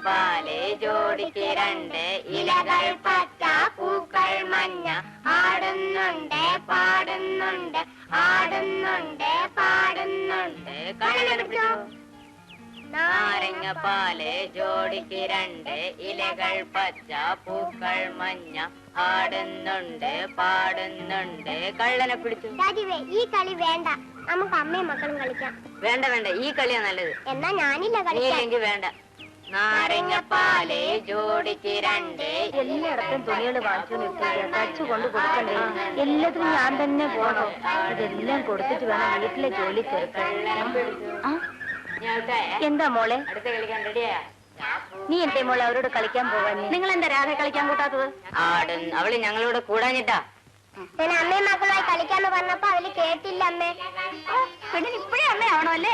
പാല് ജോഡിക്ക് രണ്ട് ഇലകൾ പച്ച പൂക്കൾ മഞ്ഞ ആടുന്നുണ്ട് പാടുന്നുണ്ട് ആടുന്നുണ്ട് പാടുന്നുണ്ട് നാരങ്ങ പാല് ജോഡിക്ക് രണ്ട് ഇലകൾ പച്ച പൂക്കൾ മഞ്ഞ ആടുന്നുണ്ട് പാടുന്നുണ്ട് കള്ളനെ പിടിച്ചു. ഈ കളി വേണ്ട, നമുക്ക് അമ്മയും മക്കളും കളിക്കാം. വേണ്ട വേണ്ട, ഈ കളിയാ നല്ലത്. എന്നാ ഞാനില്ല കളിക്കാൻ. വേണ്ട. നാരങ്ങ പാല് ജോഡിക്ക് രണ്ട്. എല്ലായിടത്തും തുണികൾ വാങ്ങിച്ചു തച്ചു കൊണ്ട് കൊടുക്കണ്ടേ? എല്ലാത്തിനും ഞാൻ തന്നെ പോകണം. ഇതെല്ലാം കൊടുത്തിട്ട് വേണം വീട്ടിലെ ജോലി തീർക്കാൻ. എന്താ മോളെ, അടുത്ത കളിക്കാൻ റെഡിയാ? നീ എന്തേ മോളെ അവരോട് കളിക്കാൻ പോവാൻ? നിങ്ങൾ എന്താ രാധ കളിക്കാൻ കൂട്ടാത്തത്? അവള് ഞങ്ങളോട് കൂടാഞ്ഞിട്ടാ. ഞാൻ അമ്മയും മക്കളുമായി കളിക്കാന്ന് പറഞ്ഞപ്പോ അവര് കേട്ടില്ല. അമ്മേ പിന്നെ ഇപ്പഴേ അമ്മയാവണോ അല്ലേ?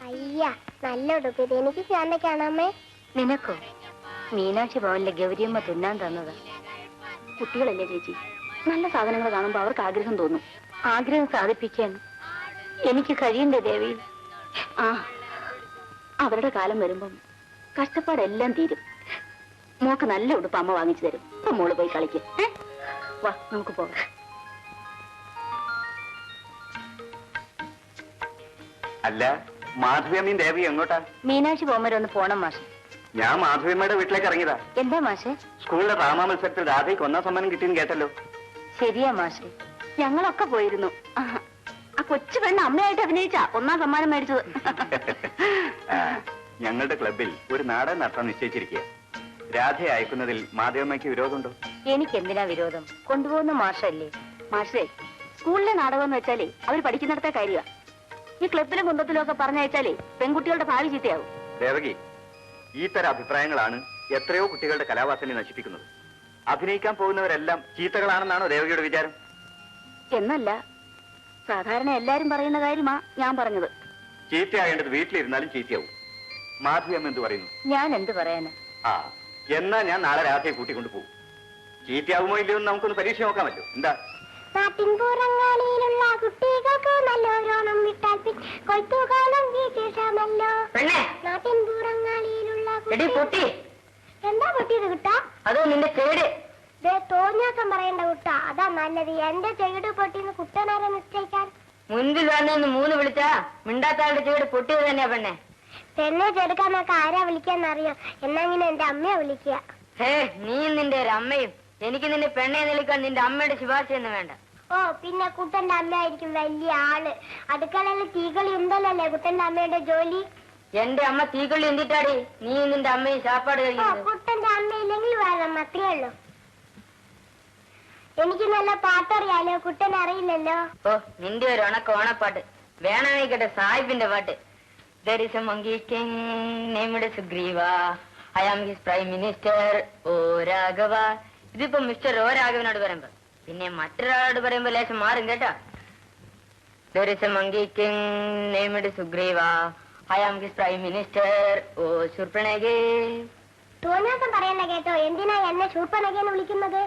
അയ്യ, നല്ല ഉടുപ്പ്. ഇത് എനിക്ക് ചാന്തക്കാണ് അമ്മേ. നിനക്കോ? മീനാക്ഷി ഭവനിലെ ഗൗരിയമ്മ തുന്നാൻ തന്നത്. കുട്ടികളല്ലേ ചേച്ചി, നല്ല സാധനങ്ങൾ കാണുമ്പോ അവർക്ക് ആഗ്രഹം തോന്നും. ആഗ്രഹം സാധിപ്പിക്കാൻ എനിക്ക് കഴിയണ്ടേ ദേവി? ആ, അവരുടെ കാലം വരുമ്പം കഷ്ടപ്പാടെല്ലാം തീരും. മോക്ക് നല്ല ഉടുപ്പ് അമ്മ വാങ്ങിച്ചു തരും. അപ്പൊ മോള് പോയി കളിക്കും. വാ, നമുക്ക് പോകാം. അല്ല, മാധവിയമ്മയും ദേവി എങ്ങോട്ടാ? മീനാക്ഷി പോകുമ്പോൾ ഒന്ന് പോണം മാഷെ. ഞാൻ മാധവിയമ്മയുടെ വീട്ടിലേക്ക് ഇറങ്ങിയതാ. എന്താ മാഷെ? സ്കൂളിലെ ഡ്രാമ മത്സരത്തിൽ രാധയ്ക്ക് 1ാം സമ്മാനം കിട്ടിയെന്ന് കേട്ടല്ലോ. ശരിയാ മാഷെ, ഞങ്ങളൊക്കെ പോയിരുന്നു. ആ കൊച്ചു പെണ്ണ് അമ്മയായിട്ട് അഭിനയിച്ച 1ാം സമ്മാനം മേടിച്ചത്. ഞങ്ങളുടെ ക്ലബിൽ ഒരു നാടകം നടത്താൻ നിശ്ചയിച്ചിരിക്കുക. രാധയെ അയക്കുന്നതിൽ മാധവിയമ്മയ്ക്ക് വിരോധമുണ്ടോ? എനിക്ക് എന്തിനാ വിരോധം? കൊണ്ടുപോകുന്ന മാഷല്ലേ. മാഷേ, സ്കൂളിലെ നാടകം എന്ന് വെച്ചാലേ അവർ പഠിക്കുന്നിടത്തെ കാര്യ. ഈ ക്ലബിലും കുന്തത്തിലും ഒക്കെ പറഞ്ഞയച്ചാലേ പെൺകുട്ടികളുടെ ഭാവി ചീത്തയാവും. ദേവകി, ഈ തരം അഭിപ്രായങ്ങളാണ് എത്രയോ കുട്ടികളുടെ കലാവാസനെ നശിപ്പിക്കുന്നത്. അഭിനയിക്കാൻ പോകുന്നവരെല്ലാം ചീത്തകളാണെന്നാണോ ദേവകിയുടെ വിചാരം? എന്നല്ല, സാധാരണ എല്ലാരും പറയുന്ന കാര്യമാ ഞാൻ പറഞ്ഞത്. ചീത്തയാകേണ്ടത് വീട്ടിലിരുന്നാലും ചീത്തയാവും. മാധവിയമ്മ എന്ത് പറയുന്നു? ഞാൻ എന്ത് പറയാനാ? ആ, എന്നാ ഞാൻ നാളെ രാത്രി കൂട്ടിക്കൊണ്ടു പോകും. ചീത്തയാവുമോ ഇല്ലയോ എന്ന് നമുക്കൊന്ന് പരീക്ഷ നോക്കാമല്ലോ. എന്താ? നാട്ടിൻപുറങ്ങളിലുള്ള കുട്ടികൾക്ക് നല്ലോരോണം വിട്ടാൽ കൊയ്ത്തുകാലം വിശേഷമല്ലോ. നാട്ടിൻപുറങ്ങളിലുള്ള എന്താ പൊട്ടിയത് കുട്ടാ? അതോ നിന്റെ കേട്? തോന്നിയാക്കം പറയേണ്ട കുട്ടാ, അതാ നല്ലത്. എന്റെ ചെകിട് പൊട്ടിന്ന് കുട്ടനാരെ നിശ്ചയിക്കാൻ. മുൻപിൽ വന്നെന്ന് 3 വിളിച്ചാ മിണ്ടാത്താളുടെ ചെകിട് പൊട്ടിയത് തന്നെയാ പെണ്ണെ. പെണ്ണെ ചെറുക്കാന്നൊക്കെ ആരാ വിളിക്കാന്നറിയോ? എന്നാങ്ങനെ എന്റെ അമ്മയെ വിളിക്കുക. ഹേ, നീ നിന്റെ ഒരു അമ്മയും. എനിക്ക് നിന്റെ പെണ്ണെ നിൽക്കാൻ നിന്റെ അമ്മയുടെ ശുപാർശ ഒന്നും വേണ്ട. ഓ, പിന്നെ കുട്ടന്റെ അമ്മയായിരിക്കും വലിയ ആള്. അടുക്കളയിൽ തീകളി ഉണ്ടല്ലേ കുട്ടന്റെ അമ്മയുടെ ജോലി. എന്റെ അമ്മ തീക്കൊള്ളി എന്തിട്ടാടി നീ നിന്റെ അമ്മയും ചാപ്പാട് കഴിക്കുന്നത്? കുട്ടന്റെ അമ്മയില്ലെങ്കിൽ വേണം, അത്രേ ഉള്ളൂ. എനിക്ക് നല്ല പാട്ടറിയാലോ, കുട്ടൻ അറിയില്ലല്ലോ. ഓ, നിന്റെ ഒരു ഓണപ്പാട്ട് വേണമെന്നിക്കട്ടെ, സാഹിബിന്റെ പാട്ട്. There is a monkey king named Sugriva. I am his prime minister, O Raghava. ഇതിപ്പോ മിസ്റ്റർ ഓ രാഘവനോട് പറയുമ്പോ, പിന്നെ മറ്റൊരാളോട് പറയുമ്പോ ലേശം മാറും കേട്ടോ. There is a monkey king named Sugriva. I am his prime minister, O Shurpanage. തോന്നാസം പറയണ്ട കേട്ടോ. എന്തിനാ എന്നെ ശൂർപ്പനകയെന്ന് വിളിക്കുന്നത്?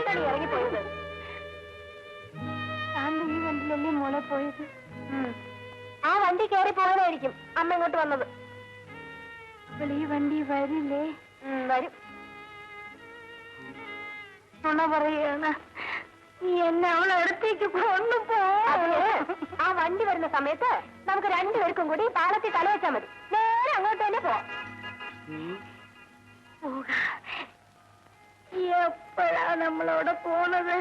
എന്താണ് ഇറങ്ങിപ്പോയത്? ഈ വണ്ടിയിലല്ലേ മോളെ പോയത്? ആ വണ്ടി കയറി പോകാനായിരിക്കും അമ്മ ഇങ്ങോട്ട് വന്നത്. അപ്പോൾ ഈ വണ്ടി വരില്ലേ? വരും. ുണ പറയാണ്. എന്നെ അവളടുത്തേക്ക് കൊണ്ടുപോ. ആ വണ്ടി വരുന്ന സമയത്ത് നമുക്ക് രണ്ടുപേർക്കും കൂടി പാലത്തിൽ തലവെച്ചാൽ മതി. നേരെ അങ്ങോട്ട് തന്നെ പോവാം. എപ്പോഴാ നമ്മളവിടെ പോണത്?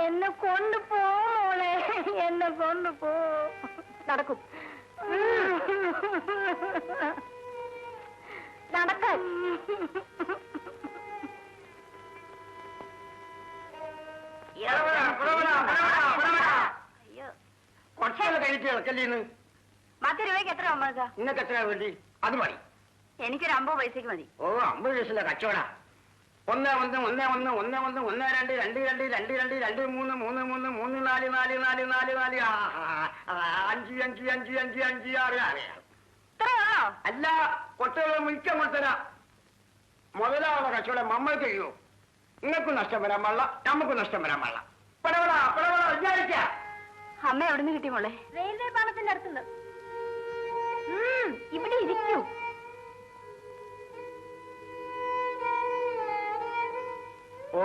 എന്നെ കൊണ്ടുപോളെ, എന്നെ കൊണ്ടുപോ. നടക്കും. നടക്കാൻ. പത്ത് രൂപയ്ക്ക് എത്ര അമ്മ? നിങ്ങൾക്ക് എത്ര വേണ്ടി? അത് മതി. എനിക്കൊരു 50 പൈസക്ക് മതി. ഓ 50 പൈസ കച്ചവട. 1 1 1 1 1 1 1 2 2 2 2 2 2 3 3 3 3 4 4 4 4 4 5 5 5 5 5 6 6. അല്ല കൊട്ടകളെ മുഴിക്കാൻ കൊടുത്തരാ. മുതലാവുന്ന കച്ചവടം നമ്മൾ കഴിയോ? നിങ്ങൾക്കും നഷ്ടം വരാൻ പാടില്ല, നമുക്കും നഷ്ടം വരാൻ പാടില്ല. പടവട പടവട വിചാരിക്ക. അമ്മ എവിടെ നിന്ന് കിട്ടി മോളെ? റെയിൽവേ പാളത്തിന്റെ അടുത്തുനിന്ന്. ഇവിടെ ഇരിക്കൂ. ഓ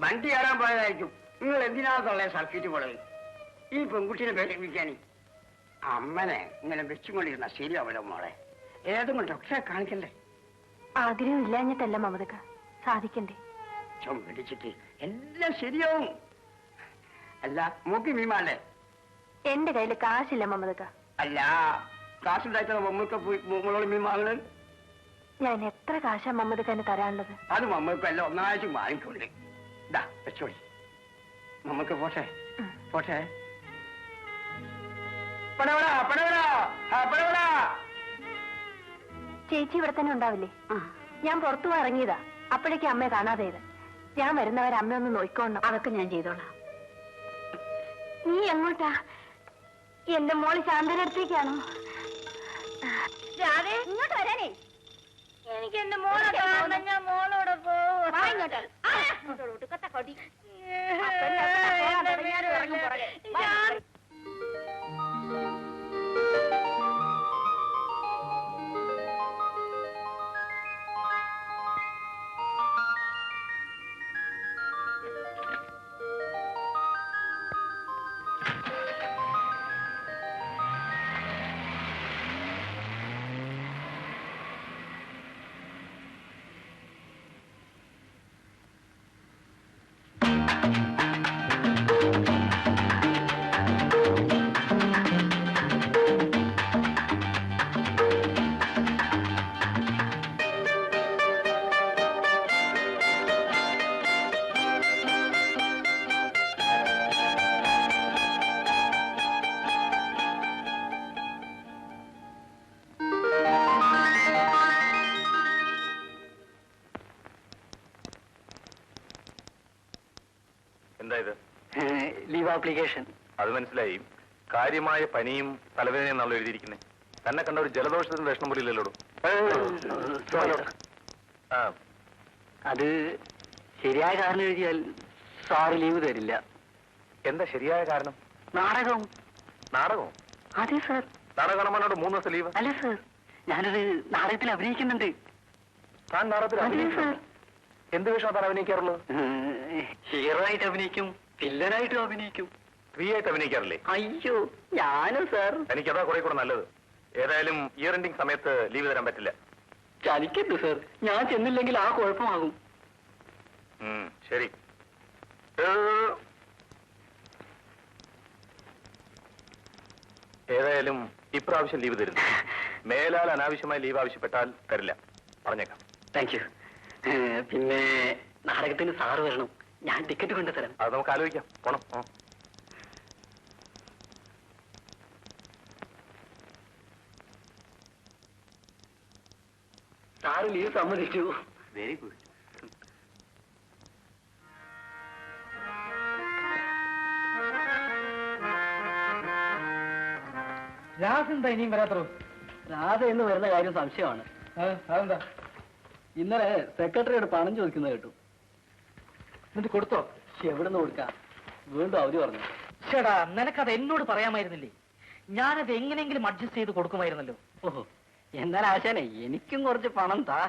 വണ്ടി കയറാൻ പോയതായിരിക്കും. നിങ്ങൾ എന്തിനാണെന്നുള്ള സർക്കിറ്റ് പോളത്? ഈ പെൺകുട്ടിനെ പേടിപ്പിക്കാനി അമ്മനെ ഇങ്ങനെ വെച്ചുകൊണ്ടിരുന്ന ശരിയാവില്ല മോളെ. ഏതും കൊണ്ട് ഡോക്ടറെ കാണിക്കണ്ടേ? ആഗ്രഹം ഇല്ലാഞ്ഞിട്ടല്ല മമതക്ക, സാധിക്കണ്ടേ? പിടിച്ചിട്ട് എല്ലാം ശരിയാവും. അല്ല മൂക്കി മീമാല്ലേ? എന്റെ കയ്യില് കാശില്ല മമതക്ക. അല്ല കാശുണ്ടായിട്ടാണ് മമ്മൂക്ക പോയി മോളോട് മീൻ വാങ്ങുന്നത്. ഞാൻ എത്ര കാശാ മമ്മതക്കന് തരാനുള്ളത്? അത് മമ്മൂക്ക എല്ലാം ഒന്നാഴ്ച വാങ്ങിക്കൊണ്ട് ഇതാ വെച്ചോളി. മമ്മൂക്ക പോട്ടെ പോട്ടെ. പടവട പടവട പടവട. ചേച്ചി ഇവിടെ തന്നെ ഉണ്ടാവില്ലേ? ഞാൻ പുറത്തു പോയി ഇറങ്ങിയതാ. അപ്പോഴേക്കും അമ്മയെ കാണാതെ ഇത്. ഞാൻ വരുന്നവരെ അമ്മ ഒന്ന് നോക്കിക്കോണം. അതൊക്കെ ഞാൻ ചെയ്തോളാം. നീ എങ്ങോട്ടാ? എന്റെ മോള് ശാന്തനടുത്തേക്കാണോ? ഇങ്ങോട്ട് വരാനേ. എനിക്ക് എന്റെ മോളെ കാണണം. ഞാൻ മോളോടെ പോവാ. Leave application. അത് മനസ്സിലായി. കാര്യമായ പനിയും തലവേദനയും എന്നാണല്ലോ എഴുതിയിരിക്കുന്നത്. തന്നെ കണ്ട ഒരു ജലദോഷത്തിന്റെ ലക്ഷണം പോലും ഇല്ലല്ലോ. അത് ശരിയായ കാരണം എഴുതിയാൽ സാറ് ലീവ് തരില്ല. എന്താ ശരിയായ കാരണം? നാടകം. നാടകമോ? അതെ സാർ. നാടകം കാണാനോട് 3 ദിവസം ലീവ്? അല്ല സാർ, ഞാനൊരു നാടകത്തിൽ അഭിനയിക്കുന്നുണ്ട്. താൻ നാടകത്തിൽ എന്ത് വേഷം താൻ അഭിനയിക്കാറുള്ളത്? ഹീറോ ആയിട്ട് അഭിനയിക്കും, വില്ലനായിട്ടും അഭിനയിക്കും. ഫ്രീ ആയിട്ട് അഭിനയിക്കാറില്ലേ? അയ്യോ ഞാനും സാർ. എനിക്കതാ കുറെ കൂടെ നല്ലത്. ഏതായാലും ഇയർ എൻഡിങ് സമയത്ത് ലീവ് തരാൻ പറ്റില്ല. ചലിക്കരുത് സാർ, ഞാൻ ചെന്നില്ലെങ്കിൽ ആ കുഴപ്പമാകും. ശരി. ഏതായാലും ഇപ്രാവശ്യം ലീവ് തരുന്നു. മേലാൽ അനാവശ്യമായി ലീവ് ആവശ്യപ്പെട്ടാൽ തരില്ല, പറഞ്ഞേക്കാം. Thank you. പിന്നെ നാടകത്തിന് സാറ് വരണം, ഞാൻ ടിക്കറ്റ് കൊണ്ടുതരാം. അത് നമുക്ക് ആലോചിക്കാം. പോണം. സാറ് ലീവ് സമ്മതിച്ചു. Very good. രാധ എന്താ ഇനിയും വരാത്തോ? രാധ എന്ന് വരുന്ന കാര്യം സംശയമാണ്. അതെന്താ? ഇന്നലെ സെക്രട്ടറിയോട് പണം ചോദിക്കുന്നത് കേട്ടു. എന്നിട്ട് കൊടുത്തോ? എവിടെ നിന്ന് കൊടുക്കാം? വീണ്ടും അവര് പറഞ്ഞു. ചേടാ, നിനക്കത് എന്നോട് പറയാമായിരുന്നില്ലേ? ഞാനത് എങ്ങനെയെങ്കിലും അഡ്ജസ്റ്റ് ചെയ്ത് കൊടുക്കുമായിരുന്നല്ലോ. ഓഹോ, എന്നാൽ ആശാനെ എനിക്കും കുറച്ച് പണം താ.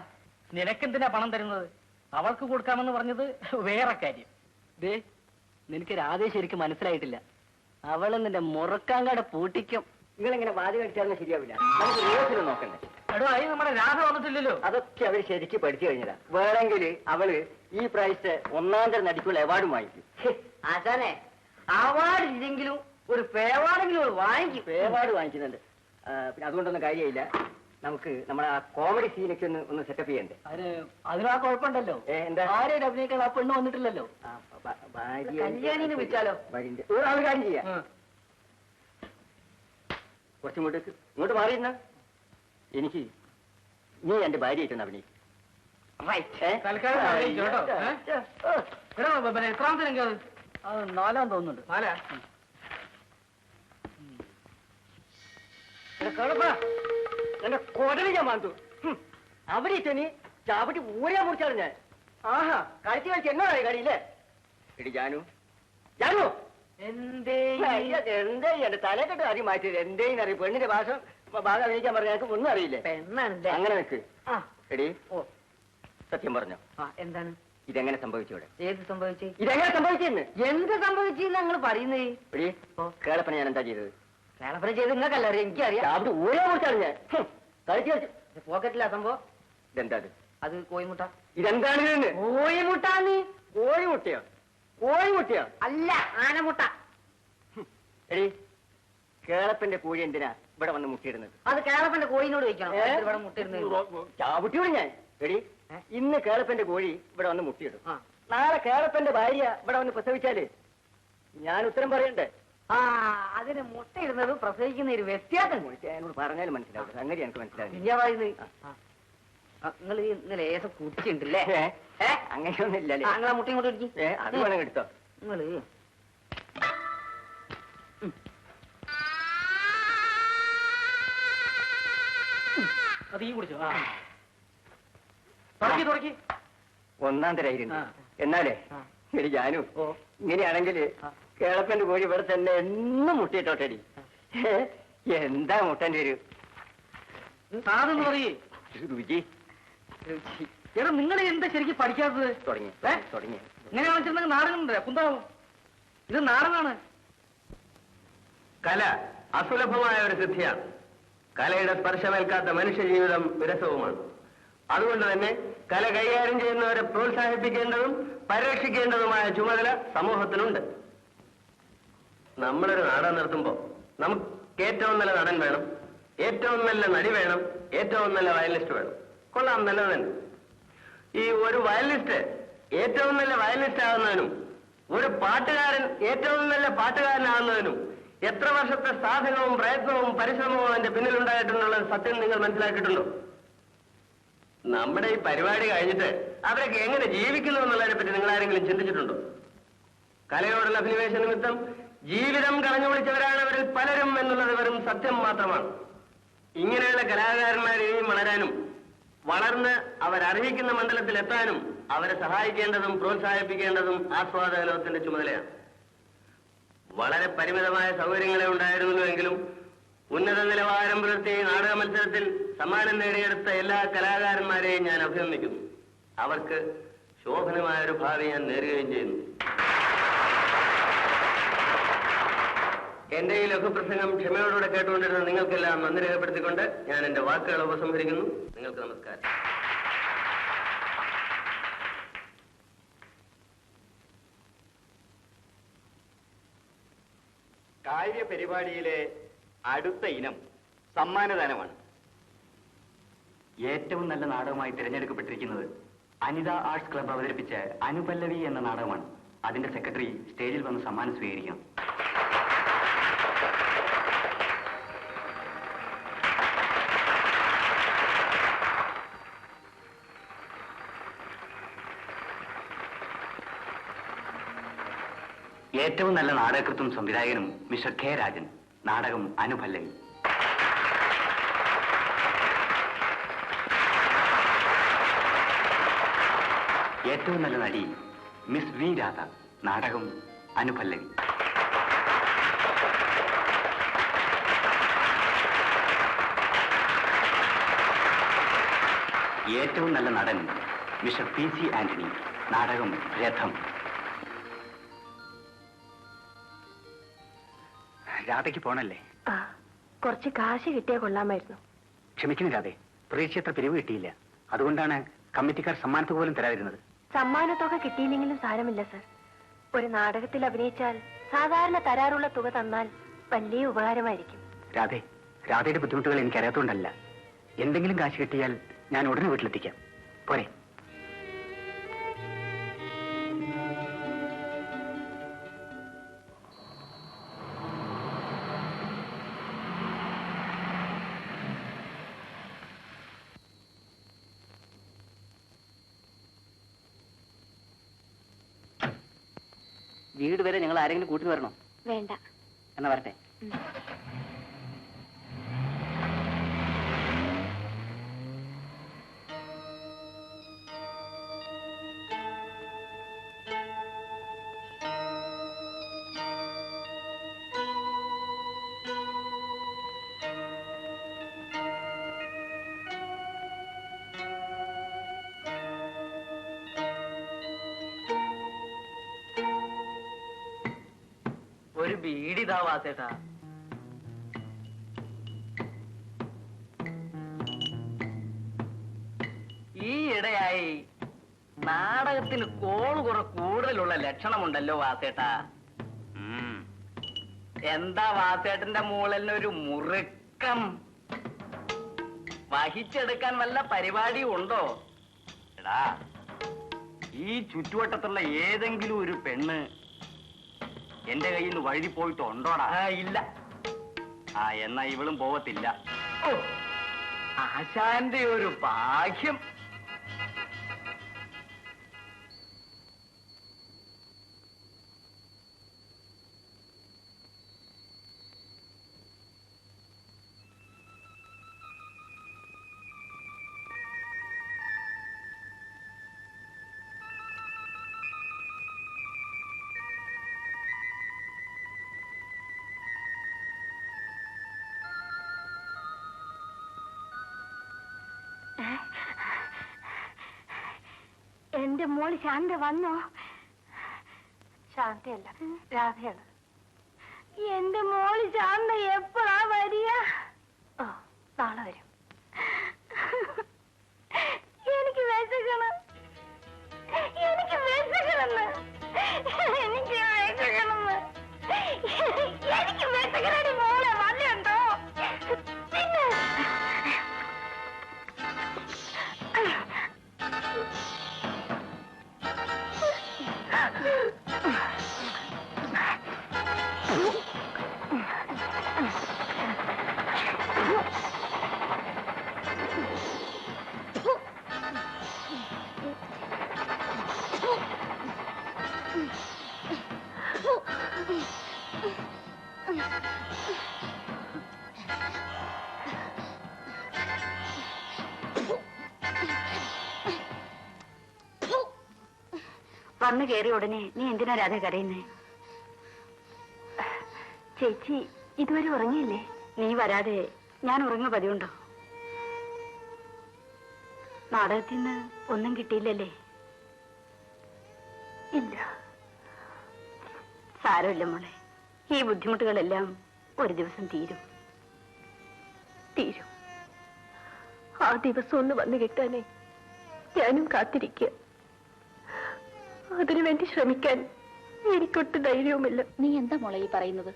നിനക്കെന്തിനാ പണം തരുന്നത്? അവൾക്ക് കൊടുക്കാമെന്ന് പറഞ്ഞത് വേറെ കാര്യം. ദേ, നിനക്ക് രാധേ ശരിക്കും മനസ്സിലായിട്ടില്ല. അവള് നിന്റെ മുറക്കാങ്കട പൂട്ടിക്കും. നിങ്ങളിങ്ങനെ വാതി കടിച്ചാലും ശരിയാവില്ല. നമുക്ക് റിഹേഴ്സൽ നോക്കണ്ടേ? എടോ, അതിന് നമ്മുടെ രാധ വന്നിട്ടില്ലല്ലോ. അതൊക്കെ അവര് ശരിക്കും പഠിച്ചു കഴിഞ്ഞതാ. വേണമെങ്കിൽ അവള് ഈ പ്രാവശ്യത്തെ 1ാം തരം നടിക്കുള്ള അവാർഡ് വാങ്ങിക്കും. ആശാനെ, അവാർഡ് ഇല്ലെങ്കിലും ഒരു പേവാർഡെങ്കിലും വാങ്ങിക്കും. അവാർഡ് വാങ്ങിക്കുന്നുണ്ട്. പിന്നെ അതുകൊണ്ടൊന്നും കാര്യമില്ല. നമുക്ക് നമ്മുടെ ആ കോമഡി സീനൊക്കെ ഒന്ന് സെറ്റപ്പ് ചെയ്യണ്ടേ? അതിനാ കുഴപ്പമുണ്ടല്ലോ. എന്താ, ആരെയും അഭിനയിക്കാൻ ആ പെണ്ണ് വന്നിട്ടില്ലല്ലോ. കല്യാണിനെ വിളിച്ചാലോ? ഒരാൾ കാര്യം ചെയ്യാം. ഇങ്ങോട്ട് മാറിയിരുന്ന എനിക്ക് നീ എന്റെ ഭാര്യയായിട്ടൊന്ന് അഭിനയിക്കും. തൽക്കാലം അറിയിച്ചോ കേട്ടോ. എടാ, എത്രാമത്തെ രംഗം അത്? അത് 4-ാം തോന്നുന്നുണ്ട്. 4? എന്റെ കൊടലി ഞാൻ മാന്തു. അവിടെ ഇട്ടനി ചാവട്ടി ഊരാ മുറിച്ചാണ് ഞാൻ. ആഹാ, കളിച്ച് കളിച്ച് എന്നോടായി കളിയില്ലേ? എടി ജാനു, ജാനു എന്തേ എന്റെ തലക്കെട്ട് കാര്യം മാറ്റിയത് എന്തേന്ന് അറിയും? പെണ്ണിന്റെ ഭാഗം അഭിനയിക്കാൻ പറഞ്ഞ ഞങ്ങൾക്ക് ഒന്നും അറിയില്ലേ? പെണ്ണാണ്. അങ്ങനെ നിൽക്ക്. ആ, എടി, സത്യം പറഞ്ഞോ, എന്താണ്? ഇതെങ്ങനെ സംഭവിച്ചു? ഇവിടെ ഏത് സംഭവിച്ചു? ഇതെങ്ങനെ സംഭവിച്ചെന്ന്? എന്ത് സംഭവിച്ചെന്ന് നിങ്ങൾ പറയുന്നേ? എടി, കേളപ്പന ഞാൻ എന്താ ചെയ്തത്? കേളപ്പന ചെയ്ത് നിങ്ങൾക്കല്ല അറിയാം, എനിക്കറിയാം. അവിടെ ഊരാ മുറിച്ചാണ് ഞാൻ. കളിച്ച് കളിച്ച് പോക്കറ്റിലാ സംഭവം. ഇതെന്താ അത് കോഴിമുട്ട. ഇതെന്താണ് ഇതിന്? കോഴിമുട്ടാന്ന്. കോഴിമുട്ടയോ? കോഴിമുട്ടയോ? അല്ല, ആനമുട്ട. എടി, കേളപ്പന്റെ കോഴി എന്തിനാ ഇവിടെ വന്ന് മുട്ടിയിടുന്നത്? അത് കേളപ്പന്റെ കോഴിനോട് ചോദിക്കണം. ഇവിടെ മുട്ടിരുന്നത് ചാവുട്ടിയോട് ഞാൻ. എടി, ഇന്ന് കേളപ്പന്റെ കോഴി ഇവിടെ വന്ന് മുട്ടിയിടും. നാളെ കേളപ്പന്റെ ഭാര്യ ഇവിടെ വന്ന് പ്രസവിച്ചാല് ഞാൻ ഉത്തരം പറയണ്ടേ? ആ, അതിന് മുട്ടയിടുന്നതും പ്രസവിക്കുന്ന ഒരു വ്യത്യാസം. എന്നോട് പറഞ്ഞാലും മനസ്സിലാവും. സംഗതി എനിക്ക് മനസ്സിലാവില്ല. ഞാൻ പറയുന്നത് നിങ്ങൾ ഇന്നലെ ഏസം കുടിച്ചിട്ടുണ്ടല്ലേ? അങ്ങനെയൊന്നും ഇല്ലല്ലേ? നിങ്ങളെ മുട്ടയും കൊണ്ട് ഇടിക്കും. അത് വേണം എടുത്തോ. നിങ്ങള് അത് ഈ കുടിച്ചോ? തുടക്കി തുടക്കി. 1ാം തരായിരുന്നു. എന്നാലേ എടി ജാനു, ഇങ്ങനെയാണെങ്കിൽ കേളപ്പന്റെ കോഴി ഇവിടെ തന്നെ എന്നും മുട്ടിയിട്ടോട്ടെടി. എന്താ മുട്ടന്റെ ഒരു സാധനം പറയേ. രുചി. എടാ, നിങ്ങൾ എന്താ ശരിക്കും പഠിക്കാത്തത്? തുടങ്ങി തുടങ്ങി. ഇങ്ങനെ കാണിച്ചിരുന്നെങ്കിൽ നാടകമുണ്ട്, കുന്താവും. ഇത് നാടകമാണ്. കല അസുലഭമായ ഒരു സിദ്ധിയാണ്. കലയുടെ സ്പർശമേൽക്കാത്ത മനുഷ്യജീവിതം വിരസവുമാണ്. അതുകൊണ്ട് തന്നെ കല കൈകാര്യം ചെയ്യുന്നവരെ പ്രോത്സാഹിപ്പിക്കേണ്ടതും പരിരക്ഷിക്കേണ്ടതുമായ ചുമതല സമൂഹത്തിനുണ്ട്. നമ്മളൊരു നാടകം നിർത്തുമ്പോൾ നമുക്ക് ഏറ്റവും നല്ല നടൻ വേണം, ഏറ്റവും നല്ല നടി വേണം, ഏറ്റവും നല്ല വയലിനിസ്റ്റ് വേണം. കൊള്ളാം, നല്ലത് തന്നെ. ഈ ഒരു വയലിനിസ്റ്റ് ഏറ്റവും നല്ല വയലിനിസ്റ്റ് ആകുന്നതിനും ഒരു പാട്ടുകാരൻ ഏറ്റവും നല്ല പാട്ടുകാരനാകുന്നതിനും എത്ര വർഷത്തെ സാധനവും പ്രയത്നവും പരിശ്രമവും അതിന്റെ പിന്നിലുണ്ടായിട്ടുള്ള സത്യം നിങ്ങൾ മനസ്സിലാക്കിയിട്ടുണ്ടോ? നമ്മുടെ ഈ പരിപാടി കഴിഞ്ഞിട്ട് അവരൊക്കെ എങ്ങനെ ജീവിക്കുന്നു എന്നുള്ളതിനെ പറ്റി നിങ്ങൾ ആരെങ്കിലും ചിന്തിച്ചിട്ടുണ്ടോ? കലയോടുള്ള അഭിനിവേശ നിമിത്തം ജീവിതം കളഞ്ഞു വിളിച്ചവരാണ് അവരിൽ പലരും എന്നുള്ളത് വെറും സത്യം മാത്രമാണ്. ഇങ്ങനെയുള്ള കലാകാരന്മാർ ഇനിയും വളരാനും വളർന്ന് അവരർഹിക്കുന്ന മണ്ഡലത്തിൽ എത്താനും അവരെ സഹായിക്കേണ്ടതും പ്രോത്സാഹിപ്പിക്കേണ്ടതും ആസ്വാദകലോകത്തിന്റെ ചുമതലയാണ്. വളരെ പരിമിതമായ സൗകര്യങ്ങളെ ഉണ്ടായിരുന്നുവെങ്കിലും ഉന്നത നിലവാരം പുലർത്തിയ നാടക മത്സരത്തിൽ സമ്മാനം നേടിയെടുത്ത എല്ലാ കലാകാരന്മാരെയും ഞാൻ അഭിനന്ദിക്കുന്നു. അവർക്ക് ശോഭനമായ ഒരു ഭാവി ഞാൻ നേരുകയും ചെയ്യുന്നു. എന്റെ ഈ ലഘുപ്രസംഗം ക്ഷമയോടുകൂടെ കേട്ടുകൊണ്ടിരുന്ന നിങ്ങൾക്കെല്ലാം നന്ദി രേഖപ്പെടുത്തിക്കൊണ്ട് ഞാൻ എന്റെ വാക്കുകൾ ഉപസംഹരിക്കുന്നു. നിങ്ങൾക്ക് നമസ്കാരം. കാര്യപരിപാടിയിലെ അടുത്ത ഇനം സമ്മാനദാനമാണ്. ഏറ്റവും നല്ല നാടകമായി തിരഞ്ഞെടുക്കപ്പെട്ടിരിക്കുന്നത് അനിത ആർട്സ് ക്ലബ് അവതരിപ്പിച്ച അനുപല്ലവി എന്ന നാടകമാണ്. അതിന്റെ സെക്രട്ടറി സ്റ്റേജിൽ വന്ന് സമ്മാനം സ്വീകരിക്കണം. ഏറ്റവും നല്ല നാടകകൃത്തും സംവിധായകനും മിസ്റ്റർ കെ രാജൻ. നാടകം അനുപല്ലവി. ഏറ്റവും നല്ല നടി മിസ് വി രാധ. നാടകം അനുപല്ലവി. ഏറ്റവും നല്ല നടൻ മിസ്റ്റർ PC ആന്റണി. നാടകം രഥം. രാധയ്ക്ക് പോണല്ലേ? കുറച്ച് കാശ് കിട്ടിയാൽ കൊള്ളാമായിരുന്നു. ക്ഷമിക്കുന്നു രാധേ, പ്രതീക്ഷയത്ര പിരിവ് കിട്ടിയില്ല. അതുകൊണ്ടാണ് കമ്മിറ്റിക്കാർ സമ്മാനത്ത് പോലും തരാതിരുന്നത്. സമ്മാനത്തുക കിട്ടിയില്ലെങ്കിലും സാരമില്ല സർ. ഒരു നാടകത്തിൽ അഭിനയിച്ചാൽ സാധാരണ തരാറുള്ള തുക തന്നാൽ വലിയ ഉപകാരമായിരിക്കും. രാധേ, രാധയുടെ ബുദ്ധിമുട്ടുകൾ എനിക്കറിയാത്തതുകൊണ്ടല്ല. എന്തെങ്കിലും കാശ് കിട്ടിയാൽ ഞാൻ ഉടനെ വീട്ടിലെത്തിക്കാം. പോരെ? വീട് വരെ ഞങ്ങൾ ആരെങ്കിലും കൂട്ടി വരണോ? വേണ്ട. എന്നാ വരട്ടെ. ഒരു ബീഡിതാ വാസേട്ടാ. ഈ ഇടയായി നാടകത്തിന് കോള് കുറെ കൂടുതലുള്ള ലക്ഷണമുണ്ടല്ലോ വാസേട്ടാ. എന്താ വാസേട്ടന്റെ മൂളലിനൊരു മുറുക്കം? വഹിച്ചെടുക്കാൻ വല്ല പരിപാടിയും ഉണ്ടോ? എടാ, ഈ ചുറ്റുവട്ടത്തുള്ള ഏതെങ്കിലും ഒരു പെണ്ണ് എന്റെ കയ്യിൽ നിന്ന് വഴുതി പോയിട്ടുണ്ടോടാ? ഇല്ല. എന്നാ ഇവളും പോവത്തില്ല. ഓ, ആശാന്റെ ഒരു ഭാഗ്യം. എന്റെ മോള് ശാന്ത വന്നോ? ശാന്തയല്ല, രാധയാണ്. എന്റെ മോള് ശാന്ത എപ്പോഴാ വരിക? ഓ, നാളെ വരും. എനിക്ക് വിശക്കണം, എനിക്ക് വിശക്കണമെന്ന്, എനിക്ക് വിശക്കണമെന്ന്, എനിക്ക് വിശക്കണടി മോളെ. വല്ലയുണ്ടോ? പിന്നെ വന്നു കയറിയ ഉടനെ നീ എന്തിനാ രാധ കരയുന്നേ? ചേച്ചി ഇതുവരെ ഉറങ്ങിയില്ലേ? നീ വരാതെ ഞാൻ ഉറങ്ങ പതിവുണ്ടോ? നാടകത്തിൽ നിന്ന് ഒന്നും കിട്ടിയില്ലല്ലേ? ഇല്ല. സാരമില്ല മോളെ, ഈ ബുദ്ധിമുട്ടുകളെല്ലാം ഒരു ദിവസം തീരും. തീരും. ആ ദിവസം ഒന്ന് വന്നു കിട്ടാനേ ഞാനും കാത്തിരിക്കുക. അതിനുവേണ്ടി ശ്രമിക്കാൻ എനിക്കൊട്ട് ധൈര്യവുമില്ല. നീ എന്താ മോളെ ഈ പറയുന്നത്?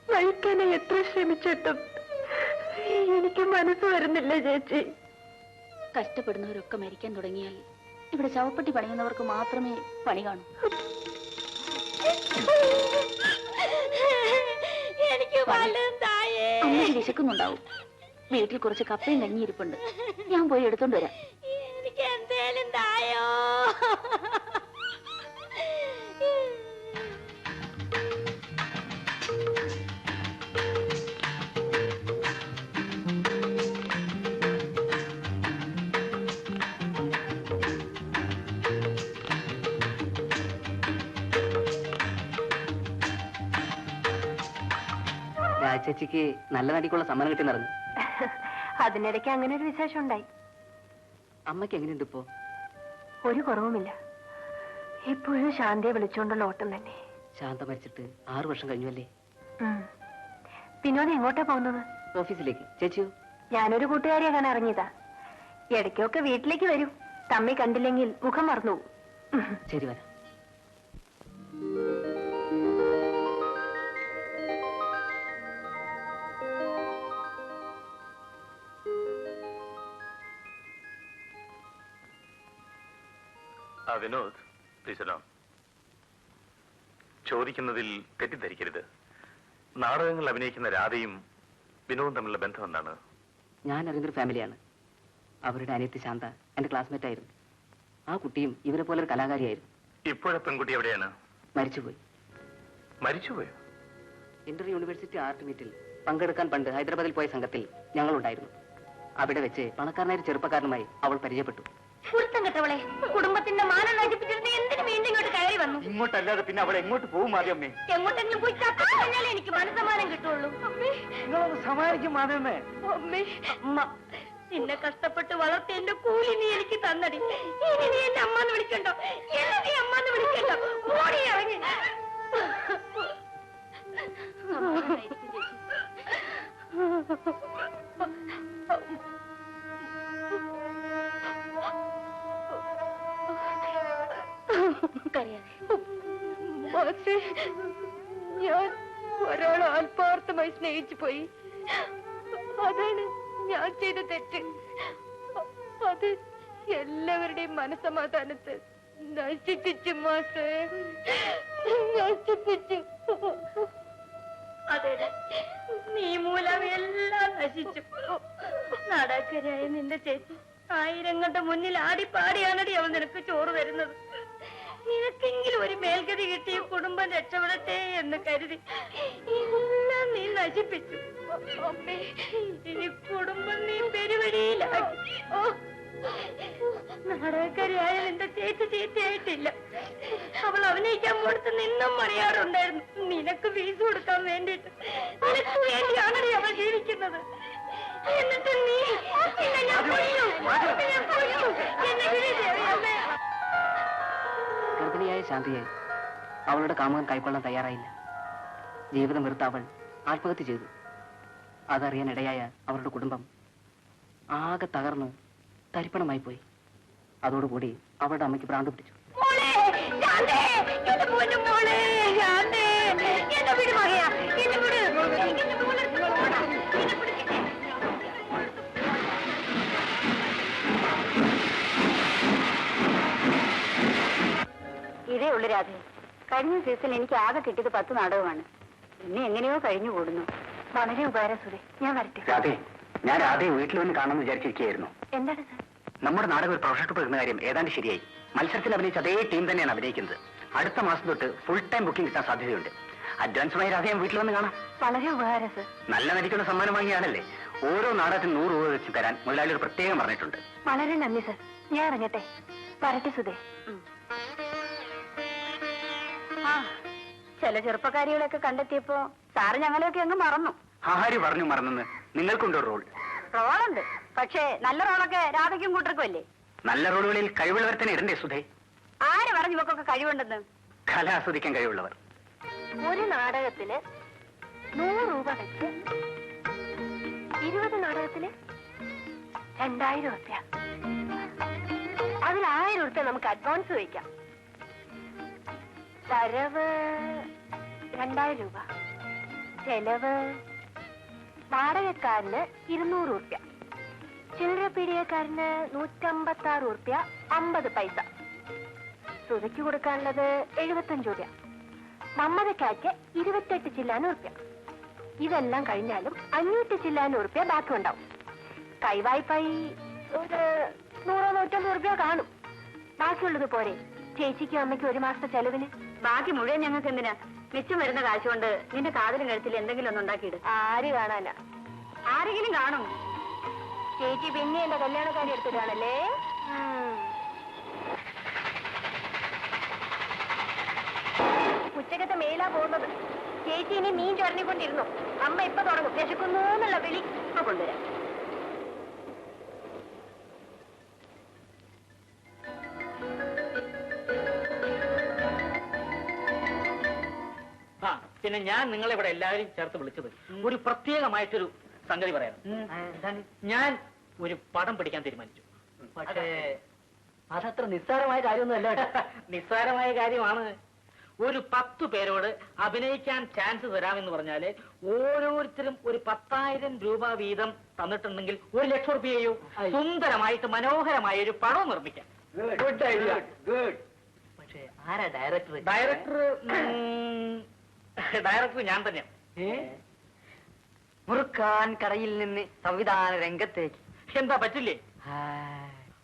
മരിക്കാനെ എത്ര ശ്രമിച്ചിട്ടും എനിക്ക് മനസ്സ് വരുന്നില്ല ചേച്ചി. കഷ്ടപ്പെടുന്നവരൊക്കെ മരിക്കാൻ തുടങ്ങിയാൽ ഇവിടെ ശവപ്പെട്ടി പണിയുന്നവർക്ക് മാത്രമേ പണി കാണൂ. എനിക്ക് അമ്മയ്ക്ക് വിശക്കുന്നുണ്ടാവും. വീട്ടിൽ കുറച്ച് കപ്പയും കഞ്ഞിയിരിപ്പുണ്ട്, ഞാൻ പോയി എടുത്തോണ്ട് വരാം. എനിക്ക് എന്തേലും തായോ. രാജേച്ചിക്ക് നല്ല നടിക്കുള്ള സമ്മാനം കിട്ടി നടന്നു. അതിനിടയ്ക്ക് അങ്ങനെ ഒരു വിശേഷം ഉണ്ടായി. അമ്മയ്ക്ക് എങ്ങനെയുണ്ട് ഇപ്പോ? ഒരു കുറവുമില്ല. ഇപ്പോഴും ശാന്തയെ വിളിച്ചുകൊണ്ടുള്ള ഓട്ടം തന്നെ. ശാന്ത മരിച്ചിട്ട് 6 വർഷം കഴിഞ്ഞല്ലേ? വിനോദ് എങ്ങോട്ടാ പോകുന്നത്? ഓഫീസിലേക്ക്. ചേച്ചിയോ? ഞാനൊരു കൂട്ടുകാരിയെ കാണാൻ ഇറങ്ങിയതാ. ഇടയ്ക്കൊക്കെ വീട്ടിലേക്ക് വരൂ. തമ്മി കണ്ടില്ലെങ്കിൽ മുഖം മറന്നു പോകും. ശരി, വരാം. വിനോദ്, പ്ലീസ്. ചോദിക്കുന്നതിൽ തെറ്റിദ്ധരിക്കരുത്. നാടകങ്ങൾ അഭിനയിക്കുന്ന രാധയും വിനോദും തമ്മിലുള്ള ബന്ധം എന്താണ്? ഞാൻ അറിയുന്നൊരു ഫാമിലിയാണ്. അവരുടെ അനിയത്തി ശാന്ത എന്റെ ക്ലാസ്മേറ്റ് ആയിരുന്നു. ആ കുട്ടിയും ഇവരെ പോലെ ഒരു കലാകാരിയായിരുന്നു. ഇപ്പോഴത്തെ പെൺകുട്ടി എവിടെയാണ്? മരിച്ചുപോയി. മരിച്ചുപോയോ? ഇന്റർ യൂണിവേഴ്സിറ്റി ആർട്ട് മീറ്റിൽ പങ്കെടുക്കാൻ പണ്ട് ഹൈദരാബാദിൽ പോയ സംഘത്തിൽ ഞങ്ങളുണ്ടായിരുന്നു. അവിടെ വെച്ച് പണക്കാരനായ ചെറുപ്പക്കാരനുമായി അവൾ പരിചയപ്പെട്ടു. കുരുത്തം കെട്ടവളെ, കുടുംബത്തിന്റെ മാനം നശിപ്പിച്ചിരുന്ന് എന്തിനു വീണ്ടും ഇങ്ങോട്ട് കയറി വന്നു? ഇങ്ങോട്ടല്ലാതെ പിന്നെ അവൾ എങ്ങോട്ട് പോകും മാധവമ്മേ? എങ്ങോട്ടെങ്കിലും പോയി ചത്താലേ എനിക്ക് മനസ്സമാനം കിട്ടുള്ളൂ. സമാനിക്കും മാധവമ്മേ. അമ്മേ, അമ്മ നിന്നെ കഷ്ടപ്പെട്ട് വളർത്തി എന്റെ കൂലി നീ എനിക്ക് തന്നടി. ഇനി നീ എന്നെ അമ്മാന്ന് വിളിക്കണ്ടോ? എന്നെ നീ അമ്മാന്ന് വിളിക്കണ്ടോ? ഓടി ഇറങ്ങി. പക്ഷേ ഞാൻ ഒരാളെ ആത്മാർത്ഥമായി സ്നേഹിച്ചു പോയി. അതാണ് ഞാൻ ചെയ്ത തെറ്റ്. അത് എല്ലാവരുടെയും മനസമാധാനത്തെ നശിപ്പിച്ചു മാഷേ, നശിപ്പിച്ചു. അതെ, നീ മൂലം എല്ലാം നശിച്ചു. നാടകരായ നിന്റെ ചേച്ചി ആയിരങ്ങളുടെ മുന്നിൽ ആടിപ്പാടിയാണടി അവൻ നിനക്ക് ചോറ് തരുന്നത്. നിനക്കെങ്കിലും ഒരു മേൽഗതി കിട്ടി കുടുംബം രക്ഷപ്പെടട്ടെ എന്ന് കരുതി എല്ലാം നീ നശിപ്പിച്ചു. അമ്മേ, ഇനി കുടുംബം നീ പെരുവഴിയിലാക്കി. നാടകക്കാരിയായ നിന്റെ ചേച്ചി ചീത്തയായിട്ടില്ല. അവൾ അഭിനയിക്കാൻ കൊടുത്ത് നിന്നും അറിയാറുണ്ടായിരുന്നു. നിനക്ക് ഫീസ് കൊടുക്കാൻ വേണ്ടിയിട്ട്. നിനക്ക് വേണ്ടിയാണടി അവൾ ജീവിക്കുന്നത്. എന്നിട്ട് നീ എന്നെ ഞാൻ കൊല്ലു, ഞാൻ കൊല്ലു. എന്നെ വിളിച്ചേ. ഗർഭിണിയായ ശാന്തിയെ അവളുടെ കാമുകൻ കൈക്കൊള്ളാൻ തയ്യാറായില്ല. ജീവിതം വെറുത്ത അവൾ ആത്മഹത്യ ചെയ്തു. അതറിയാനിടയായ അവരുടെ കുടുംബം ആകെ തകർന്ന് തരിപ്പണമായി പോയി. അതോടുകൂടി അവളുടെ അമ്മയ്ക്ക് ഭ്രാന്ത് പിടിച്ചു. ഇതേ ഉള്ളു രാധേ. കഴിഞ്ഞ സീസൺ എനിക്ക് ആകെ കിട്ടിയത് 10 നാടകമാണ്. പിന്നെ എങ്ങനെയോ കഴിഞ്ഞു കൂടുന്നു. വളരെ ഉപകാരം സുരേ. ഞാൻ വരട്ടെ. രാധേ, ഞാൻ രാധയെ വീട്ടിൽ വന്ന് കാണാമെന്ന് വിചാരിച്ചിരിക്കുകയായിരുന്നു. എന്താണ് സാർ? നമ്മുടെ നാടകം ഒരു പ്രൊഫഷണൽ പോകുന്ന കാര്യം ഏതാണ്ട് ശരിയായി. മത്സരത്തിൽ അഭിനയിച്ച അതേ ടീം തന്നെയാണ് അഭിനയിക്കുന്നത്. അടുത്ത മാസം തൊട്ട് ഫുൾ ടൈം ബുക്കിംഗ് കിട്ടാൻ സാധ്യതയുണ്ട്. അഡ്വാൻസുമായി രാധയെ വീട്ടിൽ വന്ന് കാണാം. വളരെ ഉപകാരം സർ. നല്ല നടിക്കുന്ന സമ്മാനം വാങ്ങിയാണല്ലേ. ഓരോ നാടകത്തിന് 100 രൂപ വെച്ച് തരാൻ മുതലാളി ഒരു പ്രത്യേകം പറഞ്ഞിട്ടുണ്ട്. വളരെ നന്ദി സർ. ഞാൻ ഇറങ്ങട്ടെ. വരട്ടെ സുധേ. ആ, ചില ചെറുപ്പക്കാരികളെയൊക്കെ കണ്ടെത്തിയപ്പോ സാറ് ഞങ്ങളെയൊക്കെ അങ്ങ് മറന്നു. ആര് പറഞ്ഞു മറന്നെന്ന്? നിങ്ങൾക്കുണ്ടോ റോൾ? റോളുണ്ട്, പക്ഷേ നല്ല റോളൊക്കെ രാധയ്ക്കും കൂട്ടർക്കും അല്ലേ. നല്ല റോളുകളിൽ കഴിവുള്ളവർ തന്നെ ഇടണ്ടേ സുധേ? ആര് പറഞ്ഞു ഇവക്കൊക്കെ കഴിവുണ്ടെന്ന്? കല ആസ്വദിക്കാൻ കഴിവുള്ളവർ. ഒരു നാടകത്തിന് 100 രൂപ വെച്ച് 20 നാടകത്തിന് 2000 രൂപ. അതിൽ 1000 രൂപ നമുക്ക് അഡ്വാൻസ് വയ്ക്കാം. വരവ് 2000 രൂപ, ചെലവ് വാടകക്കാരന് 200 രൂപ, ചില്ലറ പീടികക്കാരന് 156 രൂപ 50 പൈസ, സുതയ്ക്ക് കൊടുക്കാനുള്ളത് 75 രൂപ, മമ്മതക്കാക്ക് 28 ചില്ലാനും രൂപ. ഇതെല്ലാം കഴിഞ്ഞാലും 500 ചില്ലാനും രൂപ ബാക്കി ഉണ്ടാവും. കൈവായ്പായി ഒരു 100-150 രൂപ കാണും. ബാക്കിയുള്ളത് പോരെ ചേച്ചിക്കും അമ്മയ്ക്കും ഒരു മാസത്തെ ചെലവിന്? ബാക്കി മുഴുവൻ ഞങ്ങൾക്ക് എന്തിനാ? മിച്ചം വരുന്ന കാശ് കൊണ്ട് നിന്റെ കാതിലും കഴുത്തിൽ എന്തെങ്കിലും ഒന്ന് ഉണ്ടാക്കിയിട്. ആര് കാണാനാ? ആരെങ്കിലും കാണും. ചേച്ചി പിന്നെ എന്റെ കല്യാണക്കാരി എടുത്തിട്ടാണല്ലേ? ഉച്ചക്കത്തെ മേലാ പോകുന്നത്. ചേച്ചി ഇനി മീൻ ചൊരഞ്ഞുകൊണ്ടിരുന്നു. അമ്മ ഇപ്പൊ തുടങ്ങും. വിശക്കുന്നു എന്നുള്ള വിളി ഇപ്പൊ കൊണ്ടുവരാം. ആ പിന്നെ ഞാൻ നിങ്ങളെ ഇവിടെ എല്ലാവരും ചേർത്ത് വിളിച്ചത് ഒരു പ്രത്യേകമായിട്ടൊരു സംഗതി പറയാം. ഞാൻ ഒരു പടം പിടിക്കാൻ തീരുമാനിച്ചു. പക്ഷേ അതത്ര നിസ്സാരമായ കാര്യമൊന്നുമല്ല. നിസ്സാരമായ കാര്യമാണ്. ഒരു 10 പേരോട് അഭിനയിക്കാൻ ചാൻസ് തരാമെന്ന് പറഞ്ഞാല് ഓരോരുത്തരും ഒരു 10,000 രൂപ വീതം തന്നിട്ടുണ്ടെങ്കിൽ 1,00,000 രൂപ ചെയ്യൂ. സുന്ദരമായിട്ട് മനോഹരമായ ഒരു പടം നിർമ്മിക്കാം. Good idea, good. പക്ഷേ ആരാ ഡയറക്ടർ? ഡയറക്ടർ ഞാൻ തന്നെയാണ്. മുറുക്കാൻ കടയിൽ നിന്ന് സംവിധാന രംഗത്തേക്ക് എന്താ പറ്റില്ലേ?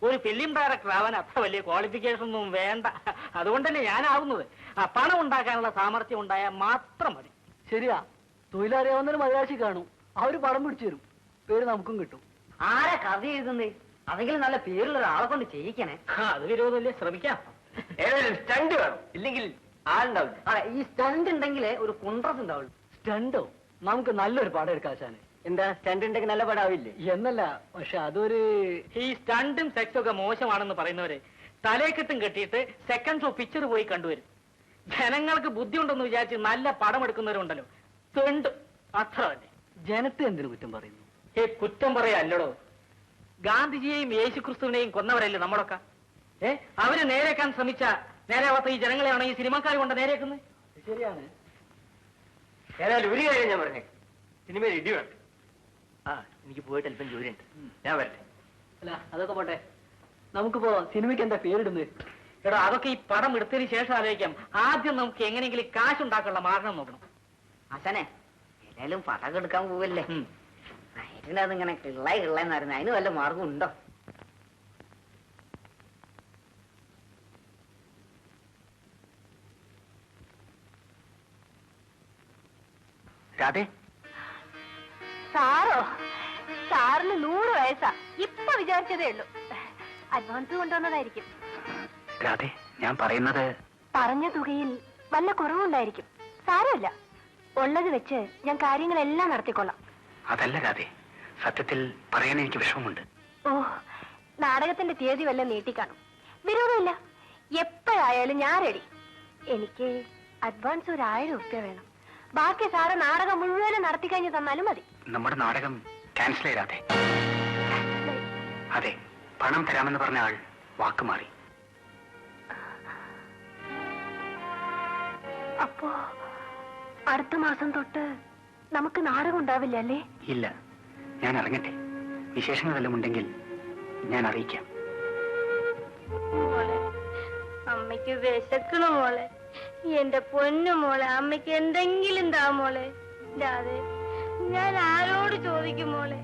ഒരു ഫിലിം ഡയറക്ടർ ആവാൻ അത്ര വലിയ ക്വാളിഫിക്കേഷൻ ഒന്നും വേണ്ട. അതുകൊണ്ടല്ലേ ഞാനാവുന്നത്. ആ പണം ഉണ്ടാക്കാനുള്ള സാമർഥ്യം ഉണ്ടായാൽ മാത്രം മതി. ശരിയാ, തൊഴിലറിയാവുന്നൊരു മലയാളി കാണും. അവര് പടം പിടിച്ചു തരും, പേര് നമുക്കും കിട്ടും. ആരാ കഥ എഴുതുന്നത്? അതെങ്കിലും നല്ല പേരുള്ള ഒരാളെ കൊണ്ട് ചെയ്യിക്കണേ. അത് വിരോധമല്ലേ, ശ്രമിക്കാം. ഏതായാലും സ്റ്റണ്ട് വേണം, ഇല്ലെങ്കിൽ ആളുണ്ടാവില്ല. അതെ, ഈ സ്റ്റണ്ട് ഉണ്ടെങ്കിലേ ഒരു കോൺട്രസ്റ്റ് ഉണ്ടാവുള്ളൂ. സ്റ്റണ്ടോ? നമുക്ക് നല്ലൊരു പടം എടുക്കാം ആശാനെ. എന്താ, സ്റ്റണ്ട് ഉണ്ടെങ്കിൽ നല്ല പടാവില്ലേ എന്നല്ല, പക്ഷെ അതൊരു ഈ സ്റ്റണ്ടും സെക്സും ഒക്കെ മോശമാണെന്ന് പറയുന്നവര് തലേക്കെട്ടും കെട്ടിയിട്ട് സെക്കൻഡ് ഷോ പിക്ചർ പോയി കണ്ടുവരും. ജനങ്ങൾക്ക് ബുദ്ധിയുണ്ടെന്ന് വിചാരിച്ച് നല്ല പടം എടുക്കുന്നവരുണ്ടല്ലോ, സ്റ്റണ്ട് അത്ര തന്നെ. ജനത്തെ എന്തിനു കുറ്റം പറയുന്നു? കുറ്റം പറയാല്ലടോ. ഗാന്ധിജിയെയും യേശുക്രിസ്തുവിനെയും കൊന്നവരല്ലേ നമ്മളൊക്കെ. അവര് നേരേക്കാൻ ശ്രമിച്ച നേരെയാവാത്ത ഈ ജനങ്ങളെയാണ് ഈ സിനിമാക്കാർ കൊണ്ട് നേരേക്കുന്നത്. ശരിയാണ്. ഏതായാലും ഒരു കാര്യം ഞാൻ പറഞ്ഞേ, സിനിമയിൽ ഇടി വേണം. എനിക്ക് പോയിട്ട് അല്പം ജോലിയുണ്ട്, ഞാൻ വരട്ടെ. അല്ല, അതൊക്കെ പോട്ടെ, നമുക്കിപ്പോ സിനിമയ്ക്ക് എന്താ പേരിടുന്നത്? എടോ, അതൊക്കെ ഈ പടം എടുത്തതിന് ശേഷം ആലോചിക്കാം. ആദ്യം നമുക്ക് എങ്ങനെയെങ്കിലും കാശുണ്ടാക്കാനുള്ള മാർഗം നോക്കണം. അച്ഛനെ ഏതായാലും പടം എടുക്കാൻ പോവല്ലേ, അതിനകത്ത് കിള്ളയെന്ന് അതിന് വല്ല മാർഗം ഉണ്ടോ? രാധേ, സാറോ? സാറിന് 100 വയസ്സാ. ഇപ്പൊ വിചാരിച്ചതേ ഉള്ളൂ. അഡ്വാൻസ് കൊണ്ടുവന്നതായിരിക്കും. രാധേ, ഞാൻ പറയുന്നത് പറഞ്ഞ തുകയിൽ വല്ല കുറവുണ്ടായിരിക്കും. സാരമില്ല, ഉള്ളത് വെച്ച് ഞാൻ കാര്യങ്ങളെല്ലാം നടത്തിക്കൊള്ളാം. അതല്ല രാധേ, സത്യത്തിൽ പറയാൻ എനിക്ക് വിഷമമുണ്ട്. ഓ, നാടകത്തിന്റെ തീയതി വല്ലതും നീട്ടിക്കാണും. വിരോധമില്ല, എപ്പോഴായാലും ഞാൻ റെഡി. എനിക്ക് അഡ്വാൻസ് ഒരു 1000 രൂപ വേണം. ബാക്കി സാറ് നാടകം മുഴുവനും നടത്തി കഴിഞ്ഞ് തന്നാലും മതി. നമ്മുടെ നാടകം ക്യാൻസൽ ചെയ്താതെ. അതെ, പണം തരാമെന്ന് പറഞ്ഞ ആൾ വാക്ക് മാറി. അപ്പോ അടുത്ത മാസം തൊട്ട് നമുക്ക് നാടകം ഉണ്ടാവില്ല അല്ലേ? ഇല്ല, ഞാൻ ഇറങ്ങട്ടെ. വിശേഷങ്ങൾ വല്ലതും ഉണ്ടെങ്കിൽ ഞാൻ അറിയിക്കാം. അമ്മയ്ക്ക് വിശക്കണു മോളെ. എന്റെ പൊന്നു മോളെ, അമ്മയ്ക്ക് എന്തെങ്കിലും താ മോളെ. അതെ, ഞാൻ ആരോട് ചോദിക്കും മോളെ?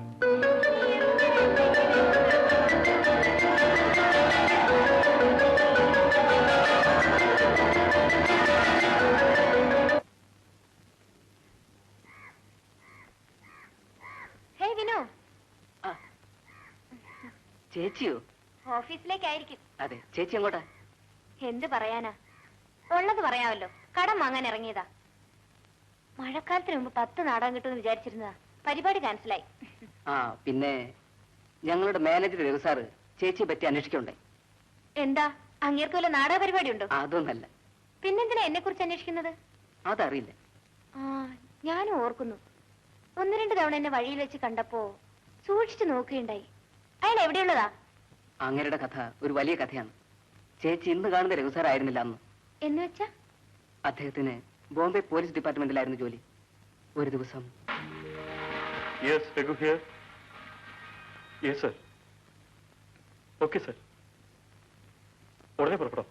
ഹേ വിനു. ചേച്ചിയോ? ഓഫീസിലേക്കായിരിക്കും. അതെ, ചേച്ചി എങ്ങോട്ടാ? എന്ത് പറയാനാ, ഉള്ളത് പറയാമല്ലോ. കടം വാങ്ങാൻ ഇറങ്ങിയതാ. മഴക്കാലത്തിന് മുമ്പ് 10 നാടകം കിട്ടുമെന്ന് വിചാരിച്ചിരുന്നതാ. പരിപാടി ക്യാൻസലായി. ആ, പിന്നെ ഞങ്ങളുടെ മാനേജർ രഘുസാറ് ചേച്ചിയെ പറ്റി അന്വേഷിക്കണ്ടേ? എന്താ, അങ്ങേർക്ക് വല്ല നാടക പരിപാടി ഉണ്ടോ? അതൊന്നല്ല. പിന്നെന്തിനാ എന്നെ കുറിച്ച് അന്വേഷിക്കുന്നത്? അതറിയില്ല. ഞാനും ഓർക്കുന്നു, 1-2 തവണ എന്നെ വഴിയിൽ വെച്ച് കണ്ടപ്പോ സൂക്ഷിച്ചു നോക്കുകയുണ്ടായി. അയാൾ എവിടെയുള്ളതാ? അങ്ങയുടെ കഥ ഒരു വലിയ കഥയാണ്. ചേച്ചി ഇന്ന് കാണുന്ന രഘുസാർ ആയിരുന്നില്ല അന്ന്. എന്ന് വെച്ചാ? അദ്ദേഹത്തിന് ബോംബെ പോലീസ് ഡിപ്പാർട്ട്മെന്റിലായിരുന്നു ജോലി. ഒരു ദിവസം Yes, Raghu here. Yes, sir. Okay, sir. ഉടനെ പുറപ്പെടാം.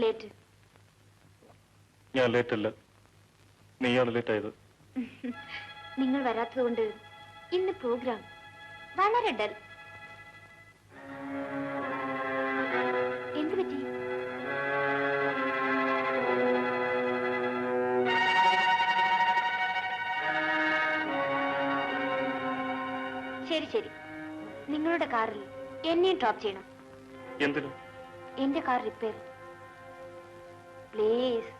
ലേറ്റ്? ഞാൻ ലേറ്റ് അല്ല, നീയാണ് ലേറ്റ് ആയത്. നിങ്ങൾ വരാത്തതുകൊണ്ട് ഇന്ന് പ്രോഗ്രാം വളരെ ഡൽ. എന്ത് പറ്റി? ശരി ശരി, നിങ്ങളുടെ കാറിൽ എന്നെയും ഡ്രോപ്പ് ചെയ്യണം. എന്തിനു? എന്റെ കാർ റിപ്പയർ. പ്ലീസ്.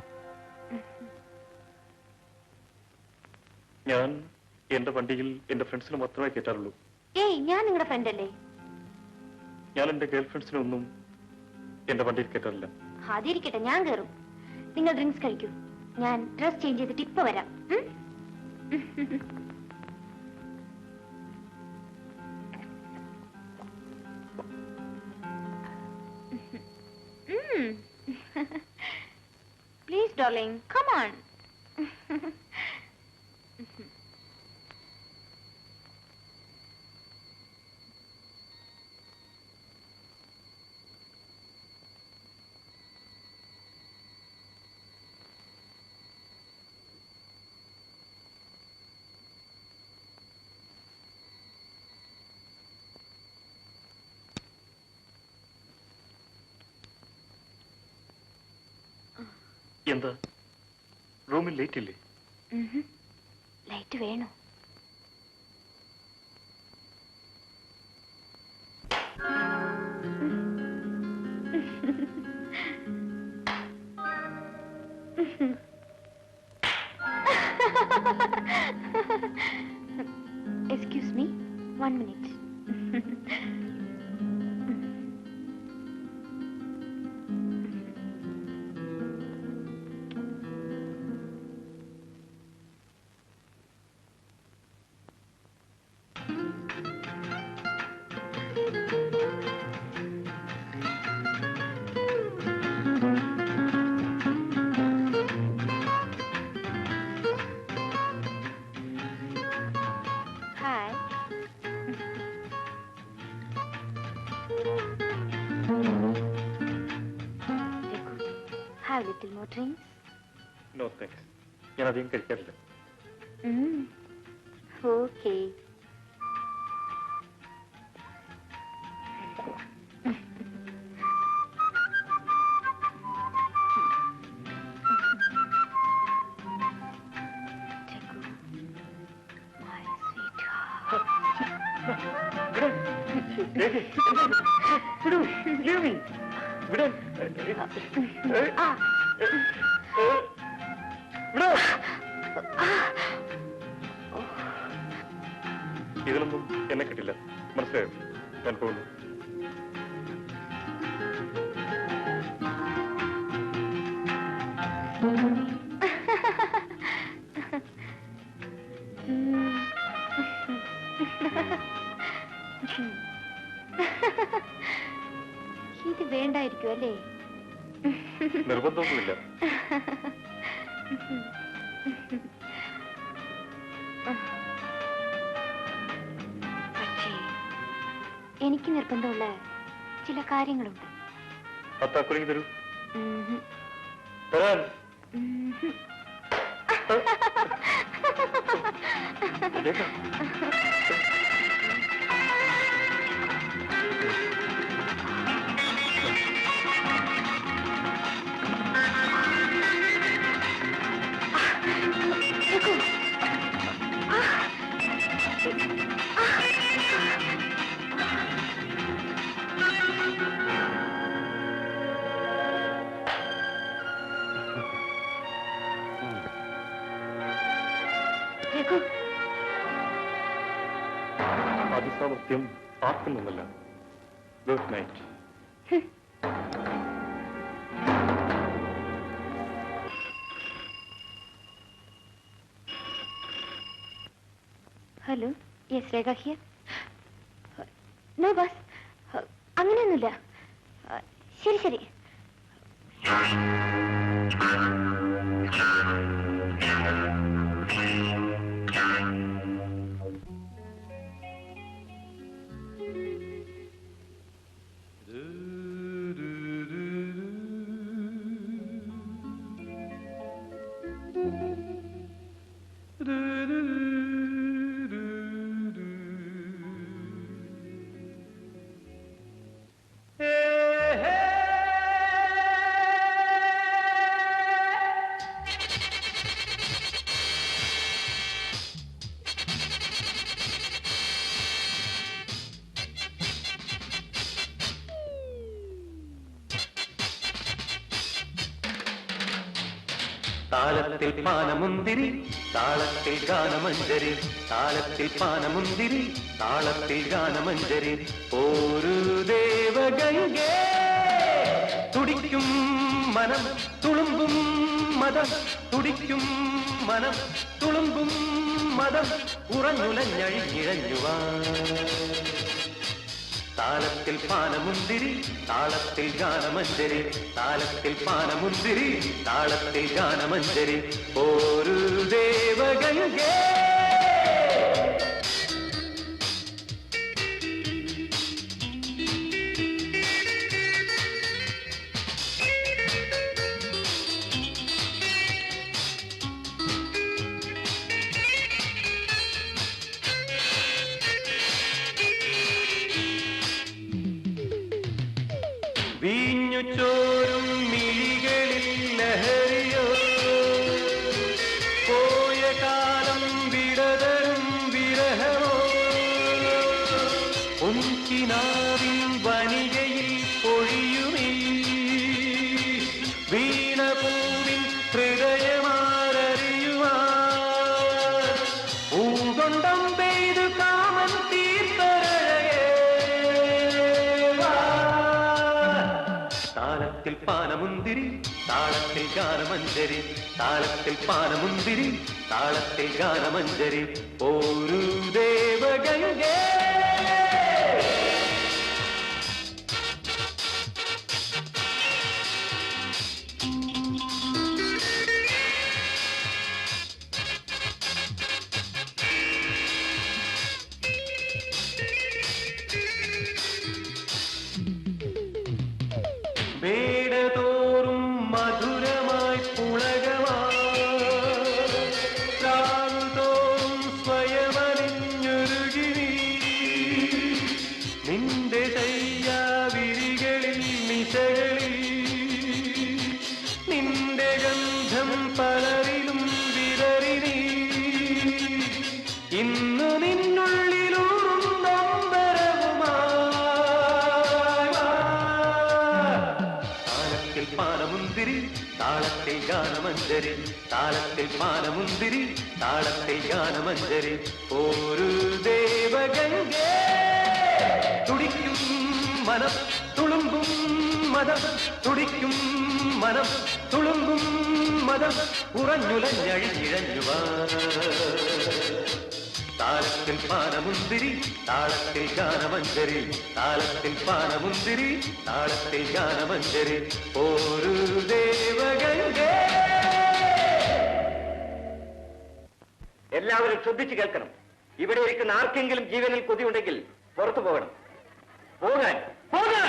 ഞാൻ എന്റെ വണ്ടിയിൽ എന്റെ ഫ്രണ്ട്സിന് മാത്രമേ കയറ്റാറുള്ളൂ. ഏയ്, ഞാൻ നിങ്ങളുടെ ഫ്രണ്ട് അല്ലേ? ഞാൻ എന്റെ ഗേൾ ഫ്രണ്ട്സിനൊന്നും എന്റെ വണ്ടിയിൽ കയറ്റാറില്ല. അതിരിക്കട്ടെ, ഞാൻ കയറും. നിങ്ങൾ ഡ്രിങ്ക്സ് കഴിക്കൂ, ഞാൻ ഡ്രസ് ചേഞ്ച് ചെയ്തിട്ട് ഇപ്പൊ വരാം. Please, darling, come on. എന്താ, റൂമിൽ ലേറ്റ് ഇല്ലേ? ലൈറ്റ് വേണോ? Excuse me, 1 minute. Hi. Have little more drinks. No thanks, ഞാൻ അധികം കഴിക്കാറില്ല. Okay. My sweetheart. ഇതിലൊന്നും എന്നെ കിട്ടില്ല, മനസ്സിലായോ? ഞാൻ പോകുന്നു. ഇത് വേണ്ടായിരിക്കും അല്ലേ? നിർബന്ധമൊന്നുമില്ല. പക്ഷേ എനിക്ക് നിർബന്ധമുള്ള ചില കാര്യങ്ങളുണ്ട്. പത്താക്കുളിക്ക് തരൂ. ഉം. തരാൻ. അതിസാമർത്ഥ്യം ആർക്കും നിന്നല്ല. Good night. Hello, yes, Rekha here. No bus, അങ്ങനെയൊന്നുമില്ല. ശരി ശരി. താളത്തിൽ പാനമുന്തിരി താളത്തിൽ ഗാനമഞ്ജരി താളത്തിൽ പാനമുന്തിരി താളത്തിൽ ഗാനമഞ്ജരി ഒരു ദേവഗംഗേ തുടിക്കും മനം തുളുമ്പും മതം തുടിക്കും മനം തുളുമ്പും മതം ഉറഞ്ഞുലഞ്ഞഴിഞ്ഞിഴഞ്ഞുവാ താളത്തിൽ പാനമുന്തിരി താളത്തിൽ ഗാനമഞ്ജരി താളത്തിൽ പാനമുന്തിരി താളത്തിൽ ഗാനമഞ്ജരി ഒരു ദേവഗംഗേ വീഞ്ഞു ചോരും മിഴികളിൽ ലഹരിയോ പോയ കാലം വിടതരും വിരഹമോ ഒൻകിനാവിൻ വനികയിൽ പൊഴിയുമീ വീണപൂവിൻ ഹൃദയമാരറിയുവാ പൂകൊണ്ടം പെയ്തു കാമൻ തീർത്തരഴകേ താളത്തിൽ പാനമുന്തിരി താളത്തിൽ ഗാനമഞ്ജരി താളത്തിൽ പാനമുന്തിരി താളത്തിൽ ഗാനമഞ്ജരി ഒരു ദേവഗംഗേ വേടതോറും മധുരമായി പുളകമാതോറും സ്വയമറിഞ്ഞൊരുകി നിന്റെ ശയ്യാവിരികളിൽ നിശകളിൽ നിന്റെ ഗന്ധം പലരിലും വിതറിനി ഇന്നു നിന്നുള്ളിലൂറും പാനമുന്തിരി താളത്തിൽ ഗാനമഞ്ജരി താളത്തിൽ പാനമുന്തിരി താളത്തിൽ ഗാനമഞ്ജരി ഒരു ദേവഗംഗേ തുടിക്കും മനം തുളുമ്പും മതം തുടിക്കും മനം തുളുമ്പും മതം ഉറഞ്ഞുലഞ്ഞഴിഞ്ഞിഴഞ്ഞുവാ താളത്തിൽ പാനമുന്തിരി താളത്തിൽ ഗാനമഞ്ജരി താളത്തിൽ പാനമുന്തിരി താളത്തിൽ ഗാനമഞ്ജരി ഒരു ദേവഗംഗേ എല്ലാവരും ശ്രദ്ധിച്ചു കേൾക്കണം. ഇവിടെ ഇരിക്കുന്ന ആർക്കെങ്കിലും ജീവനിൽ കൊതിയുണ്ടെങ്കിൽ പുറത്തു പോകണം. പോകാൻ പോകാൻ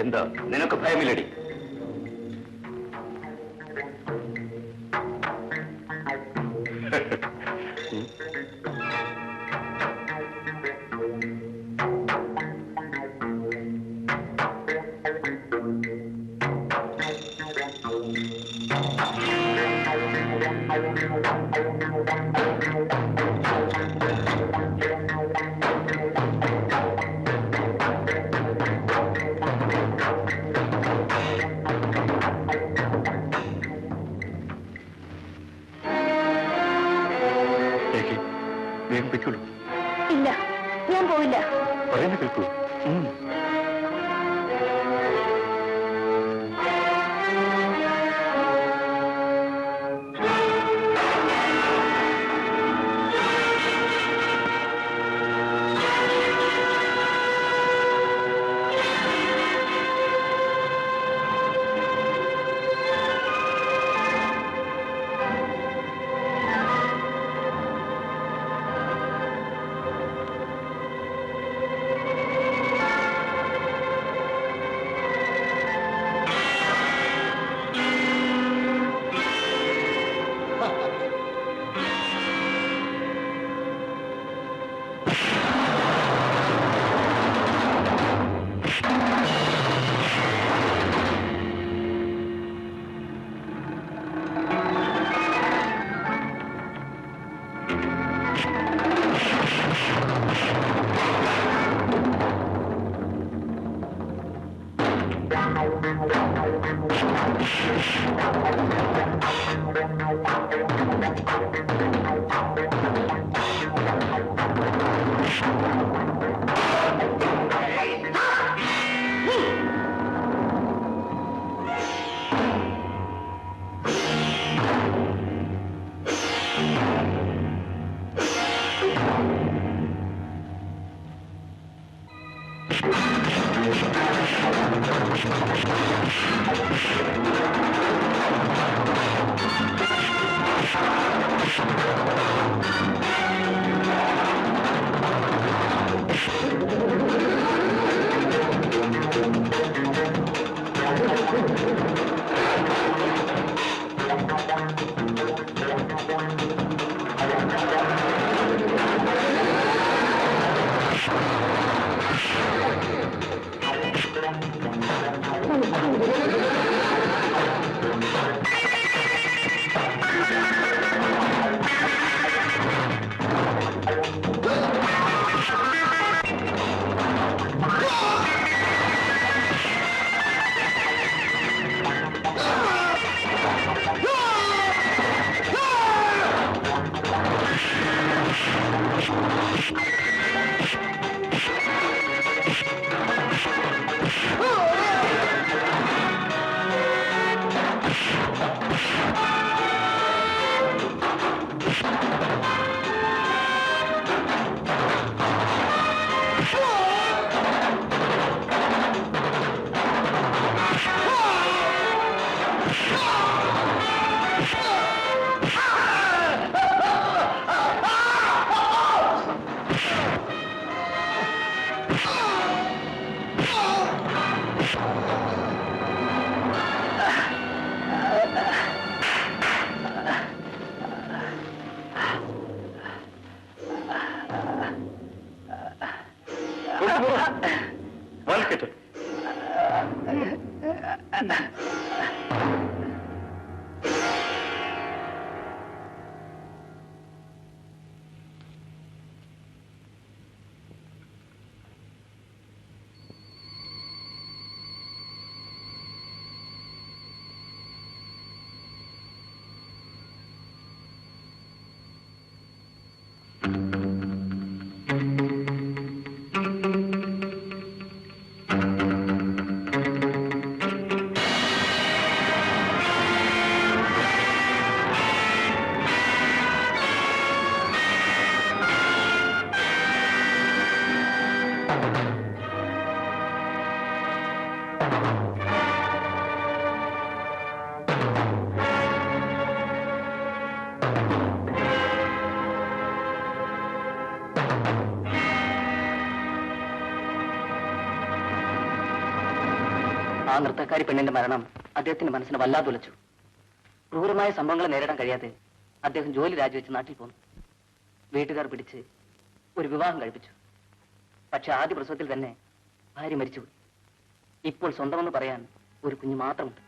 എന്താ നിനക്ക് ഭയമില്ലടി? വേഗം വെക്കുള്ളൂ. ഇല്ല, ഞാൻ പോയില്ല. പറയുന്ന കേൾക്കൂ. ആ നൃത്തക്കാരി പെണ്ണിന്റെ മരണം അദ്ദേഹത്തിന്റെ മനസ്സിനെ വല്ലാതെ ഉലച്ചു. ക്രൂരമായ സംഭവങ്ങളെ നേരിടാൻ കഴിയാതെ അദ്ദേഹം ജോലി രാജിവെച്ച് നാട്ടിൽ പോന്നു. വീട്ടുകാർ പിടിച്ച് ഒരു വിവാഹം കഴിപ്പിച്ചു. പക്ഷെ ആദ്യ പ്രസവത്തിൽ തന്നെ ഭാര്യ മരിച്ചുപോയി. ഇപ്പോൾ സ്വന്തമെന്ന് പറയാൻ ഒരു കുഞ്ഞു മാത്രമുണ്ട്.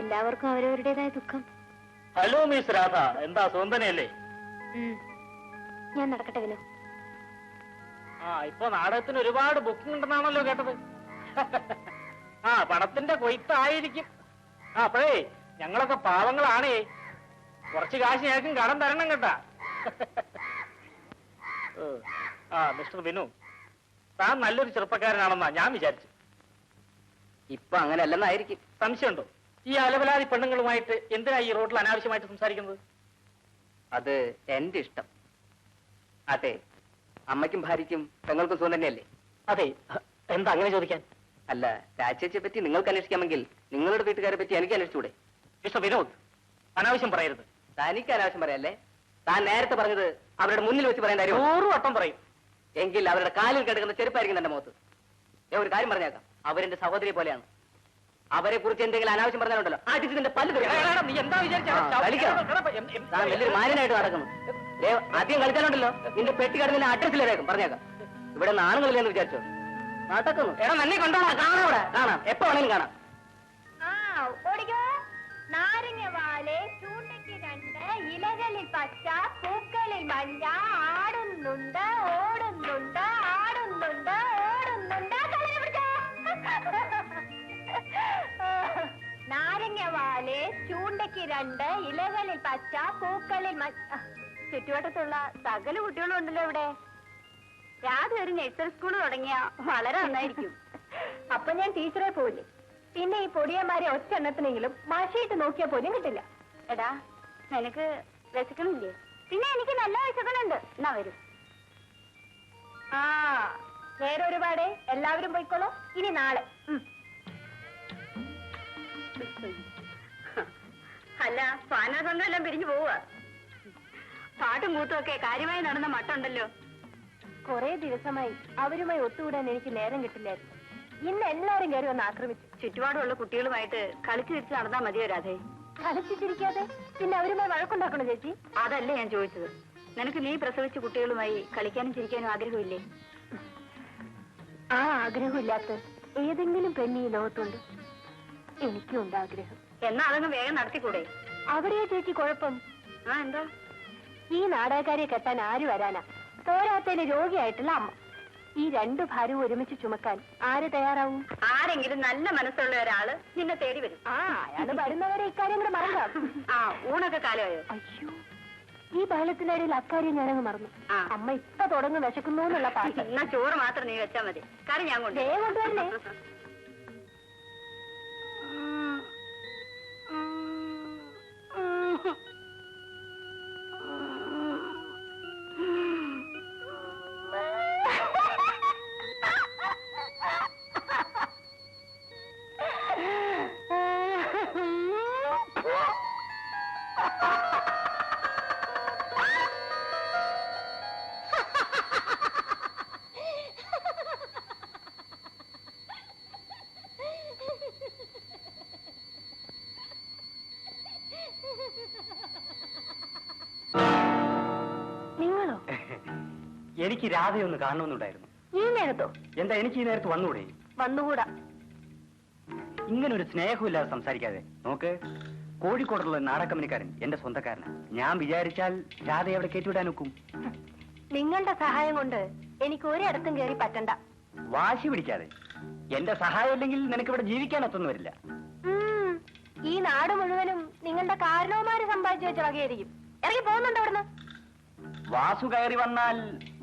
എല്ലാവർക്കും അവരവരുടേതായ ദുഃഖം. ഹലോ മിസ് രാധ, എന്താ സ്വന്തനയല്ലേ? ഞാൻ നടക്കട്ടെ വിനു. ഇപ്പൊ നാടകത്തിന് ഒരുപാട് ബുക്കിംഗ് ഉണ്ടെന്നാണല്ലോ കേട്ടത്. പണത്തിന്റെ കൊയ്ത്തായിരിക്കും. അപ്പോഴേ ഞങ്ങളൊക്കെ പാവങ്ങളാണേ. കുറച്ച് കാശ് ഞങ്ങൾക്കും കടം തരണം കേട്ടാ. മിസ്റ്റർ വിനു, താൻ നല്ലൊരു ചെറുപ്പക്കാരനാണെന്നാ ഞാൻ വിചാരിച്ചു. ഇപ്പൊ അങ്ങനെയല്ലെന്നായിരിക്കും. സംശയമുണ്ടോ? ഈ അലവലാതി പെണ്ണുങ്ങളുമായിട്ട് എന്തിനാ ഈ റോഡിൽ അനാവശ്യമായിട്ട് സംസാരിക്കുന്നത്? അത് എന്റെ ഇഷ്ടം. അതെ, അമ്മയ്ക്കും ഭാര്യയ്ക്കും പെങ്ങൾക്കും സുഖം തന്നെയല്ലേ? അതെ. എന്താ അങ്ങനെ ചോദിക്കാൻ? അല്ല, രാജേച്ചിയെ പറ്റി നിങ്ങൾക്ക് അന്വേഷിക്കാമെങ്കിൽ നിങ്ങളുടെ വീട്ടുകാരെ പറ്റി എനിക്ക് അന്വേഷിച്ചൂടെ? മിസ്റ്റർ വിനോദ്, അനാവശ്യം പറയരുത്. തനിക്ക് അനാവശ്യം പറയാല്ലേ? താൻ നേരത്തെ പറഞ്ഞത് അവരുടെ മുന്നിൽ വെച്ച് പറയാൻ കാര്യം 100 വട്ടം പറയും. എങ്കിൽ അവരുടെ കാലിൽ കിടക്കുന്ന ചെരുപ്പായിരിക്കും എന്റെ മുഖത്ത്. ഞാൻ ഒരു കാര്യം പറഞ്ഞേക്കാം, അവരെന്റെ സഹോദരിയെ പോലെയാണ്. അവരെ കുറിച്ച് എന്തെങ്കിലും അനാവശ്യം പറഞ്ഞാലുണ്ടല്ലോ അടിച്ച് നിന്റെ പല്ല് നീ എന്താ താൻ വലിയൊരു മാന്യനായിട്ട് നടക്കുന്നു. ആദ്യം കളിച്ചാലുണ്ടല്ലോ നിന്റെ പെട്ടി കടന്നിന്റെ അഡ്രസ്സിലേക്കും പറഞ്ഞേക്കാം. ഇവിടെ നാണുങ്ങളില്ലെന്ന് വിചാരിച്ചോ? നടക്കുന്നു. എന്നെ കണ്ടോളാം. കാണാം, ഇവിടെ കാണാം, എപ്പോ വേണമെങ്കിലും കാണാം. ഓടിക്കോ. നാരങ്ങ വാല്, ചൂണ്ടയ്ക്ക് 2, ഇലകളിൽ പച്ച, പൂക്കളിൽ മഞ്ഞ, ആടുന്നുണ്ട് ഓടുന്നുണ്ട്, ആടുന്നുണ്ട് ഓടുന്നുണ്ട്. നാരങ്ങ വാല്, ചൂണ്ടയ്ക്ക് 2, ഇലകളിൽ പച്ച, പൂക്കളിൽ മഞ്ഞ. ചുറ്റുവട്ടത്തുള്ള സകല കുട്ടികളും ഉണ്ടല്ലോ ഇവിടെ. രാധ ഒരു നഴ്സറി സ്കൂൾ തുടങ്ങിയ വളരെ നന്നായിരിക്കും. അപ്പൊ ഞാൻ ടീച്ചറെ പോയില്ലേ. പിന്നെ ഈ പൊടിയന്മാരെ ഒറ്റ എണ്ണത്തിനെങ്കിലും മഷിയിട്ട് നോക്കിയാൽ പോലും കിട്ടില്ല. എടാ, നിനക്ക് വിശക്കണില്ലേ? പിന്നെ എനിക്ക് നല്ല വിശക്കണുണ്ട്. എന്നാ വരും. നേരെ ഒരുപാട്. എല്ലാവരും പോയിക്കോളൂ. ഇനി നാളെ. അല്ല, സ്വാനസന്ധം എല്ലാം പിരിഞ്ഞു പോവുക. പാട്ടും കൂട്ടും ഒക്കെ കാര്യമായി നടന്ന മട്ടുണ്ടല്ലോ. കുറെ ദിവസമായി അവരുമായി ഒത്തുകൂടാൻ എനിക്ക് നേരം കിട്ടില്ലായിരുന്നു. ഇന്ന് എല്ലാരും കയറി വന്ന് ആക്രമിച്ചു. ചുറ്റുപാടുള്ള കുട്ടികളുമായിട്ട് കളിച്ചു തിരിച്ച് നടന്നാ മതിയോ രാധേ? കളിച്ചു ചിരിക്കാതെ പിന്നെ അവരുമായി വഴക്കുണ്ടാക്കണോ ചേച്ചി? അതല്ലേ ഞാൻ ചോദിച്ചത്. നിനക്ക് നീ പ്രസവിച്ച കുട്ടികളുമായി കളിക്കാനും ചിരിക്കാനും ആഗ്രഹമില്ലേ? ആ ആഗ്രഹമില്ലാത്ത ഏതെങ്കിലും പെണ്ണി ഈ ലോകത്തുണ്ട്? എനിക്കും ഉണ്ട് ആഗ്രഹം. എന്നാ അതങ്ങ് വേഗം നടത്തിക്കൂടെ? അവിടെയാ ചേച്ചി കുഴപ്പം. എന്താ? ഈ നാടകക്കാരെ കെട്ടാൻ ആര് വരാനാ? പോരാത്തതിന് രോഗിയായിട്ടുള്ള അമ്മ. ഈ 2 ഭാരവും ഒരുമിച്ച് ചുമക്കാൻ ആര് തയ്യാറാവും? ആരെങ്കിലും നല്ല മനസ്സുള്ള ഒരാള് നിന്നെ തേടി വരും. അയാള് വരുന്നവരെ ഇക്കാര്യം കൂടെ മറക്കാം. ഊണൊക്കെ കാലമായോ? അയ്യോ, ഈ ബഹളത്തിനിടയിൽ അക്കാര്യം ഞാനങ്ങ് മറന്നു. അമ്മ ഇപ്പൊ തുടങ്ങും വിശക്കുന്നു എന്നുള്ള പാട്ട്. എന്നാ ചോറ് മാത്രം നീ വെച്ചാ മതി. കറി ഞാൻ കൊണ്ടുവരണേ. നിങ്ങളോ? എനിക്ക് രാധയൊന്ന് കാണണമെന്നുണ്ടായിരുന്നു. ഈ നേരത്തോ? എന്താ എനിക്ക് ഈ നേരത്ത് വന്നുകൂടെ? വന്നുകൂടാ. ഇങ്ങനൊരു സ്നേഹമില്ലാതെ സംസാരിക്കാതെ. നോക്ക്, കോഴിക്കോടുള്ള നാടകമ്പനിക്കാരൻ എന്റെ സ്വന്തക്കാരനാണ്. ഞാൻ വിചാരിച്ചാൽ രാധയെ അവിടെ കയറ്റിവിടാൻ നോക്കും. നിങ്ങളുടെ സഹായം കൊണ്ട് എനിക്ക് ഒരിടത്തും കയറി പറ്റണ്ട. വാശി പിടിക്കാതെ. എന്റെ സഹായം ഇല്ലെങ്കിൽ നിനക്ക് ഇവിടെ ജീവിക്കാനൊത്തൊന്നും വരില്ല. ഈ നാട് മുഴുവനും നിങ്ങളുടെ കാരണവന്മാര് സമ്പാദിച്ചു വെച്ച വകയായിരിക്കും. ഇറങ്ങി പോകുന്നുണ്ടോ അവിടുന്ന്? വാസു കയറി വന്നാൽ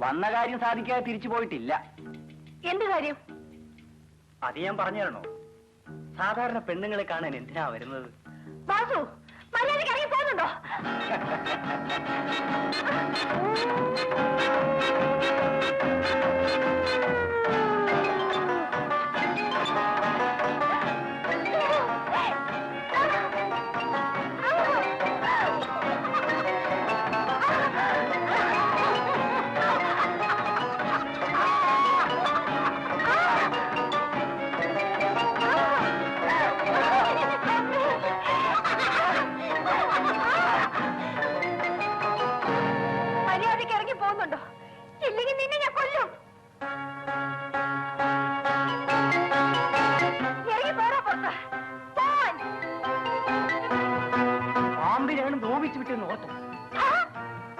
വന്ന കാര്യം സാധിക്കാതെ തിരിച്ചു പോയിട്ടില്ല. എന്ത് കാര്യം? അത് ഞാൻ പറഞ്ഞു തരണോ? സാധാരണ പെണ്ണുങ്ങളെ കാണാൻ എന്തിനാ വരുന്നത്? വാസു മര്യാദയ്ക്ക് ഇറങ്ങി പോകുന്നുണ്ടോ? മര്യാദയ്ക്ക് ഇറങ്ങി പോകുന്നുണ്ടോ? ഇല്ലെങ്കിൽ നിന്നെ ഞാൻ കൊല്ലും. ഇറങ്ങി പോരാ പുറത്ത്. പോവാൻ. പാമ്പിനെയാണ് നോവിച്ചു വിട്ടെന്ന് ഓർത്തു. ആ,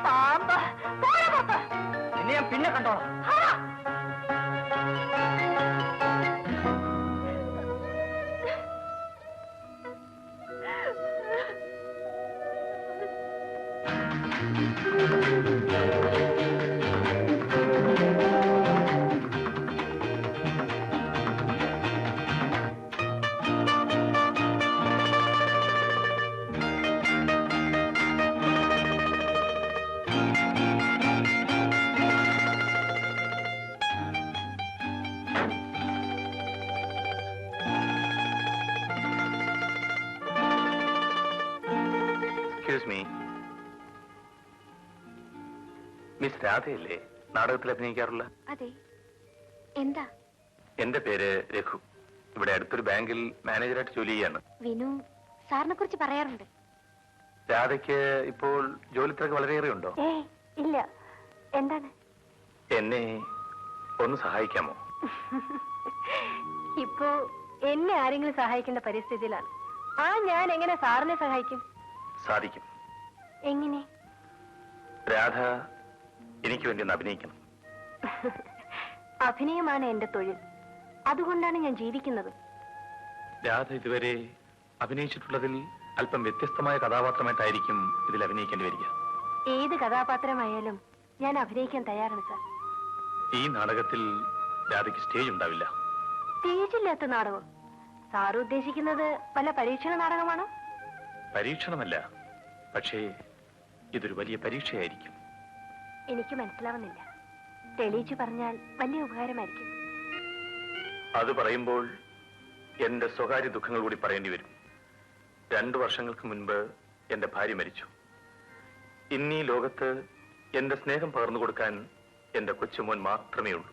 പാമ്പ്. പോരാ പുറത്ത്. നിന്നെ ഞാൻ പിന്നെ കണ്ടോളാം. ആ. എക്സ്ക്യൂസ് മീ, മിസ് രാധയല്ലേ നാടകത്തിൽ അഭിനയിക്കാറുള്ള? അതെ, എന്താ? എന്റെ പേര് രഘു. ഇവിടെ അടുത്തൊരു ബാങ്കിൽ മാനേജറായിട്ട് ജോലി ചെയ്യാണ്. വിനു സാറിനെ കുറിച്ച് പറയാറുണ്ട്. രാധയ്ക്ക് ഇപ്പോൾ ജോലി തിരക്ക് വളരെയേറെ ഉണ്ടോ? ഇല്ല. എന്താണ്? എന്നെ ഒന്ന് സഹായിക്കാമോ? ഇപ്പോ എന്നെ ആരെങ്കിലും സഹായിക്കേണ്ട പരിസ്ഥിതിയിലാണ്. ഞാൻ എങ്ങനെ സാറിനെ സഹായിക്കും? സാധിക്കും. എങ്ങനെ? രാധ എനിക്ക് വേണ്ടി ഒന്ന് അഭിനയിക്കണം. അഭിനയമാണ് എന്റെ തൊഴിൽ. അതുകൊണ്ടാണ് ഞാൻ ജീവിക്കുന്നത്. രാധ ഇതുവരെ അഭിനയിച്ചിട്ടുള്ളതിൽ അല്പം വ്യത്യസ്തമായ കഥാപാത്രമായിട്ടായിരിക്കും ഇതിൽ അഭിനയിക്കേണ്ടി വരിക. ഏത് കഥാപാത്രമായാലും ഞാൻ അഭിനയിക്കാൻ തയ്യാറാണ് സാർ. ഈ നാടകത്തിൽ രാധയ്ക്ക് സ്റ്റേജ് ഉണ്ടാവില്ല. സ്റ്റേജില്ലാത്ത നാടകം? സാർ ഉദ്ദേശിക്കുന്നത് വല്ല പരീക്ഷണ നാടകമാണോ? പരീക്ഷണമല്ല, പക്ഷേ ഇതൊരു വലിയ പരീക്ഷയായിരിക്കും. എനിക്ക് മനസ്സിലാവുന്നില്ല. തെളിയിച്ചു പറഞ്ഞാൽ വലിയ ഉപകാരമായിരിക്കും. അത് പറയുമ്പോൾ എന്റെ സ്വകാര്യ ദുഃഖങ്ങൾ കൂടി പറയേണ്ടി വരും. 2 വർഷങ്ങൾക്ക് മുൻപ് എന്റെ ഭാര്യ മരിച്ചു. ഇന്നീ ലോകത്ത് എന്റെ സ്നേഹം പകർന്നു കൊടുക്കാൻ എന്റെ കൊച്ചുമോൻ മാത്രമേ ഉള്ളൂ.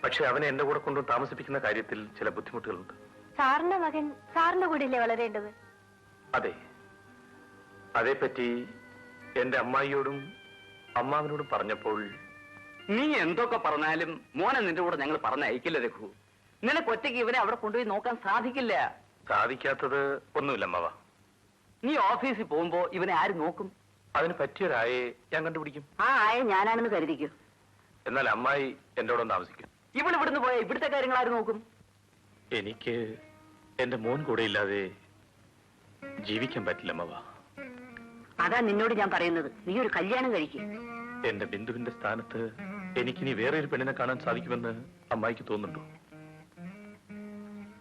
പക്ഷെ അവനെ എന്റെ കൂടെ കൊണ്ടു താമസിപ്പിക്കുന്ന കാര്യത്തിൽ ചില ബുദ്ധിമുട്ടുകളുണ്ട്. സാറിന്റെ മകൻ സാറിന്റെ കൂടെയല്ലേ വളരേണ്ടത്? അതെ, അതേപ്പറ്റി എന്റെ അമ്മായിയോടും അമ്മാവനോടും പറഞ്ഞപ്പോൾ നീ എന്തൊക്കെ പറഞ്ഞാലും മോനെ നിന്റെ കൂടെ ഞങ്ങൾ പറഞ്ഞയക്കില്ല രഘു. നിനക്ക് ഒറ്റയ്ക്ക് ഇവനെ അവിടെ കൊണ്ടുപോയി നോക്കാൻ സാധിക്കില്ല. സാധിക്കാത്തത് ഒന്നുമില്ല അമ്മാവ. നീ ഓഫീസിൽ പോകുമ്പോ ഇവനെ ആര് നോക്കും? അതിന് പറ്റിയൊരായെ ഞാൻ കണ്ടുപിടിക്കും. ആ ആയ ഞാനാണെന്ന് കരുതിക്കൂ. എന്നാൽ അമ്മായി എന്റെ കൂടെ താമസിക്കും. ഇവിടുന്ന് പോയ ഇവിടുത്തെ കാര്യങ്ങൾ ആര് നോക്കും? എനിക്ക് എന്റെ മോൻ കൂടെ ഇല്ലാതെ ജീവിക്കാൻ പറ്റില്ല അമ്മവ. അതാ നിന്നോട് ഞാൻ പറയുന്നത്, നീ ഒരു കല്യാണം കഴിക്കും. എന്റെ ബിന്ദുവിന്റെ സ്ഥാനത്ത് എനിക്കിനി വേറെ ഒരു പെണ്ണിനെ കാണാൻ സാധിക്കുമെന്ന് അമ്മായിക്ക് തോന്നുന്നുണ്ടോ?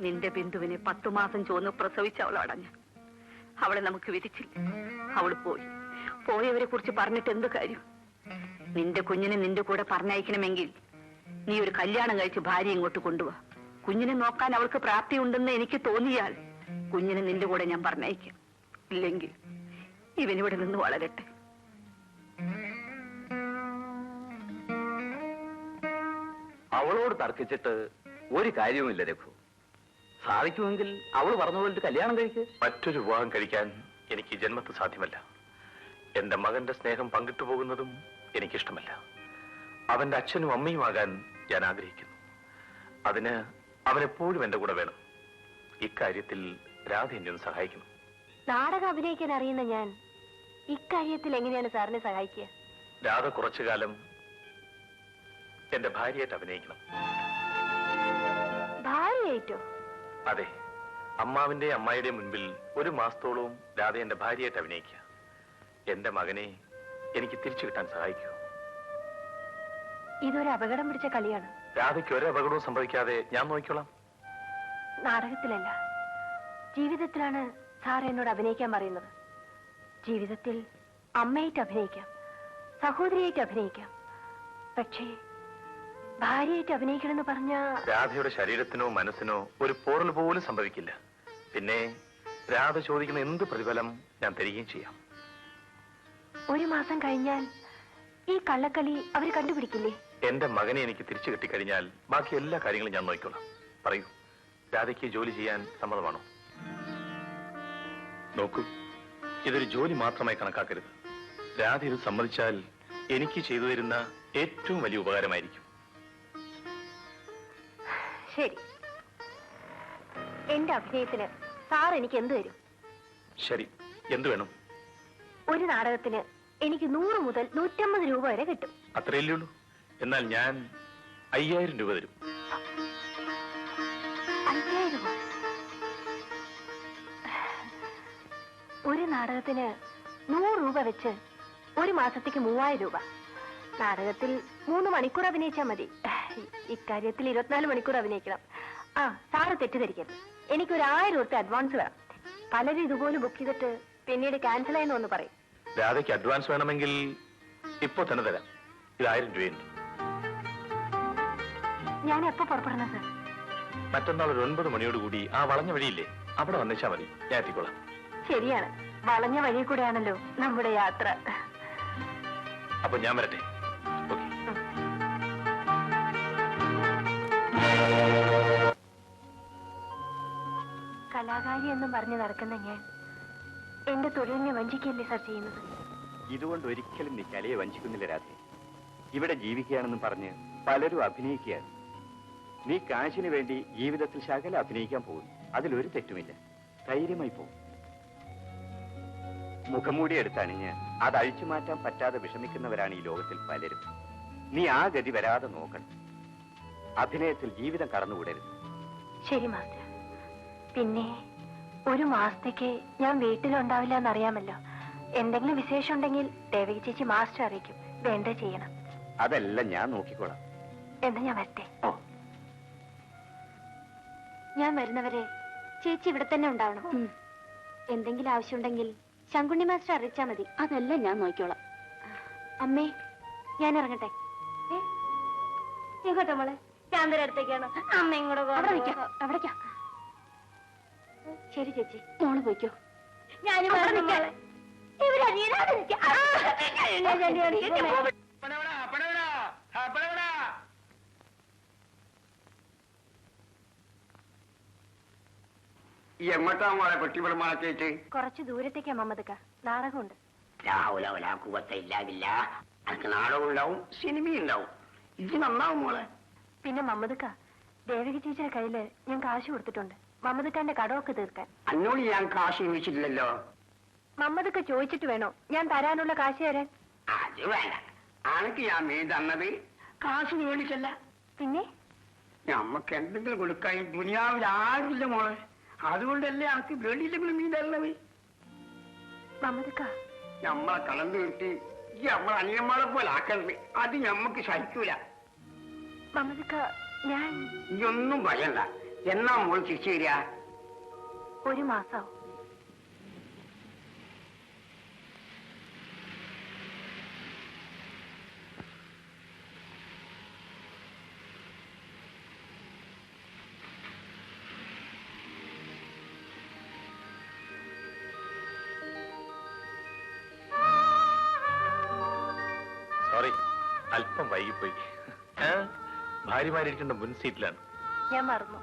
നിന്റെ ബിന്ദുവിനെ 10 മാസം ചോന്ന് പ്രസവിച്ച അവളാടഞ്ഞ. അവളെ നമുക്ക് വിധിച്ചില്ല. അവള് പോയവരെ കുറിച്ച് പറഞ്ഞിട്ട് എന്ത് കാര്യം? നിന്റെ കുഞ്ഞിനെ നിന്റെ കൂടെ പറഞ്ഞയക്കണമെങ്കിൽ നീ ഒരു കല്യാണം കഴിച്ച് ഭാര്യ ഇങ്ങോട്ട് കൊണ്ടുപോവാ. കുഞ്ഞിനെ നോക്കാൻ അവൾക്ക് പ്രാപ്തിയുണ്ടെന്ന് എനിക്ക് തോന്നിയാൽ കുഞ്ഞിനെ നിന്റെ കൂടെ ഞാൻ പറഞ്ഞയക്കാം. ഇല്ലെങ്കിൽ ഇവനിവിടെ നിന്ന് വളരട്ടെ. അവളോട് തർക്കിച്ചിട്ട് ഒരു കാര്യവുമില്ല രഘു. സാധിക്കുമെങ്കിൽ അവൾ പറഞ്ഞുകൊണ്ട് കല്യാണം കഴിക്ക്. മറ്റൊരു വിവാഹം കഴിക്കാൻ എനിക്ക് ജന്മത്ത് സാധ്യമല്ല. എന്റെ മകന്റെ സ്നേഹം പങ്കിട്ടു പോകുന്നതും എനിക്കിഷ്ടമല്ല. അവന്റെ അച്ഛനും അമ്മയുമാകാൻ ഞാൻ ആഗ്രഹിക്കുന്നു. അതിന് അവനെപ്പോഴും എന്റെ കൂടെ വേണം. ഇക്കാര്യത്തിൽ രാധ എന്നെ ഒന്ന് സഹായിക്കണം. നാടകം അഭിനയിക്കാൻ അറിയുന്ന ഞാൻ ഇക്കാര്യത്തിൽ എങ്ങനെയാണ് സാറിനെ സഹായിക്കുക? രാധ കുറച്ചു കാലം എന്റെ ഭാര്യയായിട്ട് അഭിനയിക്കണം. ഭാര്യയായിട്ടോ? അതെ, അമ്മാവിന്റെ അമ്മായിയുടെ മുൻപിൽ 1 മാസത്തോളവും രാധ എന്റെ ഭാര്യയായിട്ട് അഭിനയിക്കുക. എന്റെ മകനെ എനിക്ക് തിരിച്ചു കിട്ടാൻ സഹായിക്കൂ. ഇതൊരു അപകടം പിടിച്ച കളിയാണ്. രാധയ്ക്ക് ഒരു അപകടവും സംഭവിക്കാതെ ഞാൻ നോക്കിക്കോളാം. നാടകത്തിലല്ല, ജീവിതത്തിലാണ് സാർ എന്നോട് അഭിനയിക്കാൻ പറയുന്നത്. ജീവിതത്തിൽ അമ്മയായിട്ട് അഭിനയിക്കാം, സഹോദരിയായിട്ട് അഭിനയിക്കാം. പക്ഷേ ഭാര്യയായിട്ട് അഭിനയിക്കണമെന്ന് പറഞ്ഞ രാധയുടെ ശരീരത്തിനോ മനസ്സിനോ ഒരു പോറൽ പോലും സംഭവിക്കില്ല. പിന്നെ രാധ ചോദിക്കുന്ന എന്ത് പ്രതിഫലം ഞാൻ തരികയും ചെയ്യാം. 1 മാസം കഴിഞ്ഞാൽ ഈ കള്ളക്കളി അവർ കണ്ടുപിടിക്കില്ലേ? എന്റെ മകനെ എനിക്ക് തിരിച്ചു കിട്ടിക്കഴിഞ്ഞാൽ ബാക്കി എല്ലാ കാര്യങ്ങളും ഞാൻ നോക്കിക്കോളാം. പറയൂ, രാധയ്ക്ക് ജോലി ചെയ്യാൻ സമ്മതമാണോ? നോക്കൂ, ഇതൊരു ജോലി മാത്രമായി കണക്കാക്കരുത്. രാധ ഇത് സമ്മതിച്ചാൽ എനിക്ക് ചെയ്തു തരുന്ന ഏറ്റവും വലിയ ഉപകാരമായിരിക്കും. ശരി, എന്റെ അഭിനയത്തിന് സാർ എനിക്ക് എന്ത് തരും? ശരി, എന്തു വേണം? ഒരു നാടകത്തിന് എനിക്ക് 100 മുതൽ 150 രൂപ വരെ കിട്ടും. അത്രയല്ലേ ഉള്ളൂ? എന്നാൽ ഞാൻ 5000 രൂപ തരും. 5000? ഒരു നാടകത്തിന് 100 രൂപ വെച്ച് 1 മാസത്തേക്ക് 3000 രൂപ. നാടകത്തിൽ 3 മണിക്കൂർ അഭിനയിച്ചാൽ മതി. ഇക്കാര്യത്തിൽ 24 മണിക്കൂർ അഭിനയിക്കണം. ആ, സാറ് തെറ്റിദ്ധരിക്കരുത്. എനിക്കൊരു 1000 രൂപ അഡ്വാൻസ് വേണം. പലരും ഇതുപോലെ ബുക്ക് ചെയ്തിട്ട് പിന്നീട് ക്യാൻസൽ ആയെന്ന് പറയും. രാധയ്ക്ക് അഡ്വാൻസ് വേണമെങ്കിൽ ഇപ്പോ തന്നെ തരാം. ഇത് 1000 രൂപയുണ്ട്. ഞാൻ എപ്പോ പുറപ്പെടണം സർ? മറ്റന്നാൾ ഒരു 9 മണിയോടുകൂടി ആ വളഞ്ഞ വഴിയില്ലേ, അവിടെ വന്നേച്ചാ മതി. ഞാൻ എത്തിക്കോളാം. ശരിയാണ്, വളഞ്ഞ വഴി കൂടെയാണല്ലോ നമ്മുടെ യാത്ര. അപ്പൊ ഞാൻ വരട്ടെ. ഓക്കെ. കലാകാരി എന്നും പറഞ്ഞ് നടക്കുന്ന ഞാൻ എന്റെ തൊഴിലിനെ വഞ്ചിക്കല്ലേ സർ ചെയ്യുന്നത്? ഇതുകൊണ്ട് ഒരിക്കലും നീ കലയെ വഞ്ചിക്കുന്നില്ല രാധേ. ഇവിടെ ജീവിക്കുകയാണെന്നും പറഞ്ഞ് പലരും അഭിനയിക്കുകയാണ്. നീ കാശിന് വേണ്ടി ജീവിതത്തിൽ ശകല അഭിനയിക്കാൻ പോകുന്നു. അതിലൊരു തെറ്റുമില്ല. ധൈര്യമായി പോകും. മുഖംമൂടി എടുത്തണിഞ്ഞ് അത് അഴിച്ചു മാറ്റാൻ പറ്റാതെ വിഷമിക്കുന്നവരാണ് ഈ ലോകത്തിൽ പലരും. നീ ആ ഗതി വരാതെ നോക്കണം. അഭിനയത്തിൽ ജീവിതം കടന്നുകൂടരുത്. ശരി മാസ്റ്റർ. പിന്നെ 1 മാസത്തേക്ക് ഞാൻ വീട്ടിലുണ്ടാവില്ല എന്നറിയാമല്ലോ. എന്തെങ്കിലും വിശേഷം ഉണ്ടെങ്കിൽ ദേവകി ചേച്ചി മാസ്റ്റർ അറിയിക്കും. വേണ്ട ചെയ്യണം. അതെല്ലാം ഞാൻ നോക്കിക്കോളാം. എന്നാ ഞാൻ വരട്ടെ. ഞാൻ വരുന്നവരെ ചേച്ചി ഇവിടെ തന്നെ ഉണ്ടാവണം. എന്തെങ്കിലും ആവശ്യമുണ്ടെങ്കിൽ ശങ്കുണ്ണി മാസ്റ്റർ അറിയിച്ചാ മതി. അതെല്ലാം ഞാൻ നോക്കിക്കോളാം. അമ്മേ, ഞാൻ ഇറങ്ങട്ടെ. എങ്ങോട്ടാ മോളെ? ചാന്തര അടുത്തേക്കാണോ? അമ്മ ഇങ്ങോട്ട് അവിടേക്കാ. ശരി ചേച്ചി, മോള് പോയിക്കോ. ഞാനും ഈ എങ്ങോട്ടാ മോളെ പെട്ടിപ്പെടുമാക്കിയിട്ട്? കുറച്ച് ദൂരത്തേക്കാ മമ്മദക്ക. നാടകമുണ്ട്. അനക്ക് നാടകം ഉണ്ടാവും, സിനിമയും ഉണ്ടാവും. ഇത് നന്നാവും മോളെ. പിന്നെ മമ്മദക്ക, ദേവകി ചേച്ചിയുടെ കയ്യില് ഞാൻ കാശ് കൊടുത്തിട്ടുണ്ട്. മമ്മദക്കാന്റെ കടമൊക്കെ തീർക്കാൻ. അന്നോട് ഞാൻ കാശ് ചോദിച്ചിട്ടില്ലല്ലോ. മമ്മദക്ക ചോദിച്ചിട്ട് വേണോ ഞാൻ തരാനുള്ള കാശ് തരാൻ? അത് വേണ്ട. അനക്ക് ഞാൻ മീൻ തന്നത് കാശിന് വേണ്ടിട്ടല്ല. പിന്നെ നമ്മക്ക് എന്തെങ്കിലും കൊടുക്കാൻ ദുനിയാവിൽ ആരുമില്ല മോളെ. അതുകൊണ്ടല്ലേ അനക്ക് വേണ്ടിയില്ലെങ്കിലും മീൻ തരണത്. മമ്മദക്ക, നമ്മളെ കളം തീർത്തി നമ്മളെ അനിയന്മാരെ പോലെ ആക്കരുത്. അത് ഞമ്മക്ക് സഹിക്കൂല. മമ്മദക്ക, ഞാൻ ഇതൊന്നും പറയണ്ട. എന്നാ മോൾ തിരിച്ചു വരിക? 1 മാസാവും. സോറി, അല്പം വൈകിപ്പോയി. ഭാര്യമാരിക്കുന്ന മുൻ സീറ്റിലാണ്. ഞാൻ മറന്നു.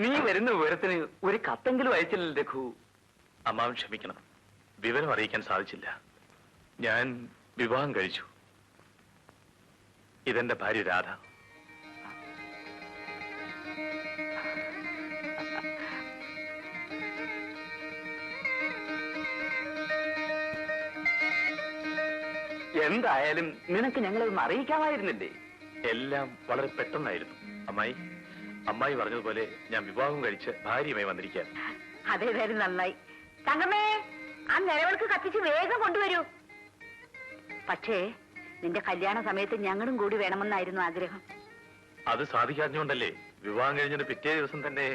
നീ വരുന്ന വിവരത്തിന് ഒരു കത്തെങ്കിലും അയച്ചില്ല രഘു. അമ്മാവൻ ക്ഷമിക്കണം, വിവരം അറിയിക്കാൻ സാധിച്ചില്ല. ഞാൻ വിവാഹം കഴിച്ചു. ഇതെന്റെ ഭാര്യ രാധ. എന്തായാലും നിനക്ക് ഞങ്ങളൊന്ന് അറിയിക്കാമായിരുന്നില്ലേ? എല്ലാം വളരെ പെട്ടെന്നായിരുന്നു. അമ്മായി പറഞ്ഞതുപോലെ ഞാൻ വിവാഹം കഴിച്ച് ഭാര്യയുമായി വന്നിരിക്കാൻ. അതേതായാലും നന്നായി. തങ്കമ്മേ, ആ നിലവിളക്ക് കത്തിച്ച് വേഗം കൊണ്ടുവരൂ. പക്ഷേ നിന്റെ കല്യാണ സമയത്ത് ഞങ്ങളും കൂടി വേണമെന്നായിരുന്നു ആഗ്രഹം. അത് സാധിക്കാഞ്ഞുകൊണ്ടല്ലേ വിവാഹം കഴിഞ്ഞിട്ട് പിറ്റേ ദിവസം തന്നെ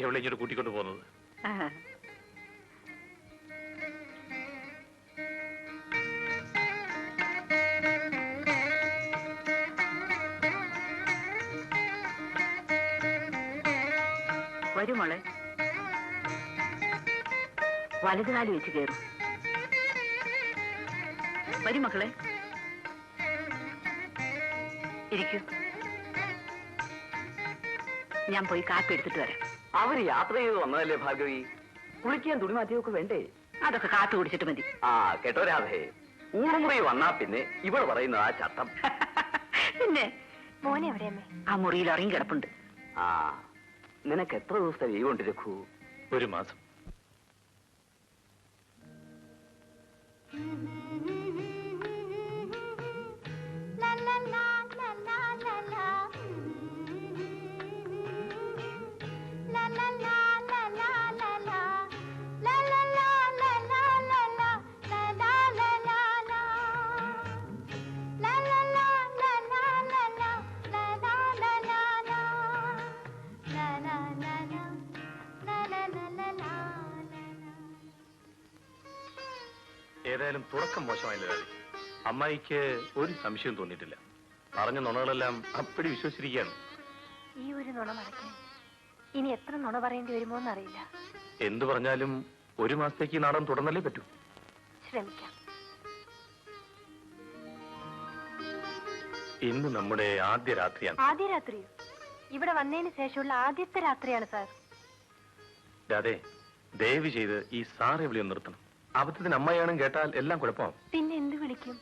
എവിടെ ഇങ്ങോട്ട് കൂട്ടിക്കൊണ്ട് പോകുന്നത്. വരൂ മോളെ, വലതുകാലി വെച്ച് കയറും. വരൂ മക്കളെ, ഇരിക്കൂ. ഞാൻ പോയി കാപ്പി എടുത്തിട്ട് വരാം. അവര് യാത്ര ചെയ്ത് വന്നതല്ലേ ഭാർഗവി, കുളിക്കാൻ തുണി മാറ്റിയൊക്കെ വേണ്ടേ? അതൊക്കെ കാപ്പി കുടിച്ചിട്ട് മതി. ആ കേട്ടോ രാധേ, ഊണുമുറി വന്നാ പിന്നെ ഇവൾ പറയുന്ന ആ ചട്ടം. പിന്നെ മോനെ എവിടെയമ്മേ? ആ മുറിയിൽ ഇറങ്ങി കിടപ്പുണ്ട്. ആ നിനക്ക് എത്ര ദിവസത്തെ ലീവ് ഉണ്ട് രഘു? 1 മാസം. ഏതായാലും തുടക്കം മോശമായില്ല. അമ്മായിക്ക് ഒരു സംശയം തോന്നിയിട്ടില്ല. പറഞ്ഞ നുണകളെല്ലാം അപ്പടി വിശ്വസിച്ചിരിക്കുകയാണ്. ഈ ഒരു നുണ മറയ്ക്കാൻ ഇനി എത്ര നുണ പറയേണ്ടി വരുമോ എന്നറിയില്ല. എന്തു പറഞ്ഞാലും 1 മാസത്തേക്ക് ഈ നാടകം തുടർന്നല്ലേ പറ്റൂ. ശ്രമിക്കാം. ഇന്ന് നമ്മുടെ ആദ്യ രാത്രിയാണ്. ആദ്യ രാത്രിയോ? ഇവിടെ വന്നതിന് ശേഷമുള്ള ആദ്യത്തെ രാത്രിയാണ് സാർ. അതെ, ദയവ് ചെയ്ത് ഈ സാറെ വിളിയൊന്ന് നിർത്തണം. അബദ്ധത്തിന് അമ്മയാണെന്ന് കേട്ടാൽ എല്ലാം കുഴപ്പമാവും. പിന്നെ എന്ത് വിളിക്കും?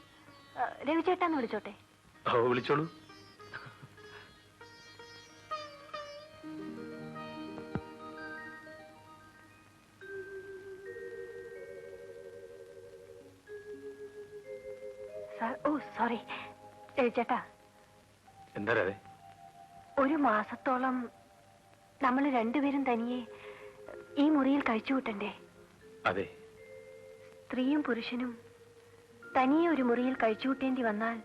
രവിചേട്ടാന്ന് വിളിച്ചോട്ടെ? ഓ, വിളിച്ചോളൂ. ഓ സോറി രവിചേട്ടാ. എന്താ രാധേ? 1 മാസത്തോളം നമ്മൾ രണ്ടുപേരും തനിയെ ഈ മുറിയിൽ കഴിച്ചു കൂട്ടണ്ടേ? അതെ. സ്ത്രീയും പുരുഷനും തനിയെ ഒരു മുറിയിൽ കഴിച്ചുകൂട്ടേണ്ടി വന്നാൽ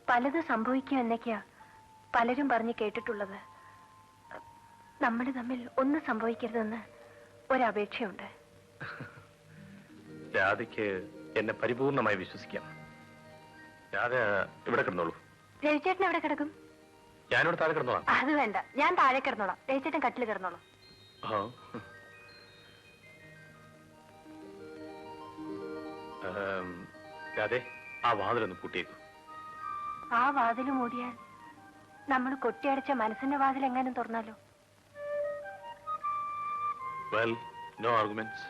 പലത് സംഭവിക്കും എന്നൊക്കെയാ പലരും പറഞ്ഞു കേട്ടിട്ടുള്ളത്. നമ്മൾ തമ്മിൽ ഒന്നും സംഭവിക്കരുതെന്ന് ഒരപേക്ഷയുണ്ട്. രാധയ്ക്ക് എന്നെ പരിപൂർണമായി വിശ്വസിക്കാം. രാധ ഇവിടെ കിടന്നോളൂ. രവിചേട്ടൻ എവിടെ കിടക്കും? ഞാനിവിടെ താഴെ കിടന്നോളാം. അത് വേണ്ട, ഞാൻ താഴെ കിടന്നോളാം. രവിചേട്ടൻ കട്ടിൽ കിടന്നോളാം. രാധേ, ആ വാതിലൊന്ന് പൂട്ടിയേക്കും. ആ വാതിൽ മൂടിയാൽ നമ്മൾ കൊട്ടിയടച്ച മനസ്സിന്റെ വാതിൽ എങ്ങാനും തുറന്നാലോ? Well, no arguments.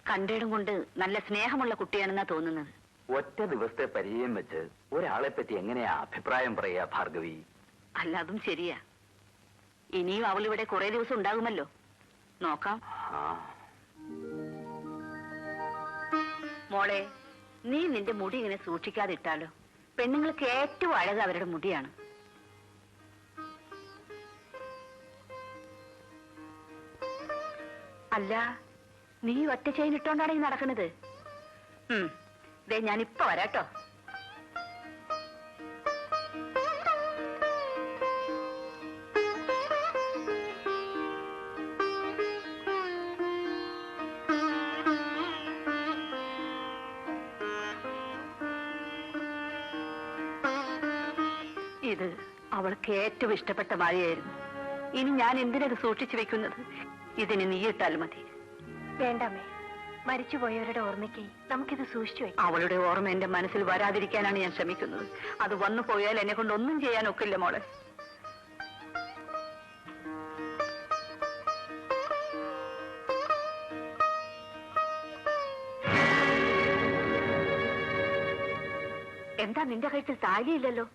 കണ്ടിടും കൊണ്ട് നല്ല സ്നേഹമുള്ള കുട്ടിയാണെന്നാ തോന്നുന്നത്. ഒറ്റ ദിവസത്തെ പരിചയം വെച്ച് ഒരാളെ പറ്റി എങ്ങനെയാ അഭിപ്രായം പറയാ ഭാർഗവി? അല്ല, അതും ശരിയാ. ഇനിയും അവളിവിടെ കുറെ ദിവസം ഉണ്ടാകുമല്ലോ. നോക്കാം. മോളെ, നീ നിന്റെ മുടി ഇങ്ങനെ സൂക്ഷിക്കാതെ ഇട്ടാലോ? പെണ്ണുങ്ങൾക്ക് ഏറ്റവും അഴക് അവരുടെ മുടിയാണ്. അല്ല, നീ ഒറ്റ ചെയിൻ ഇട്ടോണ്ടാണ് ഈ നടക്കുന്നത്. ഞാനിപ്പോ വരാട്ടോ. ഇത് അവൾക്ക് ഏറ്റവും ഇഷ്ടപ്പെട്ട മാലയായിരുന്നു. ഇനി ഞാൻ എന്തിനത് സൂക്ഷിച്ചു വെക്കുന്നത്? ഇതിന് നീ ഇട്ടാൽ മതി. വേണ്ടമ്മേ, മരിച്ചുപോയവരുടെ ഓർമ്മയ്ക്ക് നമുക്കിത് സൂക്ഷിച്ചു വയ്ക്കാം. അവളുടെ ഓർമ്മ എന്റെ മനസ്സിൽ വരാതിരിക്കാനാണ് ഞാൻ ശ്രമിക്കുന്നത്. അത് വന്നു പോയാൽ എന്നെ കൊണ്ട് ഒന്നും ചെയ്യാൻ ഒക്കില്ല മോളെ. എന്താ നിന്റെ കഴുത്തിൽ താലിയില്ലല്ലോ?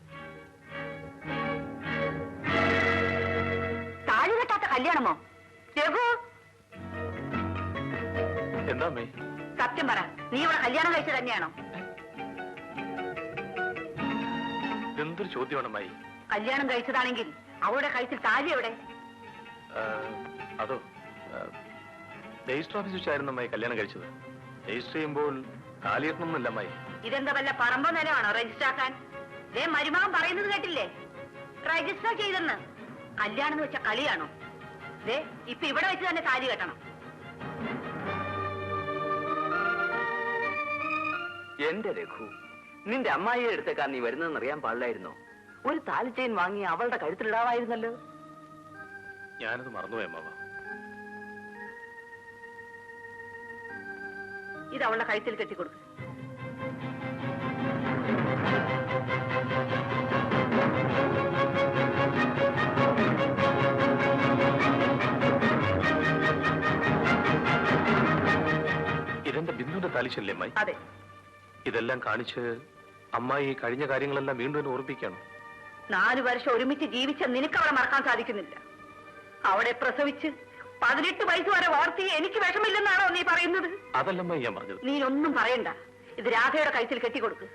താലി കെട്ടാത്ത കല്യാണമോ? രഘു, എന്താ അമ്മേ? സത്യം പറ, നീ ഇവിടെ കല്യാണം കഴിച്ചു തന്നെയാണോ? എന്തൊരു ചോദ്യമാണ് അമ്മായി. കല്യാണം കഴിച്ചതാണെങ്കിൽ അവളുടെ കഴുത്തിൽ താലി എവിടെ? അതോ, രജിസ്റ്റർ ഓഫീസ് വെച്ചായിരുന്നു അമ്മായി കല്യാണം കഴിച്ചത്. രജിസ്റ്റർ ചെയ്യുമ്പോൾ താലിയെത്തണമെന്നല്ല അമ്മായി. ഇതെന്താ വല്ല പറമ്പോ നിലമാണോ രജിസ്റ്റർ ആക്കാൻ? മരുമകൻ പറയുന്നത് കേട്ടില്ലേ? രജിസ്റ്റർ ചെയ്തെന്ന്. കല്യാണം എന്ന് വെച്ച കളിയാണോ? ഇപ്പൊ ഇവിടെ വെച്ച് തന്നെ താലി കെട്ടണം. എന്റെ രഘു, നിന്റെ അമ്മായിയെ അടുത്തേക്കാ നീ വരുന്നതെന്ന് അറിയാൻ പാടില്ലായിരുന്നോ? ഒരു താലിച്ചെയിൻ വാങ്ങി അവളുടെ കഴുത്തിലിടാവായിരുന്നല്ലോ. ഞാനത് മറന്നുപോയി അമ്മാവ. ഇത് അവളുടെ കഴുത്തിൽ കെട്ടിക്കൊടുക്കും. ഇതെന്റെ ബിന്ദുവിന്റെ താലിശല്ലേ അമ്മായി? അതെ. ഇതെല്ലാം കാണിച്ച് അമ്മായി കഴിഞ്ഞ കാര്യങ്ങളെല്ലാം വീണ്ടും ഓർപ്പിക്കണം. 4 വർഷം ഒരുമിച്ച് ജീവിച്ച നിനക്ക് അവളെ മറക്കാൻ സാധിക്കുന്നില്ല. അവളെ പ്രസവിച്ച് 18 വയസ്സ് വരെ വളർത്തി എനിക്ക് വിഷമില്ലെന്നാണോ നീ പറയുന്നത്? അതല്ലമ്മ ഞാൻ പറഞ്ഞത്. നീ ഒന്നും പറയണ്ട. ഇത് രാധയുടെ കഴുത്തിൽ കെട്ടിക്കൊടുക്ക്.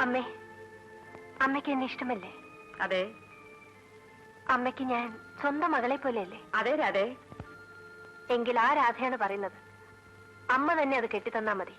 അമ്മേ, അമ്മയ്ക്ക് എന്നെ ഇഷ്ടമല്ലേ? അതെ. അമ്മയ്ക്ക് ഞാൻ സ്വന്തം മകളെ പോലെയല്ലേ? അതെ രാധേ. എങ്കിൽ ആ രാധയാണ് പറയുന്നത്. അമ്മ തന്നെ അത് കെട്ടിത്തന്നാ മതി.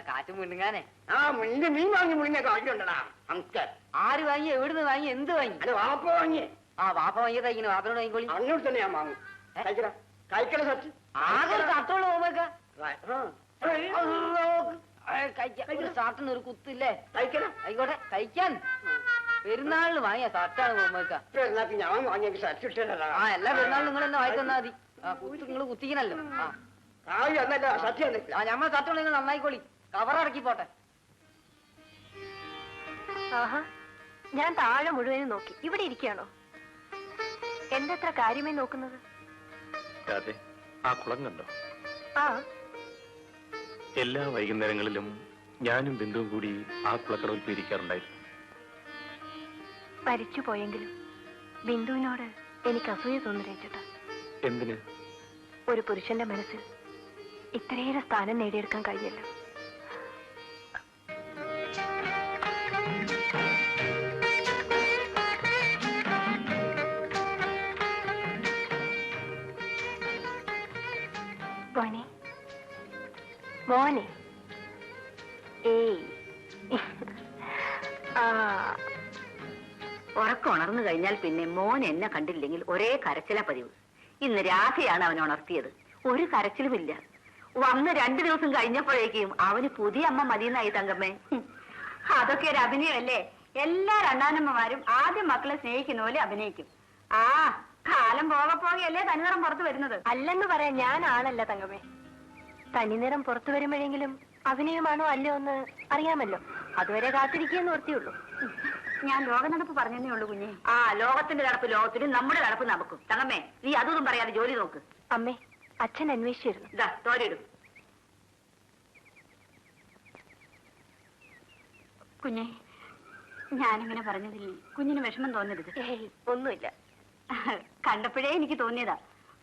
കാറ്റ് മുണ്ടുങ്ങാനേ. മീൻ വാങ്ങി മുഴുങ്ങിയ കാറ്റുണ്ടടാ. ആര് വാങ്ങി? എവിടുന്ന് വാങ്ങി? എന്ത് വാങ്ങി? അത് വാപ്പ വാങ്ങി. ആ വാപ്പ വാങ്ങിയതാ. ഇങ്ങനെ വാപ്പനോട് വാങ്ങിക്കോളി. അങ്ങോട്ട് തന്നെ ഞാൻ വാങ്ങും. കഴിക്കണ സച്ച് ആകെ കത്തോളൂ പോകുമ്പോ സാട്ടിന് ഒരു കുത്തില്ലേ? കഴിക്കണം. ആയിക്കോട്ടെ, കഴിക്കാൻ. പെരുന്നാളിന് വാങ്ങിയ സാട്ടാണ് പോകുമ്പോഴേക്കാ. ഞാൻ വാങ്ങിയ സച്ച് ഇട്ടതാ. ആ എല്ലാ പെരുന്നാളിനും നിങ്ങൾ എന്നെ വായി തന്നാ മതി. നിങ്ങൾ കുത്തിക്കണല്ലോ. സത്യം. ആ ഞമ്മളെ സാട്ടോളൂ. നിങ്ങൾ നന്നായിക്കോളി. കവറടക്കി പോട്ടെ. ആഹാ, ഞാൻ താഴെ മുഴുവനും നോക്കി. ഇവിടെ ഇരിക്കുകയാണോ? എന്തെത്ര കാര്യമായി നോക്കുന്നത്? ആ കുളം കണ്ടോ? ആ, എല്ലാ വൈകുന്നേരങ്ങളിലും ഞാനും ബിന്ദുവും കൂടി ആ കുളക്കടവിൽ പോയിരിക്കാറുണ്ടായിരുന്നു. മരിച്ചു പോയെങ്കിലും ബിന്ദുവിനോട് എനിക്ക് അസൂയ തോന്നുന്നു ചേട്ടാ. എന്തിന്? ഒരു പുരുഷന്റെ മനസ്സിൽ ഇത്രയേറെ സ്ഥാനം നേടിയെടുക്കാൻ കഴിഞ്ഞല്ലോ. മോനെ, മോനെ, ഏയ് ഉറക്കം ഉണർന്നു കഴിഞ്ഞാൽ പിന്നെ മോൻ എന്നെ കണ്ടില്ലെങ്കിൽ ഒരേ കരച്ചിലാ പതിവ്. ഇന്ന് രാധയാണ് അവൻ ഉണർത്തിയത്. ഒരു കരച്ചിലുമില്ല. വന്ന് 2 ദിവസം കഴിഞ്ഞപ്പോഴേക്കും അവന് പുതിയ അമ്മ മതിയെന്നായി തങ്കമ്മേ. അതൊക്കെ ഒരു അഭിനയമല്ലേ? എല്ലാ രണ്ടാനമ്മമാരും ആദ്യം മക്കളെ സ്നേഹിക്കുന്ന പോലെ അഭിനയിക്കും. ആ കാലം പോകെ പോകെയല്ലേ തനിനിറം പുറത്തു വരുന്നത്. അല്ലെന്ന് പറയാൻ ഞാൻ ആളല്ല തങ്കമ്മേ. തനിനിറം പുറത്തു വരുമ്പോഴെങ്കിലും അഭിനയമാണോ അല്ലയോ എന്ന് അറിയാമല്ലോ. അതുവരെ കാത്തിരിക്കുകയെന്ന് ഓർത്തിയുള്ളൂ. ഞാൻ ലോക നടപ്പ് പറഞ്ഞതേ ഉള്ളൂ കുഞ്ഞെ. ആ ലോകത്തിന്റെ നടപ്പ് ലോകത്തിനും നമ്മുടെ നടപ്പ് നമുക്കും. തങ്ങമ്മേ, നീ അതൊന്നും പറയാതെ ജോലി നോക്ക്. അമ്മേ, അച്ഛൻ അന്വേഷിച്ചിരുന്നു. ഇതാ തോരയിടും. കുഞ്ഞെ, ഞാനിങ്ങനെ പറഞ്ഞതിൽ കുഞ്ഞിന് വിഷമം തോന്നരുത്. ഒന്നുമില്ല. കണ്ടപ്പോഴേ എനിക്ക് തോന്നിയതാ.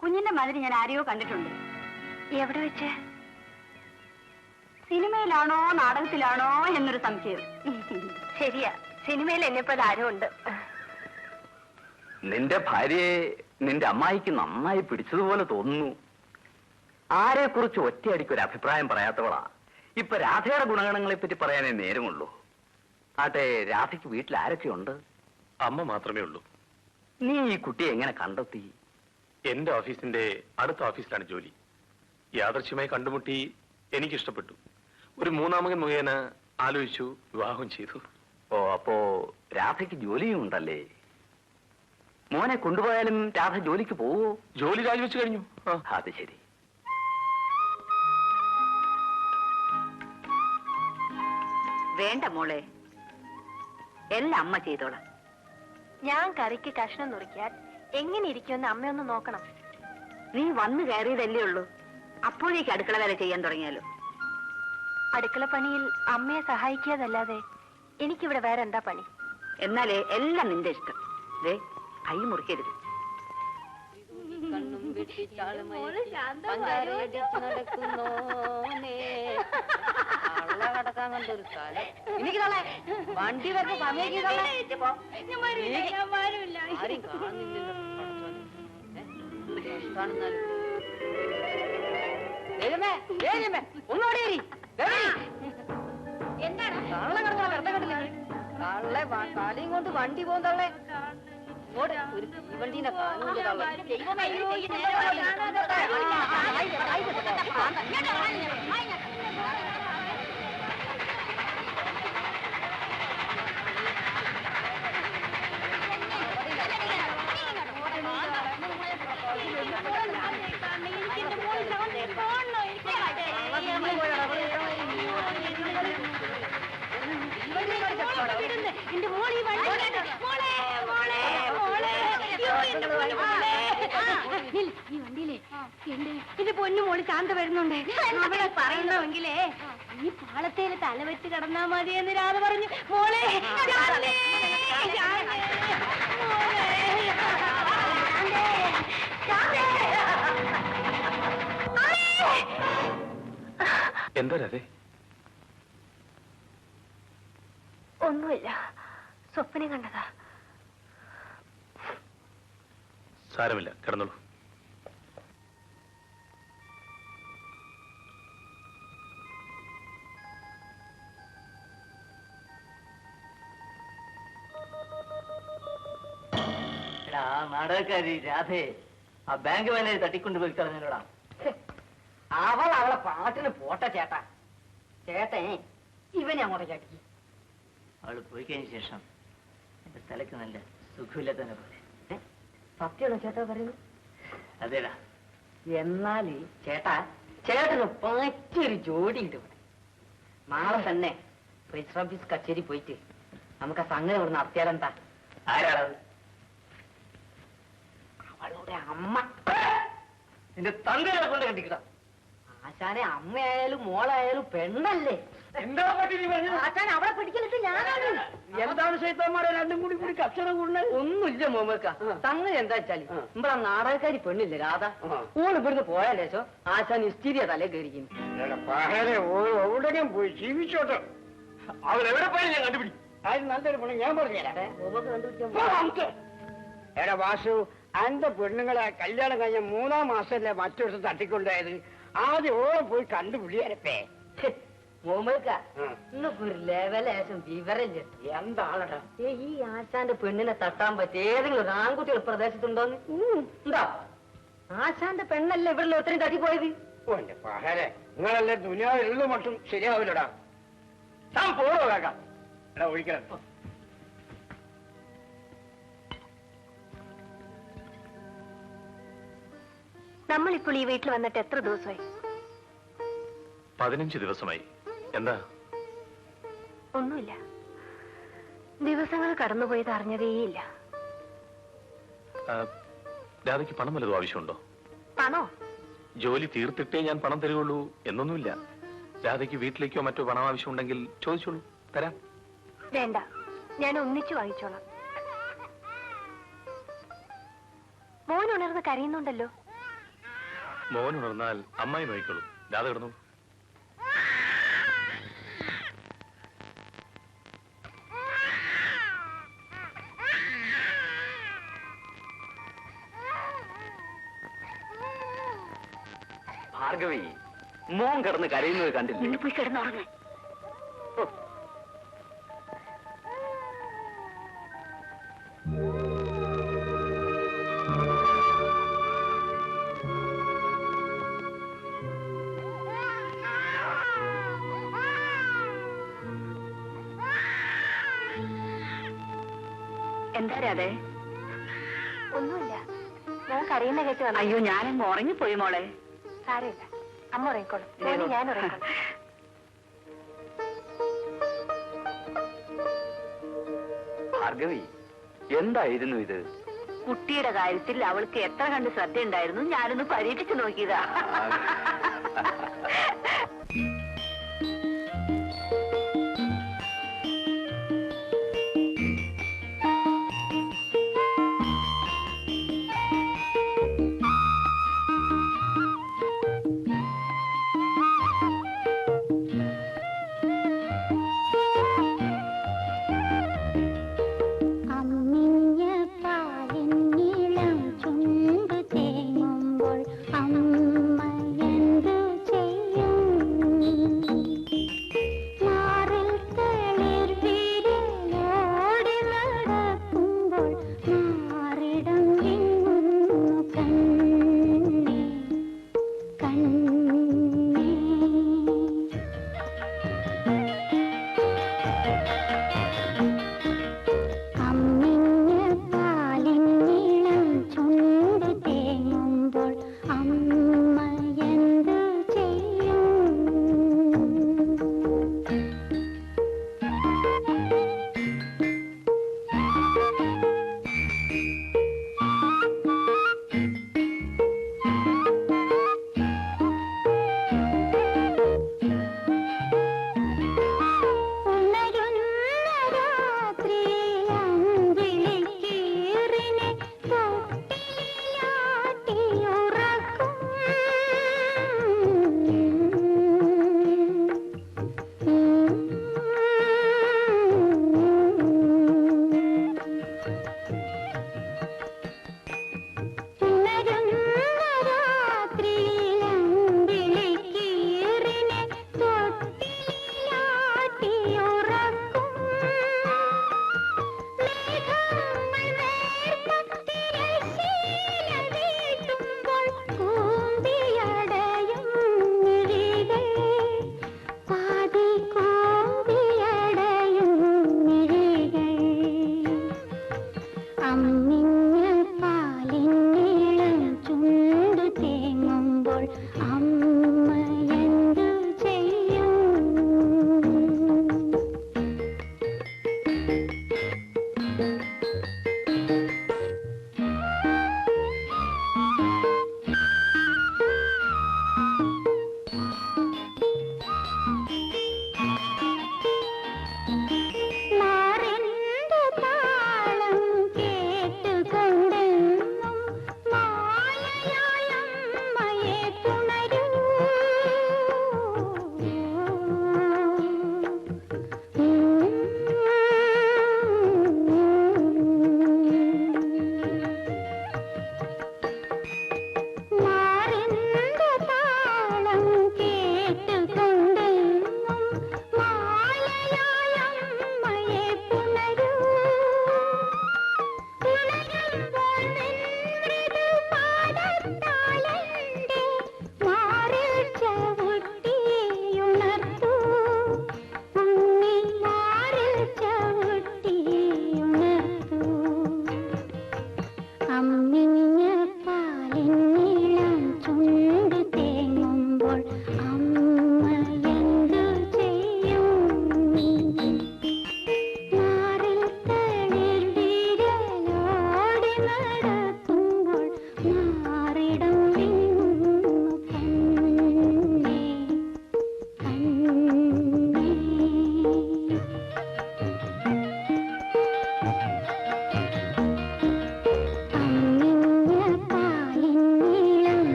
കുഞ്ഞിന്റെ മാതിരി ഞാൻ ആരെയോ കണ്ടിട്ടുണ്ട്. എവിടെ വെച്ച്? സിനിമയിലാണോ നാടകത്തിലാണോ എന്നൊരു സംശയം. ശരിയാ, സിനിമയിൽ എന്നെപ്പോലെ ആരോ ഉണ്ട്. നിന്റെ ഭാര്യയെ നിന്റെ അമ്മായിക്ക് നന്നായി പിടിച്ചതുപോലെ തോന്നുന്നു. ആരെക്കുറിച്ച് ഒറ്റയടിക്ക് ഒരു അഭിപ്രായം പറയാത്തവളാ. ഇപ്പൊ രാധയുടെ ഗുണഗണങ്ങളെ പറ്റി പറയാനേ നേരമുള്ളൂ. ആട്ടെ, രാധയ്ക്ക് വീട്ടിൽ ആരൊക്കെയുണ്ട്? അമ്മ മാത്രമേ ഉള്ളൂ. നീ ഈ കുട്ടിയെ എങ്ങനെ കണ്ടെത്തി? എന്റെ ഓഫീസിന്റെ അടുത്ത ഓഫീസിലാണ് ജോലി. യാദൃശ്യമായി കണ്ടുമുട്ടി, എനിക്കിഷ്ടപ്പെട്ടു. ഒരു മൂന്നാമകൻ മുഖേന ആലോചിച്ചു, വിവാഹം ചെയ്തു. ഓ, അപ്പോ രാധയ്ക്ക് ജോലിയും ഉണ്ടല്ലേ? മോനെ കൊണ്ടുപോയാലും രാധ ജോലിക്ക് പോവോ? ജോലി രാജിവെച്ച് കഴിഞ്ഞു. അത് ശരി. വേണ്ട മോളെ, എല്ലാം അമ്മ ചെയ്തോളാം. ഞാൻ കറിക്ക് കഷ്ണം നുറിക്കാൻ എങ്ങനെ ഇരിക്കുമെന്ന് അമ്മയൊന്ന് നോക്കണം. നീ വന്നു കയറിയതല്ലേ ഉള്ളൂ, അപ്പോഴേക്ക് അടുക്കള വേല ചെയ്യാൻ തുടങ്ങിയാലോ? അടുക്കള പണിയിൽ അമ്മയെ സഹായിക്കാതല്ലാതെ എനിക്കിവിടെ വേറെ എന്താ പണി? എന്നാലേ എല്ലാം നിന്റെ ഇഷ്ടം. ദേ, കൈ മുറിക്കരുത്. വണ്ടി വരുന്ന കാലയും കൊണ്ട് വണ്ടി പോകുന്നതള്ളേ. ഒരു വണ്ടീനെ ഈ വണ്ടിയിലെ എന്റെ പൊന്നു മോള് ശാന്ത വരുന്നുണ്ട്. അവിടെ പറയണമെങ്കിലേ ഈ പാളത്തേല് തലവെച്ച് കിടന്നാ മതി എന്ന് രാധ പറഞ്ഞു. മോളെ എന്താ രാധേ? ഒന്നുമില്ല, സ്വപ്നം കണ്ടതാ. സാരമില്ല, കിടന്നോളൂ. നാടകക്കാരി രാധേ ആ ബാങ്ക് മാനേജ് തട്ടിക്കൊണ്ടുപോയി കളഞ്ഞോടാ. അവളെ പാട്ടിന് പോട്ടെ ചേട്ടാ. ചേട്ടേ ഇവനെ അങ്ങോട്ട് ചാട്ടി. അവള് പോയി കഴിഞ്ഞ ശേഷം എന്റെ തലക്ക് നല്ല സുഖമില്ലാത്തതിനെ പോലെ. സത്യമാണോ ചേട്ടാ പറയുന്നു? അതേടാ. എന്നാല് ചേട്ടാ, ചേട്ടന് പറ്റിയൊരു ജോഡി ഉണ്ട് ഇവിടെ. നാളെ തന്നെ രജിസ്റ്റർ ഓഫീസ് കച്ചേരി പോയിട്ട് നമുക്ക് ആ സംഗതി ഇവിടെ നടത്തിയാലെന്താ? ആരാളത്? അവളുടെ അമ്മ. നിന്റെ തന്തയെ കൊണ്ട് കണ്ടിക്കടാ. ആശാനെ അമ്മയായാലും മോളായാലും പെണ്ണല്ലേ? എന്താ പറ്റി നീ പറഞ്ഞു? ആശാൻ അവളെ പിടിക്കലിട്ട് ഞാനാണ്. എന്താണ് ശൈത്താന്മാരെ രണ്ടും കൂടി കച്ചവടം കൂടുന്നത്? ഒന്നുമില്ല മോമക്ക. സംഗതി എന്താ വെച്ചാല് ഇവിടെ നാടകക്കാരി പെണ്ണില്ലേ രാധ, ഓൾ ഇവിടുന്ന് പോയാലേശോ ആശാൻ ഇസ്തിരിയ തലേ കയറിക്കുന്നു. എവിടെയും പോയി ജീവിച്ചോട്ടോ. അവരെവിടെ പോയാലും ഞാൻ കണ്ടുപിടിക്കും. അത് നല്ലൊരു പണി ഞാൻ പറഞ്ഞുതരാം. മോമക്ക് കണ്ടുപിടിക്കാൻ എടാ വാസു, അന്റെ പെണ്ണുങ്ങളെ കല്യാണം കഴിഞ്ഞ 3-ാം മാസമല്ലേ മറ്റൊരു തട്ടിക്കൊണ്ടായത്. ആദ്യം ഓളം പോയി കണ്ടുപിടിയാരപ്പേ. മോമക്ക ഇന്നിപ്പോ ഒരു ലെവലേശം വിവരല്ലേ? എന്താളടാ ഈ ആശാന്റെ പെണ്ണിനെ തട്ടാൻ പറ്റിയ ഏതെങ്കിലും ഒരു ആൺകുട്ടികൾ പ്രദേശത്തുണ്ടോന്ന്? എന്താ ആശാന്റെ പെണ്ണല്ലേ ഇവിടെ ഒത്തിരി തട്ടിപ്പോയത്? ഓ എന്റെ പഹരെ, നിങ്ങളല്ലേ ദുനിയാവിലുള്ള മട്ടും ശരിയാവില്ലടാ. താൻ പോടോ കേക്കാം. എടാ ഒഴിക്കണം. നമ്മളിപ്പോൾ ഈ വീട്ടിൽ വന്നിട്ട് എത്ര ദിവസമായി? 15 ദിവസമായി. എന്താ? ഒന്നുമില്ല, ദിവസങ്ങൾ കടന്നുപോയത് അറിഞ്ഞതേയില്ല. രാധയ്ക്ക് പണം വല്ലതും ആവശ്യമുണ്ടോ? പണോ? ജോലി തീർത്തിട്ടേ ഞാൻ പണം തരുള്ളൂ എന്നൊന്നുമില്ല. രാധയ്ക്ക് വീട്ടിലേക്കോ മറ്റോ പണം ആവശ്യമുണ്ടെങ്കിൽ ചോദിച്ചോളൂ, തരാം. വേണ്ട, ഞാൻ ഒന്നിച്ചു വാങ്ങിച്ചോളാം. മോൻ ഉണർന്ന് കരയുന്നുണ്ടല്ലോ. മോൻ ഉണർന്നാൽ അമ്മായി നോക്കിക്കോളൂ. രാധ കിടന്നു. ഭാർഗവി, മോൻ കിടന്ന് കരയുന്നത് കണ്ടില്ലേ? പോയി കിടന്നുറങ്ങ. എന്താ രാധേ? ഒന്നുമില്ല, ഞാൻ കരയുന്ന കേട്ട് വന്നു. അയ്യോ, ഞാനങ്ങ് ഉറങ്ങിപ്പോയി മോളെ. സാരമില്ല, അമ്മ ഉറങ്ങിക്കോളും. ഞാൻ ഉറങ്ങിക്കോളും. ഭാർഗവി, എന്തായിരുന്നു ഇത്? കുട്ടിയുടെ കാര്യത്തിൽ അവൾക്ക് എത്ര കണ്ട് ശ്രദ്ധയുണ്ടായിരുന്നു. ഞാനൊന്ന് പരീക്ഷിച്ചു നോക്കിയതാ.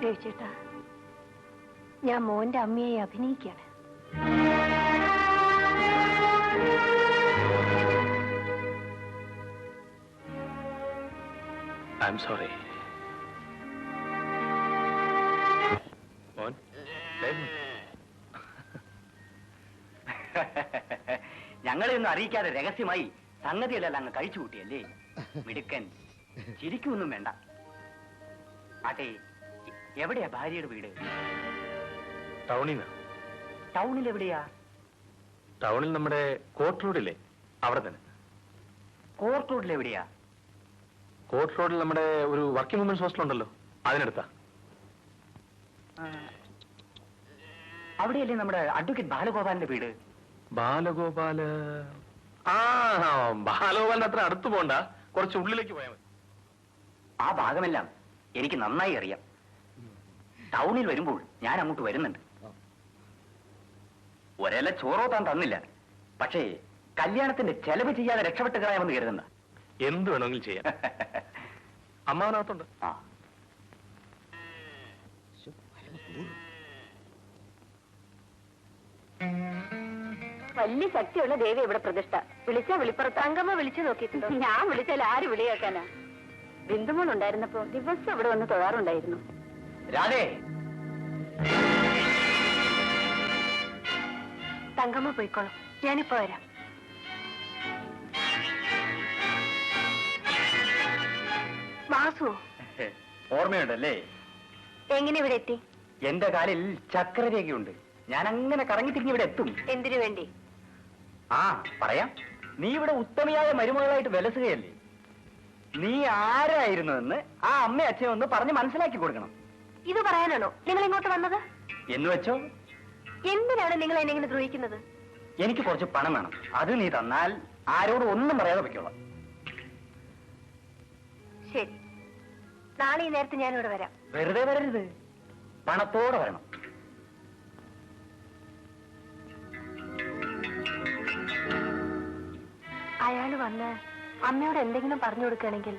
രവിചേട്ടാ, ഞാൻ മോന്റെ അമ്മയെ അഭിനയിക്കാണ്. I'm sorry. മോൻ ഞങ്ങളെ ഒന്നും അറിയിക്കാതെ രഹസ്യമായി സംഗതിയല്ല അങ്ങ് കഴിച്ചു കൂട്ടിയല്ലേ? മിടുക്കൻ. ചിരിക്കൊന്നും വേണ്ട. ആട്ടെ, എവിടെയാ ഭാര്യയുടെ വീട്? ടൗണിൽ ടൗണിൽ എവിടെയാ? ടൗണിൽ നമ്മുടെ കോർട്ട് റോഡില്ലേ, അവിടെ തന്നെ. കോർട്ട് റോഡിൽ എവിടെയാ? കോർട്ട് റോഡിൽ നമ്മുടെ ഒരു വർക്കിംഗ് വുമൻസ് ഹോസ്റ്റൽ ഉണ്ടല്ലോ, അതിനടുത്താ. അവിടെയല്ലേ നമ്മുടെ അഡ്വക്കേറ്റ് ബാലഗോപാലിന്റെ വീട്? ബാലഗോപാല് ബാലഗോപാലിന് അത്ര അടുത്ത് പോണ്ട, കുറച്ച് ഉള്ളിലേക്ക് പോയാൽ മതി. ആ ഭാഗമെല്ലാം എനിക്ക് നന്നായി അറിയാം. ടൗണിൽ വരുമ്പോൾ ഞാൻ അങ്ങോട്ട് വരുന്നുണ്ട്. ഒരേല ചോറോ താൻ തന്നില്ല, പക്ഷേ കല്യാണത്തിന്റെ ചെലവ് ചെയ്യാതെ രക്ഷപ്പെട്ട് കളയാമെന്ന് കരുതുന്ന. എന്ത് വേണമെങ്കിലും ചെയ്യാം. അമ്മാവനകത്തുണ്ട്. വലിയ ശക്തിയുള്ള ദേവി ഇവിടെ പ്രതിഷ്ഠ. വിളിച്ചാ വിളിപ്പുറത്ത്. അങ്കമ്മ വിളിച്ചു നോക്കിയിട്ടുണ്ടോ? ഞാൻ വിളിച്ചാൽ ആര് വിളിയാക്കാനാ? ബിന്ദുമോൾ ഉണ്ടായിരുന്നപ്പോ ദിവസം ഇവിടെ വന്ന് തൊഴാറുണ്ടായിരുന്നു. രാധേ, തങ്കമ്മ പോയിക്കോളും, ഞാനിപ്പോ വരാം. വാസു ഓർമ്മയുണ്ടല്ലേ? എങ്ങനെ ഇവിടെ എത്തി? എന്റെ കാലിൽ ചക്രരേഖയുണ്ട്. ഞാൻ അങ്ങനെ കറങ്ങി തിരിഞ്ഞ് ഇവിടെ എത്തും. എന്തിനു വേണ്ടി? ആ പറയാം. നീ ഇവിടെ ഉത്തമയായ മരുമകളായിട്ട് വിലസുകയല്ലേ? നീ ആരായിരുന്നു എന്ന് ആ അമ്മ അച്ഛനെ ഒന്ന് പറഞ്ഞ് മനസ്സിലാക്കി കൊടുക്കണം. ഇത് പറയാനാണോ നിങ്ങൾ ഇങ്ങോട്ട് വന്നത്? എന്ന് വെച്ചോ? എന്തിനാണ് നിങ്ങൾ എന്നെ ഇങ്ങനെ ദ്രോഹിക്കുന്നത്? എനിക്ക് കുറച്ച് പണം വേണം. അത് നീ തന്നാൽ ആരോടും ഒന്നും പറയാതെ വെക്കോളാം. ശരി, നാളെ ഈ നേരത്തെ ഞാനിവിടെ വരാം. വെറുതെ വരരുത്, പണത്തോടെ വരണം. അയാള് വന്ന് അമ്മയോട് എന്തെങ്കിലും പറഞ്ഞു കൊടുക്കുകയാണെങ്കിൽ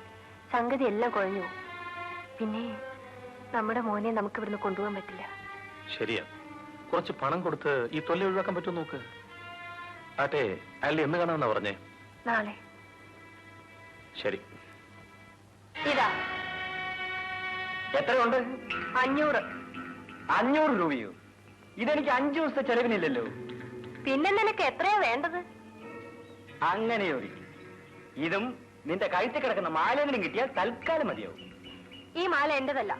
സംഗതി എല്ലാം കുഴഞ്ഞു. പിന്നെ നമ്മുടെ മോനെ നമുക്ക് ഇവിടുന്ന് കൊണ്ടുപോകാൻ പറ്റില്ല. ശരിയാ, കുറച്ച് പണം കൊടുത്ത് ഈ തൊല്ലെ ഒഴിവാക്കാൻ പറ്റുമോ നോക്ക്. ആട്ടെ, അയാളുടെ എന്ന് കാണാമെന്നാ പറഞ്ഞേ? നാളെ. ശരി. ഇതാ എത്രയുണ്ട്? 500. 500 രൂപയോ? ഇതെനിക്ക് 5 ദിവസത്തെ ചെലവിനില്ലല്ലോ. പിന്നെ നിനക്ക് എത്രയാ വേണ്ടത്? അങ്ങനെയോ? ഇതും നിന്റെ കഴുത്തിൽ കിടക്കുന്ന മാലേനും കിട്ടിയാൽ തൽക്കാലം മതിയാവും. ഈ മാല എന്റേതല്ല,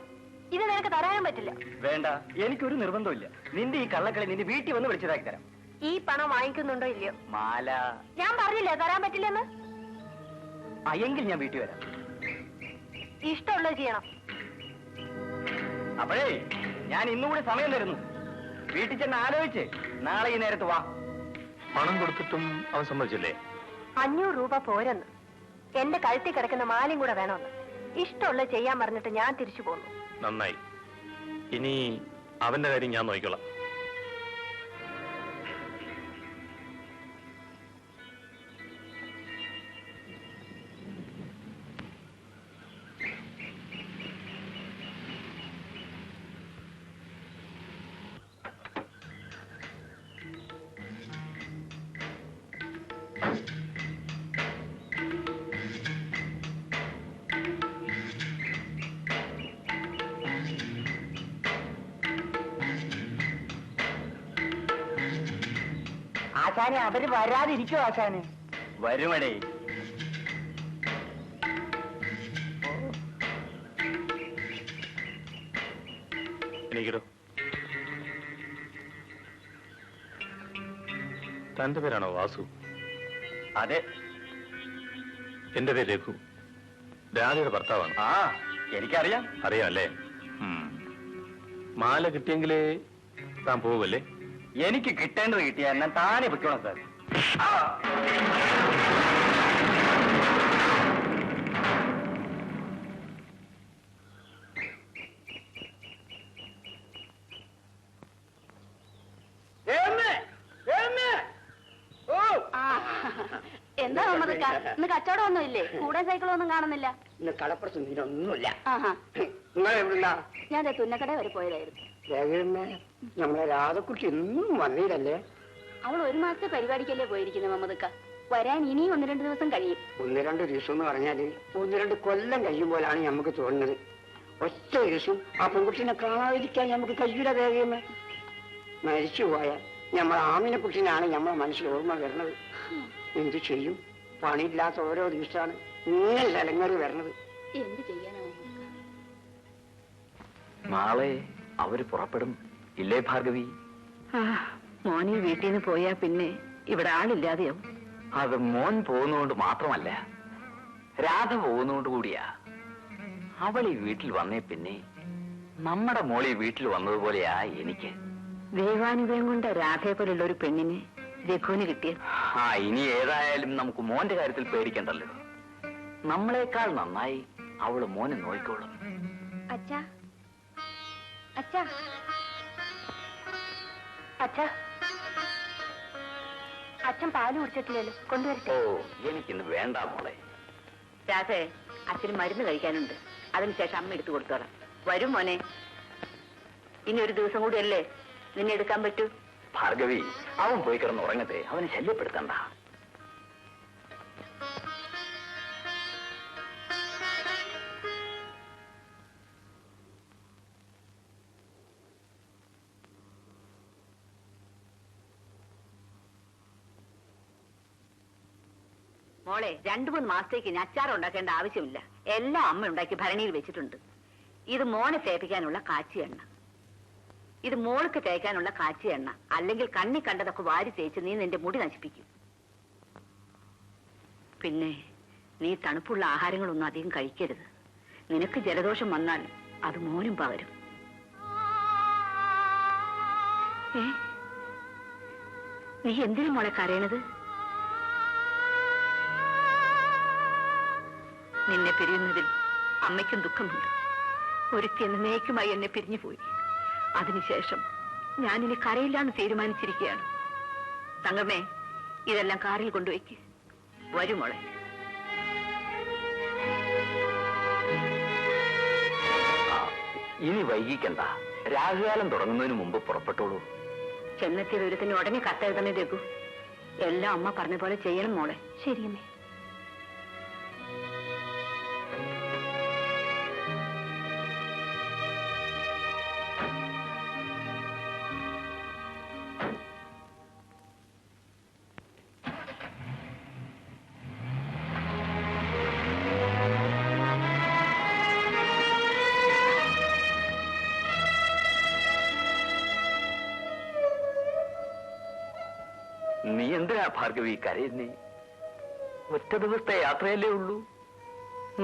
ഇത് നിനക്ക് തരാനും പറ്റില്ല. വേണ്ട, എനിക്കൊരു നിർബന്ധമില്ല. നിന്റെ ഈ കള്ളക്കളി നിന്റെ വീട്ടിൽ വന്ന് വിളിച്ചതാക്കി തരാം. ഈ പണം വാങ്ങിക്കുന്നുണ്ടോ ഇല്ലയോ? മാല ഞാൻ പറഞ്ഞില്ലേ തരാൻ പറ്റില്ലെന്ന്. എങ്കിൽ ഞാൻ വീട്ടിൽ വരാം. ഇഷ്ടമുള്ളത് ചെയ്യണം. അപ്പോഴേ ഞാൻ ഇന്നുകൂടി സമയം തരുന്നു. വീട്ടിൽ ചെന്ന് ആലോചിച്ച് നാളെ ഈ നേരത്ത് വാ. പണം കൊടുത്തിട്ടും അവൻ സമ്മതിച്ചില്ലേ? 500 രൂപ പോരെന്ന്. എന്റെ കഴുത്തിൽ കിടക്കുന്ന മാലയും കൂടെ വേണമെന്ന്. ഇഷ്ടമുള്ളത് ചെയ്യാൻ പറഞ്ഞിട്ട് ഞാൻ തിരിച്ചു പോന്നു. നന്നായി. ഇനി അവന്റെ കാര്യം ഞാൻ നോക്കിക്കോളാം. ആശാനെ, അവര് വരാതിരിക്കോ ആശാന്? വരുമടേ. എനിക്കിടോ. തന്റെ പേരാണോ വാസു? അതെ. എന്റെ പേര് രഘു, രാധയുടെ ഭർത്താവാണ്. ആ, എനിക്കറിയാം. അറിയാം അല്ലേ? മാല കിട്ടിയെങ്കിലേ താൻ പോവല്ലേ? എനിക്ക് കിട്ടേണ്ടത് കിട്ടിയാൽ ഞാൻ താനെ പൊയ്ക്കോളാം സാർ. എന്താ മമ്മദക്ക ഇന്ന് കച്ചവടം ഒന്നും ഇല്ലേ? കൂടെ സൈക്കിളൊന്നും കാണുന്നില്ല. ഇന്ന് കടപ്പുറത്ത് നീരൊന്നുമില്ല. ആഹാ, നിങ്ങൾ എവിടുന്ന? ഞാൻ തുന്നക്കട വരെ പോയതായിരുന്നു. നമ്മളെ രാധക്കുട്ടി എന്നും വന്നീരല്ലേ? അവൾ 1 മാസത്തെ പരിപാടിക്കല്ലേ പോയിരിക്കുന്നത് മമ്മദക്ക. വരാൻ ഇനിയും 1-2 ദിവസം കഴിയും. 1-2 ദിവസം എന്ന് പറഞ്ഞാല് 1-2 കൊല്ലം കഴിയുമ്പോഴാണ് നമുക്ക് തോന്നുന്നത്. ഒറ്റ ദിവസം ആ പെൺകുട്ടിനെ കാണാതിരിക്കാൻ നമുക്ക് കഴിയൂല. വേഗമേ മരിച്ചു പോയാൽ നമ്മളെ ആമിനെ കുട്ടിനാണ് നമ്മളെ മനസ്സിൽ ഓർമ്മ വരണത്. എന്തു ചെയ്യും? പണിയില്ലാത്ത ഓരോ ദിവസമാണ് ഇങ്ങനെ നിലങ്ങറി വരണത്. എന്ത് ചെയ്യാനാ? നാളെ അവര് പുറപ്പെടും ഇല്ലേ ഭാർഗവി? മോനീ വീട്ടിൽ നിന്ന് പോയാ പിന്നെ ഇവിടെ ആളില്ലാതെയാവും. അത് മോൻ പോകുന്നതുകൊണ്ട് മാത്രമല്ല, രാധ പോകുന്നതുകൊണ്ട് കൂടിയാ. അവൾ ഈ വീട്ടിൽ വന്നേ പിന്നെ നമ്മുടെ മോളി വീട്ടിൽ വന്നതുപോലെയാ എനിക്ക്. ദൈവാനുഗ്രഹം കൊണ്ട് രാധയെ പോലുള്ള ഒരു പെണ്ണിന് രഘുവിന് കിട്ടിയത്. ഇനി ഏതായാലും നമുക്ക് മോന്റെ കാര്യത്തിൽ പേടിക്കണ്ടല്ലോ. നമ്മളെക്കാൾ നന്നായി അവള് മോനെ നോയിക്കോളും. അച്ഛാ, അച്ഛാ, അച്ഛാ, അച്ഛൻ പാല് കുടിച്ചിട്ടില്ലല്ലോ, കൊണ്ടുവരട്ടെ? ഓ, എനിക്കിന്ന് വേണ്ട മോളെ. രാധേ, അച്ഛന് മരുന്ന് കഴിക്കാനുണ്ട്. അതിനുശേഷം അമ്മ എടുത്തു കൊടുത്തോളാം. വരും മോനെ. ഇനി ഒരു ദിവസം കൂടിയല്ലേ നിന്നെ എടുക്കാൻ പറ്റൂ. ഭാർഗവി, അവൻ പോയി കിടന്ന് ഉറങ്ങട്ടെ. അവനെ ശല്യപ്പെടുത്തണ്ട. മോളെ, 2-3 മാസത്തേക്ക് ഇനി അച്ചാർ ഉണ്ടാക്കേണ്ട ആവശ്യമില്ല. എല്ലാം അമ്മ ഉണ്ടാക്കി ഭരണിയിൽ വെച്ചിട്ടുണ്ട്. ഇത് മോനെ തേപ്പിക്കാനുള്ള കാച്ചി എണ്ണ, ഇത് മോൾക്ക് തേക്കാനുള്ള കാച്ചി എണ്ണ. അല്ലെങ്കിൽ കണ്ണി കണ്ടതൊക്കെ വാരി തേച്ച് നീ നിന്റെ മുടി നശിപ്പിക്കും. പിന്നെ നീ തണുപ്പുള്ള ആഹാരങ്ങളൊന്നും അധികം കഴിക്കരുത്. നിനക്ക് ജലദോഷം വന്നാൽ അത് മോനും പകരും. നീ എന്തിനു മോളെ കരയണത്? നിന്നെ പിരിയുന്നതിൽ അമ്മയ്ക്കും ദുഃഖമുണ്ട്. ഒരുത്തി എന്നേക്കുമായി എന്നെ പിരിഞ്ഞുപോയി. അതിനുശേഷം ഞാനിനി കരയില്ലാന്ന് തീരുമാനിച്ചിരിക്കുകയാണ്. തങ്കമ്മേ, ഇതെല്ലാം കാറിൽ കൊണ്ടുവയ്ക്ക്. വരൂ മോളെ. ഇനി വൈകിക്കണ്ട. രാഹുകാലം തുടങ്ങുന്നതിന് മുമ്പ് പുറപ്പെട്ടോളൂ. ചെന്നെത്തിയ വിവരത്തിന് ഉടനെ കത്തെഴുതണേ രഘു. എല്ലാം അമ്മ പറഞ്ഞ പോലെ ചെയ്യണം മോളെ. ശരിയമ്മേ. നീ എന്തിനാ ഭാർഗവി കരയുന്നേ? ഒറ്റ ദിവസത്തെ യാത്രയല്ലേ ഉള്ളൂ.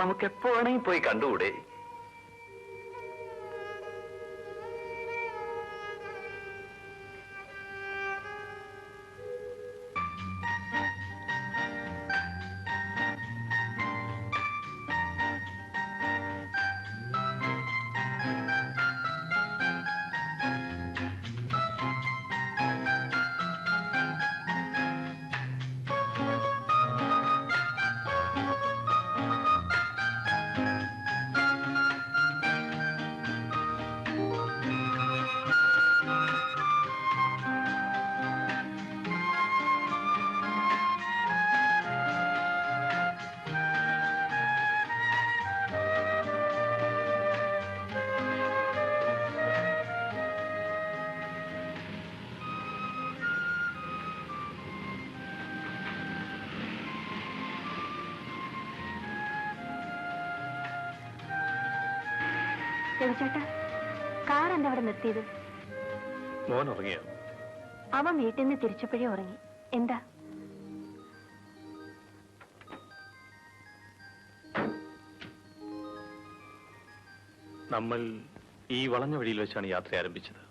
നമുക്കെപ്പോ വേണമെങ്കിൽ പോയി കണ്ടുകൂടെ? രവിചേട്ടാ, കാർ എന്താ അവിടെ നിർത്തിയത്? മോൻ ഉറങ്ങിയോ? അവൻ വീട്ടിൽ നിന്ന് തിരിച്ചപ്പോഴേ ഉറങ്ങി. എന്താ? നമ്മൾ ഈ വളഞ്ഞ വഴിയിൽ വെച്ചാണ് യാത്ര ആരംഭിച്ചത്.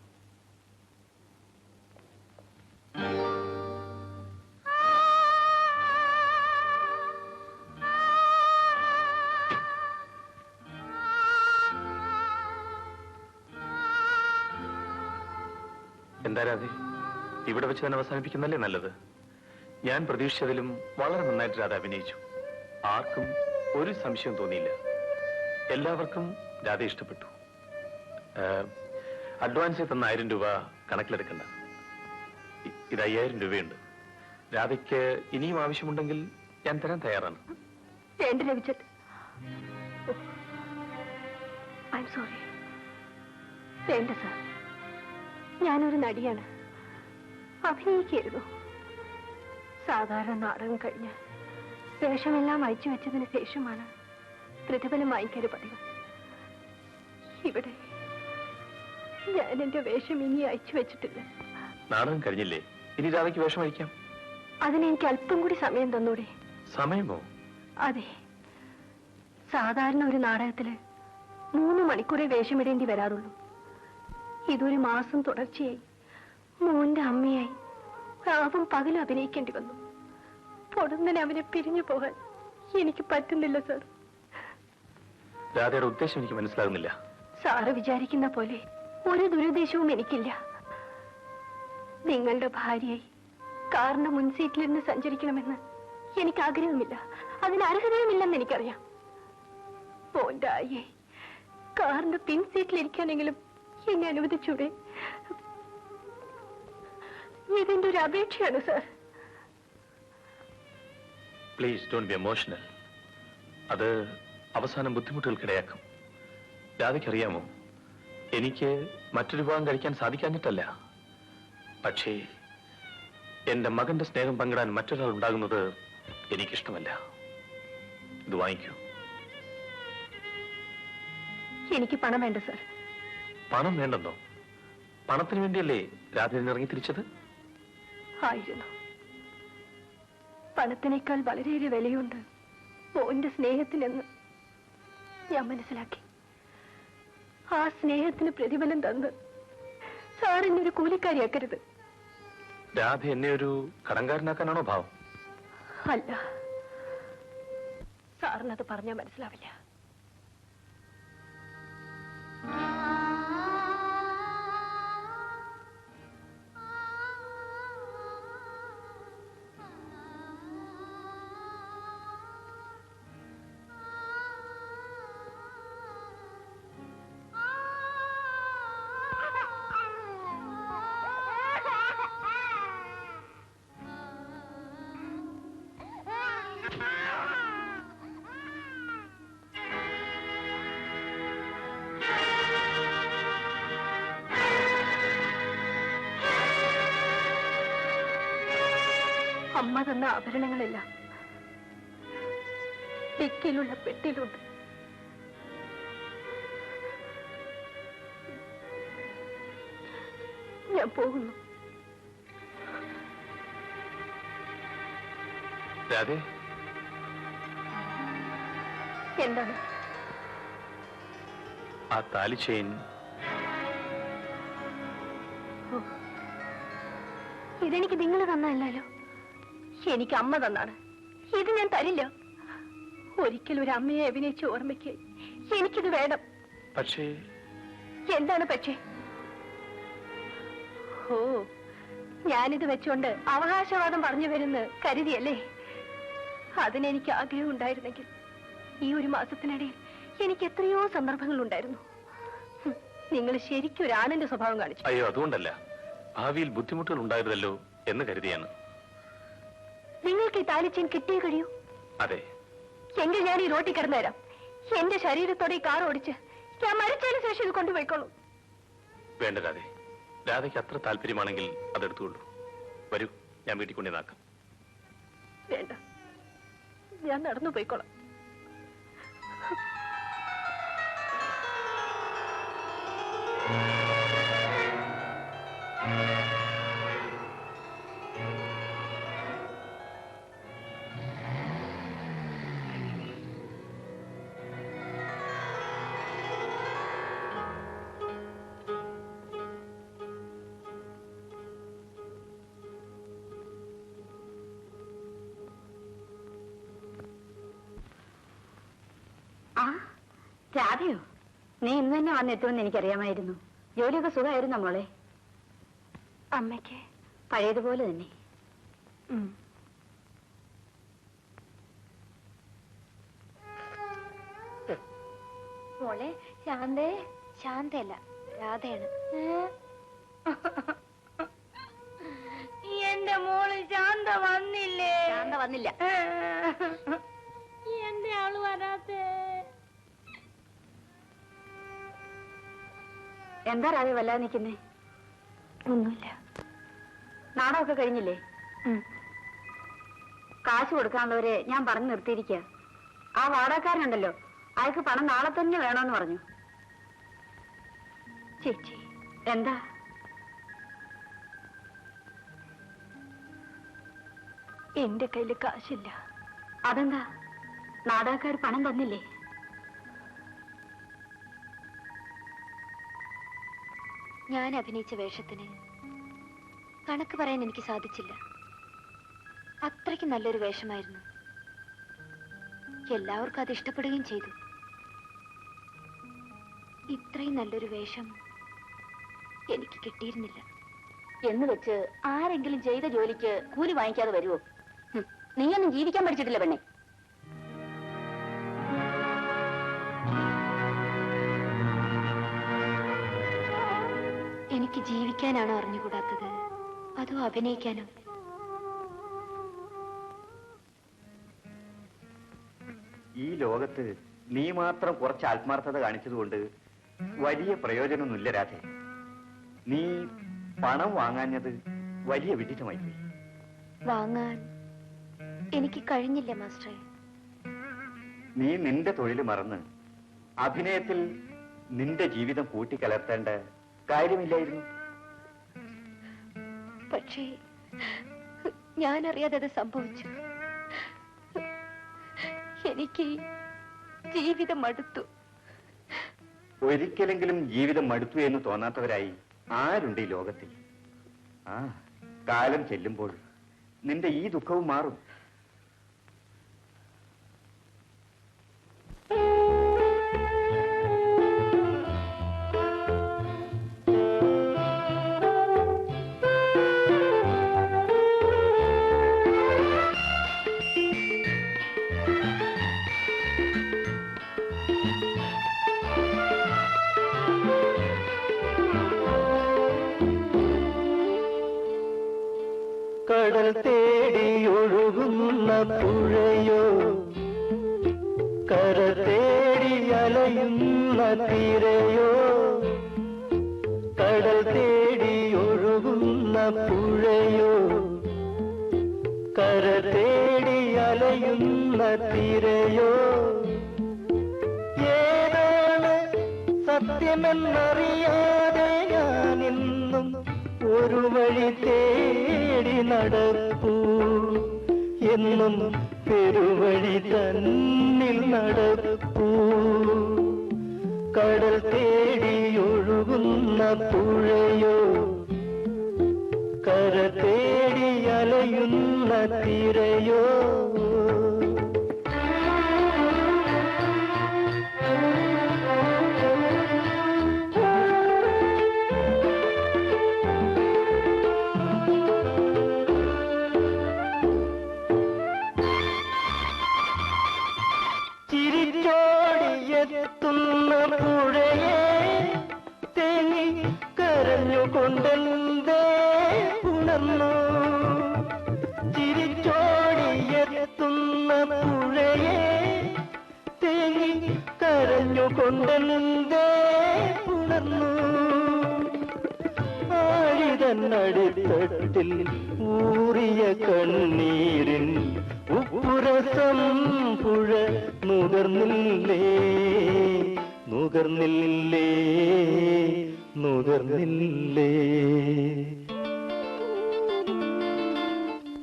എന്താ രാധേ, ഇവിടെ വെച്ച് തന്നെ അവസാനിപ്പിക്കുന്നല്ലേ നല്ലത്? ഞാൻ പ്രതീക്ഷിച്ചതിലും വളരെ നന്നായിട്ട് രാധ അഭിനയിച്ചു. ആർക്കും ഒരു സംശയം തോന്നിയില്ല. എല്ലാവർക്കും രാധ ഇഷ്ടപ്പെട്ടു. അഡ്വാൻസ് തന്ന 1000 രൂപ കണക്കിലെടുക്കണ്ട. ഇത് 5000 രൂപയുണ്ട്. രാധയ്ക്ക് ഇനിയും ആവശ്യമുണ്ടെങ്കിൽ ഞാൻ തരാൻ തയ്യാറാണ്. വേണ്ട രവിചന്ദ്, ഐ എം സോറി. വേണ്ട സാർ, ഞാനൊരു നടിയാണ്, അഭിനയിക്കായിരുന്നു. സാധാരണ നാടകം കഴിഞ്ഞ് വേഷമെല്ലാം അയച്ചു വെച്ചതിന് ശേഷമാണ് പ്രതിഫലം വാങ്ങിക്കല് പതിവ്. ഇവിടെ ഞാൻ എന്റെ വേഷം ഇനി അയച്ചു വെച്ചിട്ടില്ല. നാടകം കഴിഞ്ഞില്ലേ? ഇനി രാധയ്ക്ക് വേഷം അയക്കാം. അതിനെനിക്ക് അല്പം കൂടി സമയം തന്നൂടെ? സമയമോ? അതെ, സാധാരണ ഒരു നാടകത്തില് 3 മണിക്കൂറേ വേഷമിടേണ്ടി വരാറുള്ളൂ. ഇതൊരു മാസം തുടർച്ചയായി മോന്റെ അമ്മയായി രാവും പകലും അഭിനയിക്കേണ്ടി വന്നു. പൊടുന്നനെ അവനെ പിരിഞ്ഞു പോകാൻ എനിക്ക് പറ്റുന്നില്ല സാർ. രാധയുടെ ഉദ്ദേശം എനിക്ക് മനസ്സിലാകുന്നില്ല. സാറ് വിചാരിക്കുന്ന പോലെ ഒരു ദുരുദ്ദേശവും എനിക്കില്ല. നിങ്ങളുടെ ഭാര്യയായി കാറിന്റെ മുൻസീറ്റിലിരുന്ന് സഞ്ചരിക്കണമെന്ന് എനിക്ക് ആഗ്രഹമില്ല. അതിന് അർഹതയുമില്ലെന്ന് എനിക്കറിയാം. മോന്റെ ആയെ കാറിന്റെ പിൻസീറ്റിലിരിക്കാനെങ്കിലും എന്നെ അനുവദിച്ചൂടെ? ഇതിന്റെ ഒരു അപേക്ഷയാണ് sir. Please don't be emotional. അത് അവസാനം ബുദ്ധിമുട്ടുകൾക്കിടയാക്കും. രാധയ്ക്കറിയാമോ, എനിക്ക് മറ്റൊരു വിവാഹം കഴിക്കാൻ സാധിക്കാഞ്ഞിട്ടല്ല. പക്ഷേ എന്റെ മകന്റെ സ്നേഹം പങ്കിടാൻ മറ്റൊരാൾ ഉണ്ടാകുന്നത് എനിക്കിഷ്ടമല്ല. ഇത് വാങ്ങിക്കൂ. എനിക്ക് പണം വേണ്ട സാർ. പണം വേണ്ടെന്നോ? പണത്തിന് വേണ്ടിയല്ലേ രാധ ഇറങ്ങി തിരിച്ചത്? ആയിരുന്നു. പണത്തിനേക്കാൾ വളരെയേറെ വിലയുണ്ട് മോന്റെ സ്നേഹത്തിനെന്ന് ഞാൻ മനസ്സിലാക്കി. ആ സ്നേഹത്തിന് പ്രതിഫലം തന്ന് സാറിനൊരു കൂലിക്കാരിയാക്കരുത്. രാധ എന്നെ ഒരു കടങ്കാരനാക്കാനാണോ ഭാവം? അല്ല, സാറിനത് പറഞ്ഞാൽ മനസ്സിലാവില്ല. അമ്മ തന്ന ആഭരണങ്ങളെല്ലാം ഡിക്കിലുള്ള പെട്ടിയിലുണ്ട്. ഞാൻ പോകുന്നു. രാധേ, എന്താണ്? ആ താലി ചെയിൻ. ഇതെനിക്ക് നിങ്ങൾ തന്നല്ലോ, എനിക്ക് അമ്മ തന്നാണ്. ഇത് ഞാൻ തരില്ല. ഒരിക്കലും ഒരു അമ്മയെ അഭിനയിച്ച് ഓർമ്മയ്ക്ക് എനിക്കിത് വേണം. പക്ഷേ എന്താണ് പക്ഷേ? ഓ, ഞാനിത് വെച്ചുകൊണ്ട് അവകാശവാദം പറഞ്ഞു വരുന്ന കരുതിയല്ലേ? അതിനെനിക്ക് ആഗ്രഹം ഉണ്ടായിരുന്നെങ്കിൽ ഈ ഒരു മാസത്തിനിടയിൽ എനിക്ക് എത്രയോ സന്ദർഭങ്ങൾ ഉണ്ടായിരുന്നു. നിങ്ങൾ ശരിക്കും ഒരു ആണിന്റെ സ്വഭാവം കാണിച്ചു. അയ്യോ, അതുകൊണ്ടല്ല, ഭാവിയിൽ ബുദ്ധിമുട്ടുകൾ ഉണ്ടായിരുന്നല്ലോ എന്ന് കരുതിയാണ്. നിങ്ങൾക്ക് ഈ താലിച്ചെയിൻ കിട്ടിയേ കഴിയൂ? അതെ. എങ്കിൽ ഞാൻ ഈ റോട്ടിൽ കിടന്നു തരാം. എന്റെ ശരീരത്തോടെ ഈ കാർ ഓടിച്ച് ഞാൻ മരിച്ചതിന് ശേഷം ഇത് കൊണ്ടുപോയിക്കോളൂ. വേണ്ട രാധേ, രാധയ്ക്ക് അത്ര താല്പര്യമാണെങ്കിൽ അതെടുത്തുകൊള്ളൂ. വരൂ, ഞാൻ വീട്ടിൽ കൊണ്ടുവന്നാക്കാം. വേണ്ട, ഞാൻ നടന്നു പോയിക്കോളാം. രാധയോ, നീ ഇന്ന് തന്നെ വന്നെത്തുമെന്ന് എനിക്കറിയാമായിരുന്നു. ജോലിയൊക്കെ സുഖമായിരുന്നു മോളെ? അമ്മയ്ക്ക് പഴയതുപോലെ തന്നെ. മോളെ ശാന്തേ. ശാന്തയല്ല, രാധയാണ്. എന്റെ മോള് ശാന്ത വന്നില്ലേ? ശാന്ത വന്നില്ല. എന്റെ ആള് വരാത്തേ? എന്താ രാധ വല്ലാതെ നിൽക്കുന്നേ? ഒന്നുമില്ല. നാടകമൊക്കെ കഴിഞ്ഞില്ലേ? കാശ് കൊടുക്കാനുള്ളവരെ ഞാൻ പറഞ്ഞു നിർത്തിയിരിക്കുക. ആ വാടകക്കാരനുണ്ടല്ലോ, അയാൾക്ക് പണം നാളെ തന്നെ വേണമെന്ന് പറഞ്ഞു. ചേച്ചി എന്താ? എന്റെ കയ്യില് കാശില്ല. അതെന്താ? നാടകക്കാർ പണം തന്നില്ലേ? ഞാൻ അഭിനയിച്ച വേഷത്തിന് കണക്ക് പറയാൻ എനിക്ക് സാധിച്ചില്ല. അത്രയ്ക്ക് നല്ലൊരു വേഷമായിരുന്നു. എല്ലാവർക്കും അത് ഇഷ്ടപ്പെടുകയും ചെയ്തു. ഇത്രയും നല്ലൊരു വേഷം എനിക്ക് കിട്ടിയിരുന്നില്ല. എന്ന് വെച്ച് ആരെങ്കിലും ചെയ്ത ജോലിക്ക് കൂലി വാങ്ങിക്കാതെ വരുമോ? നീയൊന്നും ജീവിക്കാൻ പഠിച്ചിട്ടില്ല പെണ്ണെ. എനിക്ക് ജീവിക്കാനാണോ അറിഞ്ഞുകൂടാത്തത്, അതോ അഭിനയിക്കാനോ? ഈ ലോകത്ത് നീ മാത്രം കുറച്ച് ആത്മാർത്ഥത കാണിച്ചതുകൊണ്ട് വലിയ പ്രയോജനമൊന്നുമില്ല രാധേ. നീ പണം വാങ്ങാഞ്ഞത് വലിയ വിഡിത്തമായി പോയി. വാങ്ങാൻ എനിക്ക് കഴിഞ്ഞില്ല മാസ്റ്ററെ. നീ നിന്റെ തൊഴിൽ മറന്ന് അഭിനയത്തിൽ നിന്റെ ജീവിതം കൂട്ടിക്കലർത്തേണ്ട കാര്യമില്ലായിരുന്നു. പക്ഷേ ഞാനറിയാതെ അത് സംഭവിച്ചു. എനിക്ക് ജീവിതം മടുത്തു. ഒരിക്കലെങ്കിലും ജീവിതം മടുത്തു എന്ന് തോന്നാത്തവരായി ആരുണ്ട് ഈ ലോകത്തിൽ? ആ കാലം ചെല്ലുമ്പോൾ നിന്റെ ഈ ദുഃഖവും മാറും. കടൽ തേടിയൊഴുകുന്ന പുഴയോ, കര തേടി അലയുന്ന തീരയോ, കടൽ തേടിയൊഴുകുന്ന പുഴയോ, കര തേടി അലയുന്ന തീരയോ, ഏതാണ് സത്യമെന്നറിയാതെ ഞാനിന്നും ഒരു വഴി തേടി നടപ്പൂ, എന്നും പെരുവഴി തന്നിൽ നടപ്പൂ. കടൽ തേടിയൊഴുകുന്ന പുഴയോ, കര തേടി അലയുന്ന തീരയോ. ചിരിച്ചോടിയെത്തുന്ന പുഴയെ തേങ്ങി കരഞ്ഞുകൊണ്ടെന്തേ ഉണർന്നു. ചിരിച്ചോടിയെത്തുന്ന പുഴയെ തേങ്ങി കരഞ്ഞുകൊണ്ടെന്തേ ഉണർന്നു. ആഴിതന്നടിത്തട്ടിൽ ഊറിയ കണ്ണീരിൻ ഉപ്പുരസം പുഴ നുകർന്നില്ലേ, നുകർന്നില്ലേ, നുകർന്നില്ലേ.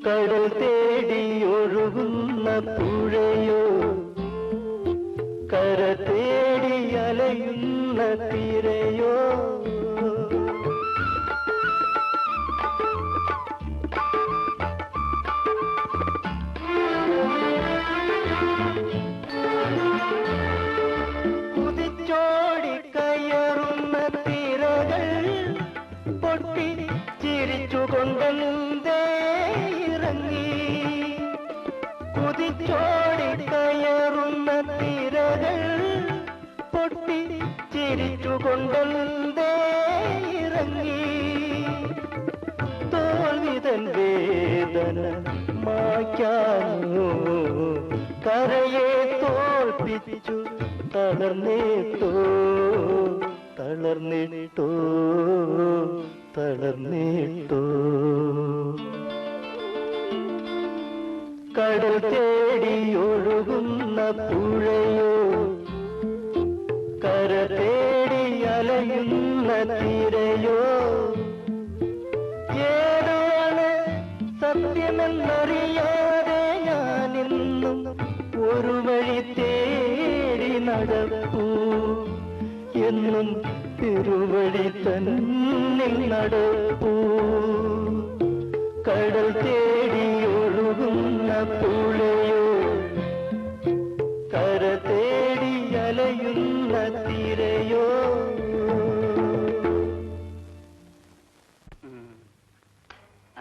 കടൽ തേടിയൊഴുകുന്ന പുഴയോ, കര തേടി അലയുന്ന തീരയോ. കുതിച്ചോടി കയറുന്ന തിരകൾ പൊട്ടി ചിരിച്ചുകൊണ്ടെന്തേ ഇറങ്ങി. കുതിച്ചോടി കയറുന്ന തിരകൾ പൊട്ടി ചിരിച്ചുകൊണ്ടേ ഇറങ്ങി തോൽവിതൻ വേദന മായ്ക്കാനോ കരയെ തോൽപ്പിച്ചു തളർന്നേട്ടോ തളർന്നിട്ടോ തളർന്നിട്ടോ കടൽ തേടി ഒഴുകുന്ന പുഴയോ കര തേടി അലയുന്ന തീരയോ ഏതാണ് സത്യമെന്നറിയാതെ ഞാനിന്നും ഒരു വഴി തേടി നടപ്പൂ എന്നും തിരുവഴി തന്നിൽ നടപ്പൂ കടൽ തേടി ഒഴുകുന്ന പുഴയോ കര തേടി അലയുന്ന തീരയോ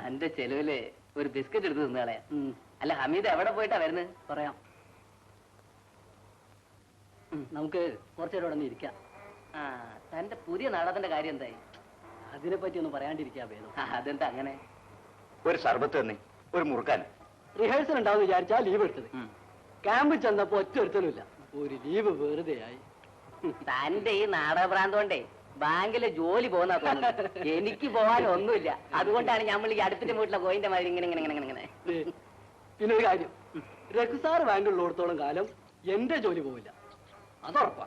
എന്റെ ചെലവില് ഒരു ബിസ്ക്കറ്റ് എടുത്ത് തിന്നാളെ. അല്ല ഹമീദ് എവിടെ പോയിട്ടാ വരുന്നത്? പറയാം. നമുക്ക് കുറച്ചേരം ഇവിടെ ഇരിക്കാം. ആ തന്റെ പുതിയ നാടകത്തിന്റെ കാര്യം എന്തായി? അതിനെ പറ്റി ഒന്നും പറയാണ്ടിരിക്കാ ഭേദം. അതെന്താ അങ്ങനെ? ഒരു സർബത്ത് തന്നെ, ഒരു മുറുക്കാൻ. റിഹേഴ്സൽ ഉണ്ടാവും വിചാരിച്ചാ ലീവ് എടുത്തത്. ക്യാമ്പിൽ ചെന്നപ്പോ ഒറ്റ ഒരുത്തനുമില്ല. ഒരു ലീവ് വെറുതെ ആയി. തന്റെ ഈ നാടകഭ്രാന്ത് കൊണ്ടേ ബാങ്കിലെ ജോലി പോകുന്ന തോന്നുന്നു. എനിക്ക് പോകാൻ ഒന്നുമില്ല. അതുകൊണ്ടാണ് നമ്മൾ ഈ അടുത്തിന്റെ വീട്ടിലെ കോയിന്റെ മാതിരി ഇങ്ങനെ ഇങ്ങനെ ഇങ്ങനെ ഇങ്ങനെ. പിന്നെ ഒരു കാര്യം, രഘുസാർ ബാങ്കിലുള്ളിടത്തോളം കാലം എന്റെ ജോലി പോവില്ല, അതുറപ്പാ.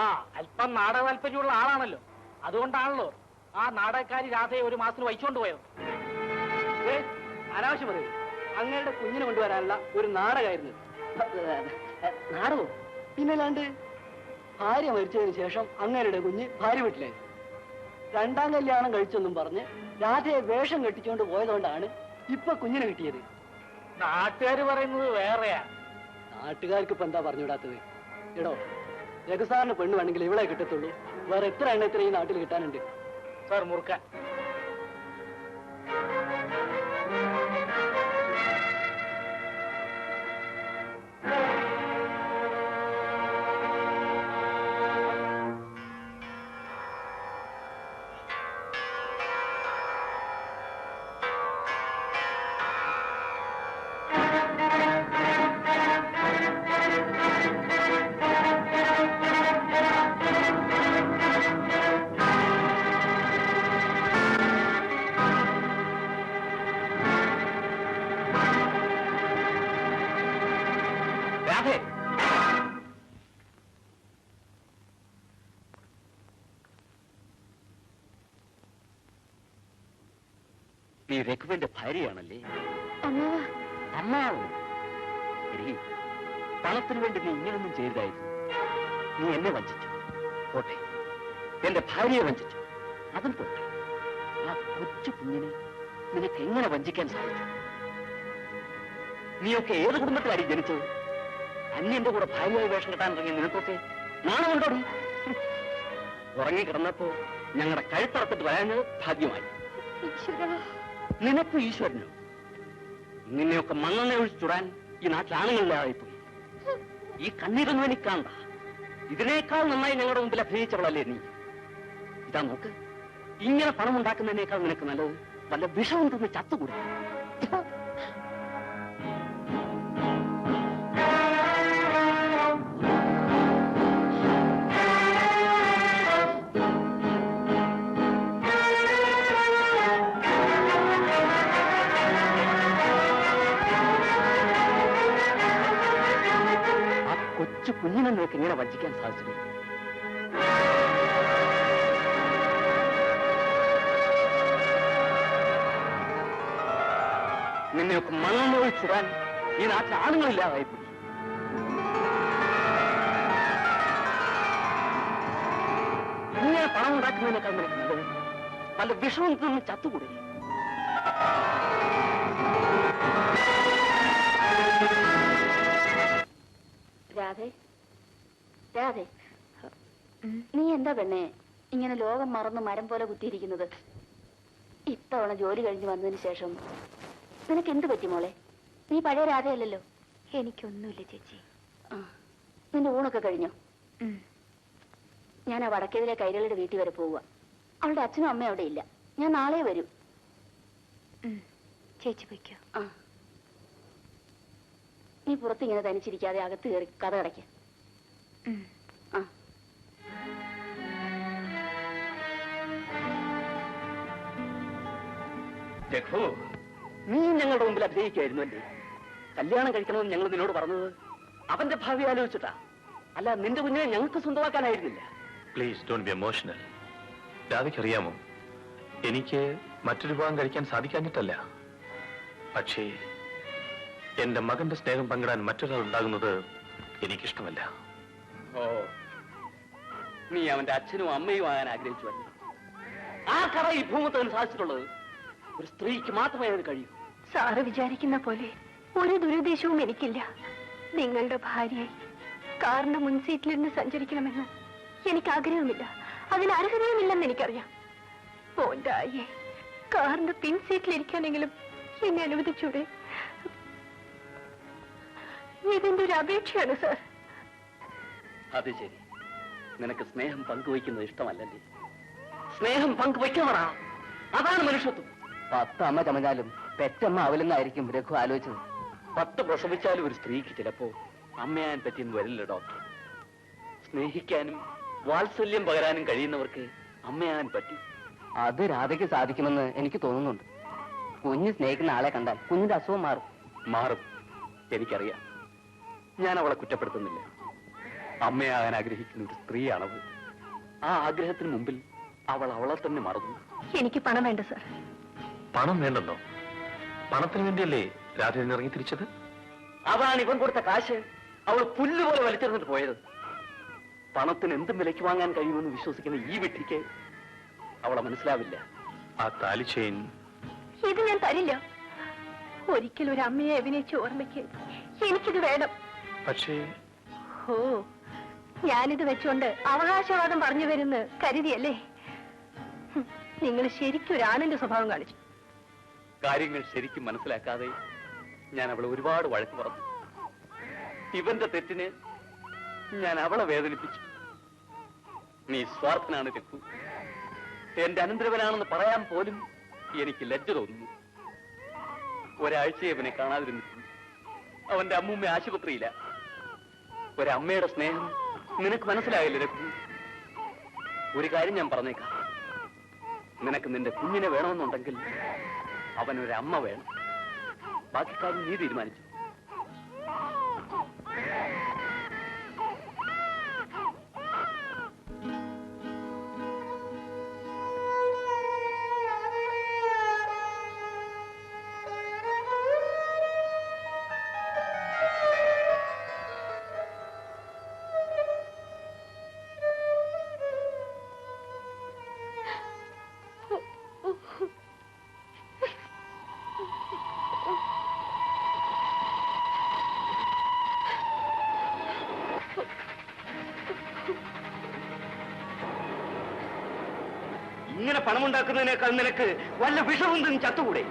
ആ അല്പം നാടക താല്പര്യമുള്ള ആളാണല്ലോ, അതുകൊണ്ടാണല്ലോ ആ നാടകക്കാരി രാധയെ ഒരു മാസത്തിന് വഹിച്ചുകൊണ്ട് പോയത്. അനാവശ്യം പറയൂ. അങ്ങയുടെ കുഞ്ഞിനെ കൊണ്ടുവരാനുള്ള ഒരു നാടകമായിരുന്നു. നാടകവും പിന്നല്ലാണ്ട്. ഭാര്യ മരിച്ചതിന് ശേഷം അങ്ങേരുടെ കുഞ്ഞ് ഭാര്യ വീട്ടിലായി. രണ്ടാം കല്യാണം കഴിച്ചെന്നും പറഞ്ഞ് രാധയെ വേഷം കെട്ടിച്ചുകൊണ്ട് പോയതുകൊണ്ടാണ് ഇപ്പൊ കുഞ്ഞിനെ കിട്ടിയത്. നാട്ടുകാർ പറയുന്നത് വേറെയാ. നാട്ടുകാർക്ക് ഇപ്പൊ എന്താ പറഞ്ഞുവിടാത്തത്? എടോ, രഘുസാറിന് പെണ്ണ് വേണമെങ്കിൽ ഇവിടെ കിട്ടത്തുള്ളൂ. വേറെ എത്ര എണ്ണ ഈ നാട്ടിൽ കിട്ടാനുണ്ട്? സാർ മുറുക്കാൻ. നീ രഘുവിന്റെ ഭാര്യയാണല്ലേ? അമ്മാവ്. പണത്തിന് വേണ്ടി നീ ഇങ്ങനൊന്നും ചെയ്തായിരുന്നു. നീ എന്നെ വഞ്ചിച്ചു, പോട്ടെ. എന്റെ ഭാര്യയെ വഞ്ചിച്ചു, അതും പോട്ടെ. ആ കൊച്ചു കുഞ്ഞിനെ നിനക്ക് എങ്ങനെ വഞ്ചിക്കാൻ സാധിച്ചു? നീയൊക്കെ ഏത് കുടുംബത്തിലായി ജനിച്ചത്? അന്യന്റെ കൂടെ ഭാര്യയായി വേഷം കെട്ടാൻ ഇറങ്ങിയ നിനക്കൊക്കെ നാണമുണ്ടോടി? ഉറങ്ങിക്കിടന്നപ്പോ ഞങ്ങളുടെ കഴുത്തറത്തിട്ട് വരാഞ്ഞത് ഭാഗ്യമായി. നിനക്ക് ഈശ്വരനോ? നിന്നെയൊക്കെ മണ്ണെണ്ണ ഒഴിച്ചുടാൻ ഈ നാട്ടിൽ ആണുങ്ങളില്ലാതായിപ്പോയി. ഈ കണ്ണീരൊന്നും എനിക്ക് കാണണ്ട. ഇതിനേക്കാൾ നന്നായി ഞങ്ങളുടെ മുമ്പിൽ അഭിനയിച്ചവളല്ലേ നീ? ഇതാ നോക്ക്, ഇങ്ങനെ പണം ഉണ്ടാക്കുന്നതിനേക്കാൾ നിനക്ക് നല്ലത് വല്ല വിഷവും തന്ന് ചത്തുകൂടാ. കൊച്ചു കുഞ്ഞിനെ നിനക്ക് ഇങ്ങനെ വഞ്ചിക്കാൻ സാധിച്ചു? നിന്നെയൊക്കെ മണ്ണെണ്ണ ചുടാൻ ഈ നാട്ടിൽ ആണുങ്ങളില്ലാതായിപ്പോയി. ഇങ്ങനെ പണം ഉണ്ടാക്കുന്നതിനേക്കാൾ നിനക്ക് നല്ലത് വല്ല വിഷവും നിന്ന് ചത്തുകൂടെ? രാധേ, രാധേ, നീ എന്താ പെണ്ണെ ഇങ്ങനെ ലോകം മറന്ന് മരം പോലെ കുത്തിയിരിക്കുന്നത്? ഇത്തവണ ജോലി കഴിഞ്ഞ് വന്നതിന് ശേഷം നിനക്ക് എന്ത് പറ്റി മോളെ? നീ പഴയ രാധയല്ലല്ലോ. എനിക്കൊന്നുമില്ല ചേച്ചി. നിന്റെ ഊണൊക്കെ കഴിഞ്ഞോ? ഞാൻ ആ വടക്കേതിലെ കൈരളിയുടെ വീട്ടിൽ വരെ പോവുക. അവളുടെ അച്ഛനും അമ്മയും അവിടെ ഇല്ല. ഞാൻ നാളെ വരും. ചേച്ചി പൊയ്ക്കോ. ആ, നീ പുറത്തിങ്ങനെ തനിച്ചിരിക്കാതെ അകത്ത് കയറി കഥ അടയ്ക്ക. ആ, രഘു, നീ ഞങ്ങളുടെ മുമ്പിൽ അഭിനയിക്കായിരുന്നു അല്ലേ? കല്യാണം കഴിക്കണമെന്ന് ഞങ്ങൾ നിന്നോട് പറഞ്ഞത് അവന്റെ ഭാവി ആലോചിച്ചിട്ടാ, അല്ല നിന്റെ കുഞ്ഞിനെ ഞങ്ങൾക്ക് സ്വന്തമാക്കാനായിരുന്നില്ല. Please don't be emotional. രാധയ്ക്കറിയാമോ, എനിക്ക് മറ്റൊരു വിവാഹം കഴിക്കാൻ സാധിക്കാഞ്ഞിട്ടല്ല, പക്ഷേ എന്റെ മകന്റെ സ്നേഹം പങ്കിടാൻ മറ്റൊരാൾ ഉണ്ടാകുന്നത് എനിക്കിഷ്ടമല്ല. ഓ, നീ അവന്റെ അച്ഛനും അമ്മയും ആകാൻ ആഗ്രഹിച്ചു അല്ലേ? ആ കഥ ഈ ഭൂമത്തിന് സാധിച്ചിട്ടുള്ളത് ഒരു സ്ത്രീക്ക് മാത്രമേ അതിന് കഴിയൂ. സാറ് വിചാരിക്കുന്ന പോലെ ഒരു ദുരുദ്ദേശവും എനിക്കില്ല. നിങ്ങളുടെ ഭാര്യയായി കാറിന്റെ മുൻസീറ്റിലിരുന്ന് സഞ്ചരിക്കണമെന്ന് എനിക്ക് ആഗ്രഹമില്ല. അതിന് അർഹതയുമില്ലെന്ന് എനിക്കറിയാം. പോണ്ടായേ, കാറിന്റെ പിൻസീറ്റിലിരിക്കാനെങ്കിലും എന്നെ അനുവദിച്ചൂടെ? ഇതിന്റെ ഒരു അപേക്ഷയാണ് സാർ. അത് ശരി, നിനക്ക് സ്നേഹം പങ്കുവയ്ക്കുന്നത് ഇഷ്ടമല്ലല്ലേ? സ്നേഹം പങ്കുവയ്ക്കണടാ, അതാണ് മനുഷ്യത്വം. 10 അമ്മ ചമഞ്ഞാലും പെറ്റമ്മ അവലെന്നായിരിക്കും രഘു ആലോചിച്ചത്. 10 പ്രസവിച്ചാലും ഒരു സ്ത്രീക്ക് ചിലപ്പോ അമ്മയാൻ പറ്റിയെന്ന് വരില്ല ഡോക്ടർ. സ്നേഹിക്കാനും വാത്സല്യം പകരാനും കഴിയുന്നവർക്ക് അമ്മയാൻ പറ്റും. അത് രാധയ്ക്ക് സാധിക്കുമെന്ന് എനിക്ക് തോന്നുന്നുണ്ട്. കുഞ്ഞ് സ്നേഹിക്കുന്ന ആളെ കണ്ടാൽ കുഞ്ഞിന്റെ അസുഖം മാറും. മാറും, എനിക്കറിയാം. ഞാൻ അവളെ കുറ്റപ്പെടുത്തുന്നില്ല. അമ്മയാകാൻ ആഗ്രഹിക്കുന്ന ഒരു സ്ത്രീയാണവൾ. ആ ആഗ്രഹത്തിന് മുമ്പിൽ അവൾ അവളെ തന്നെ മറന്നു. എനിക്ക് പണം വേണ്ട സാർ. പണം വേണ്ടെന്നോ? പണത്തിന് വേണ്ടിയല്ലേ രാധ ഇറങ്ങി തിരിച്ചത്? അതാണ് ഇവൻ കൊടുത്ത കാശ് അവൾ പുല്ലുപോലെ വലിച്ചെറിഞ്ഞിട്ട് പോയത്. പണത്തിന് എന്തും വിലയ്ക്ക് വാങ്ങാൻ കഴിയുമെന്ന് വിശ്വസിക്കുന്ന ഈ വിട്ടിക്ക് അവളെ മനസ്സിലാവില്ല. ആ താലി ചെയിൻ ഇത് ഞാൻ തരില്ല. ഒരിക്കലും ഒരു അമ്മയെ അഭിനയിച്ച് ഓർമ്മയ്ക്ക് എനിക്കിത് വേണം. പക്ഷേ ഓ, ഞാനിത് വെച്ചുകൊണ്ട് അവകാശവാദം പറഞ്ഞു വരുന്ന കരുതിയല്ലേ? നിങ്ങൾ ശരിക്കും ഒരു ആണിന്റെ സ്വഭാവം കാണിച്ചു. കാര്യങ്ങൾ ശരിക്കും മനസ്സിലാക്കാതെ ഞാൻ അവളെ ഒരുപാട് വഴക്ക് പറഞ്ഞു. ഇവന്റെ തെറ്റിന് ഞാൻ അവളെ വേദനിപ്പിച്ചു. നീ സ്വാർത്ഥനാണ് രഘു. എന്റെ അനന്തരവനാണെന്ന് പറയാൻ പോലും എനിക്ക് ലജ്ജ തോന്നുന്നു. ഒരാഴ്ച അവനെ കാണാതിരുന്നിട്ടുണ്ട്. അവന്റെ അമ്മൂമ്മ ആശുപത്രിയില്ല. ഒരമ്മയുടെ സ്നേഹം നിനക്ക് മനസ്സിലായില്ല രഘു. ഒരു കാര്യം ഞാൻ പറഞ്ഞേക്കാം, നിനക്ക് നിന്റെ കുഞ്ഞിനെ വേണമെന്നുണ്ടെങ്കിൽ അവനൊരമ്മ വേണം. ബാക്കി കാര്യം നീ തീരുമാനിച്ചു. ഇങ്ങനെ പണമുണ്ടാക്കുന്നതിനേക്കാൾ നിനക്ക് വല്ല വിഷമുണ്ടെന്ന് ചത്തുകൂടെ?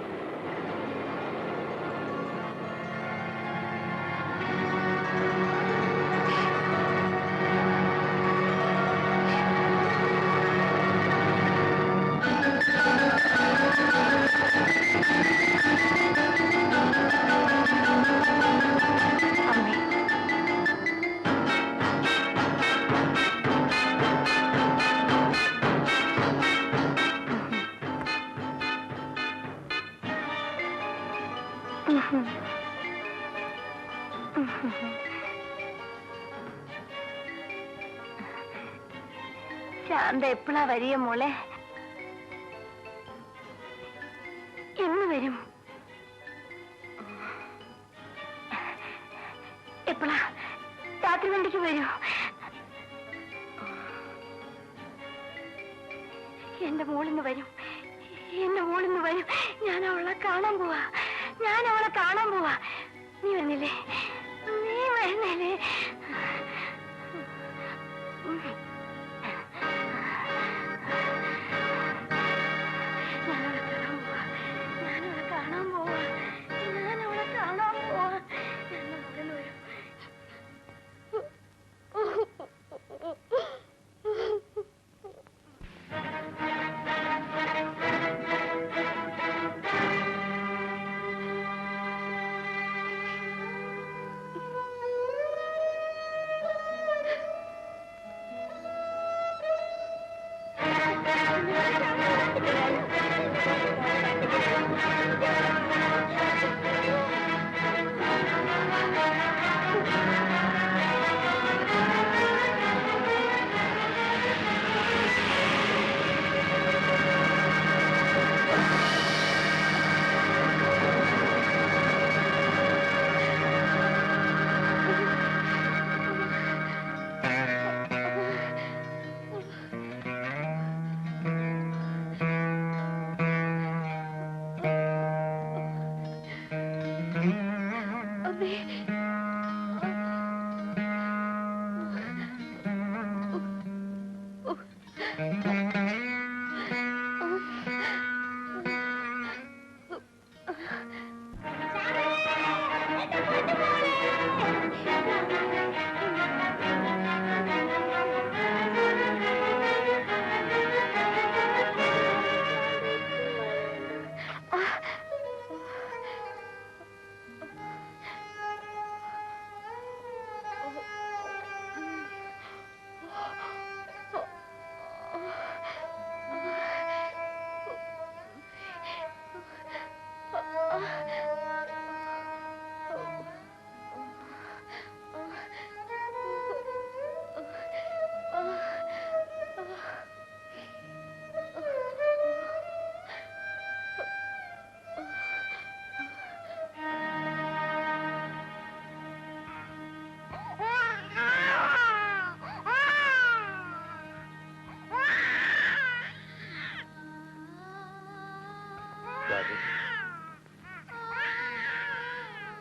ശാന്ത എപ്പോഴാ വരിക മോളെ? എന്ന് വരും? എപ്പോഴാ? രാത്രി വണ്ടിക്ക് വരൂ. എന്റെ മോളിന്ന് വരും. എന്റെ മോളിന്ന് വരും. ഞാൻ അവളെ കാണാൻ പോവാ. നീ വരുന്നില്ലേ?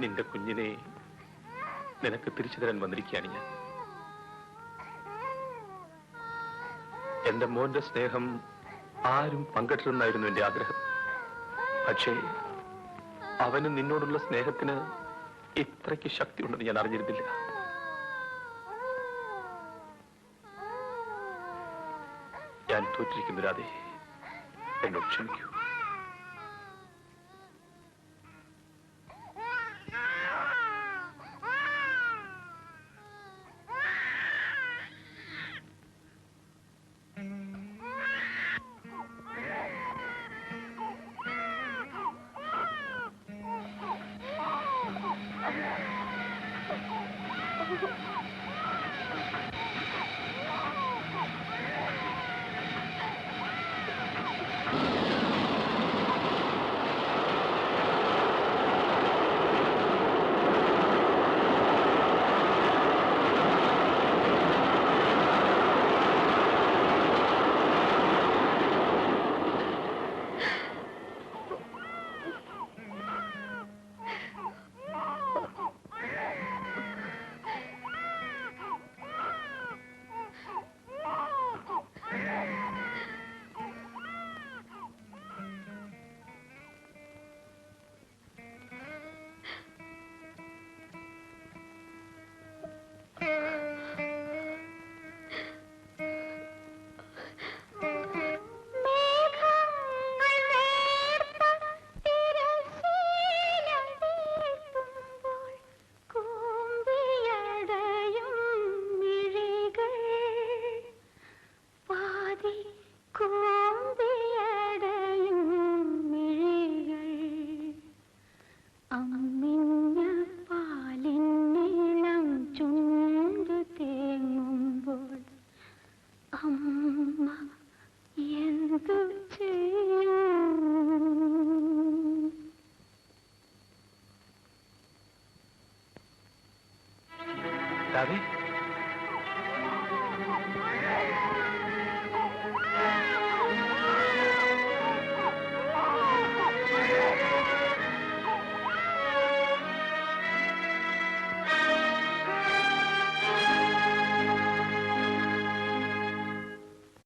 നിന്റെ കുഞ്ഞിനെ നിനക്ക് തിരിച്ചു തരാൻ വന്നിരിക്കുകയാണ് ഞാൻ. എന്റെ മോന്റെ സ്നേഹം ആരും പങ്കിട്ടിരുന്നായിരുന്നു എന്റെ ആഗ്രഹം. പക്ഷേ അവന് നിന്നോടുള്ള സ്നേഹത്തിന് ഇത്രയ്ക്ക് ശക്തിയുണ്ടെന്ന് ഞാൻ അറിഞ്ഞിരുന്നില്ല. ഞാൻ തോറ്റിരിക്കുന്നു രാധേ, എന്നോട് ക്ഷമിക്കൂ. രാധേ,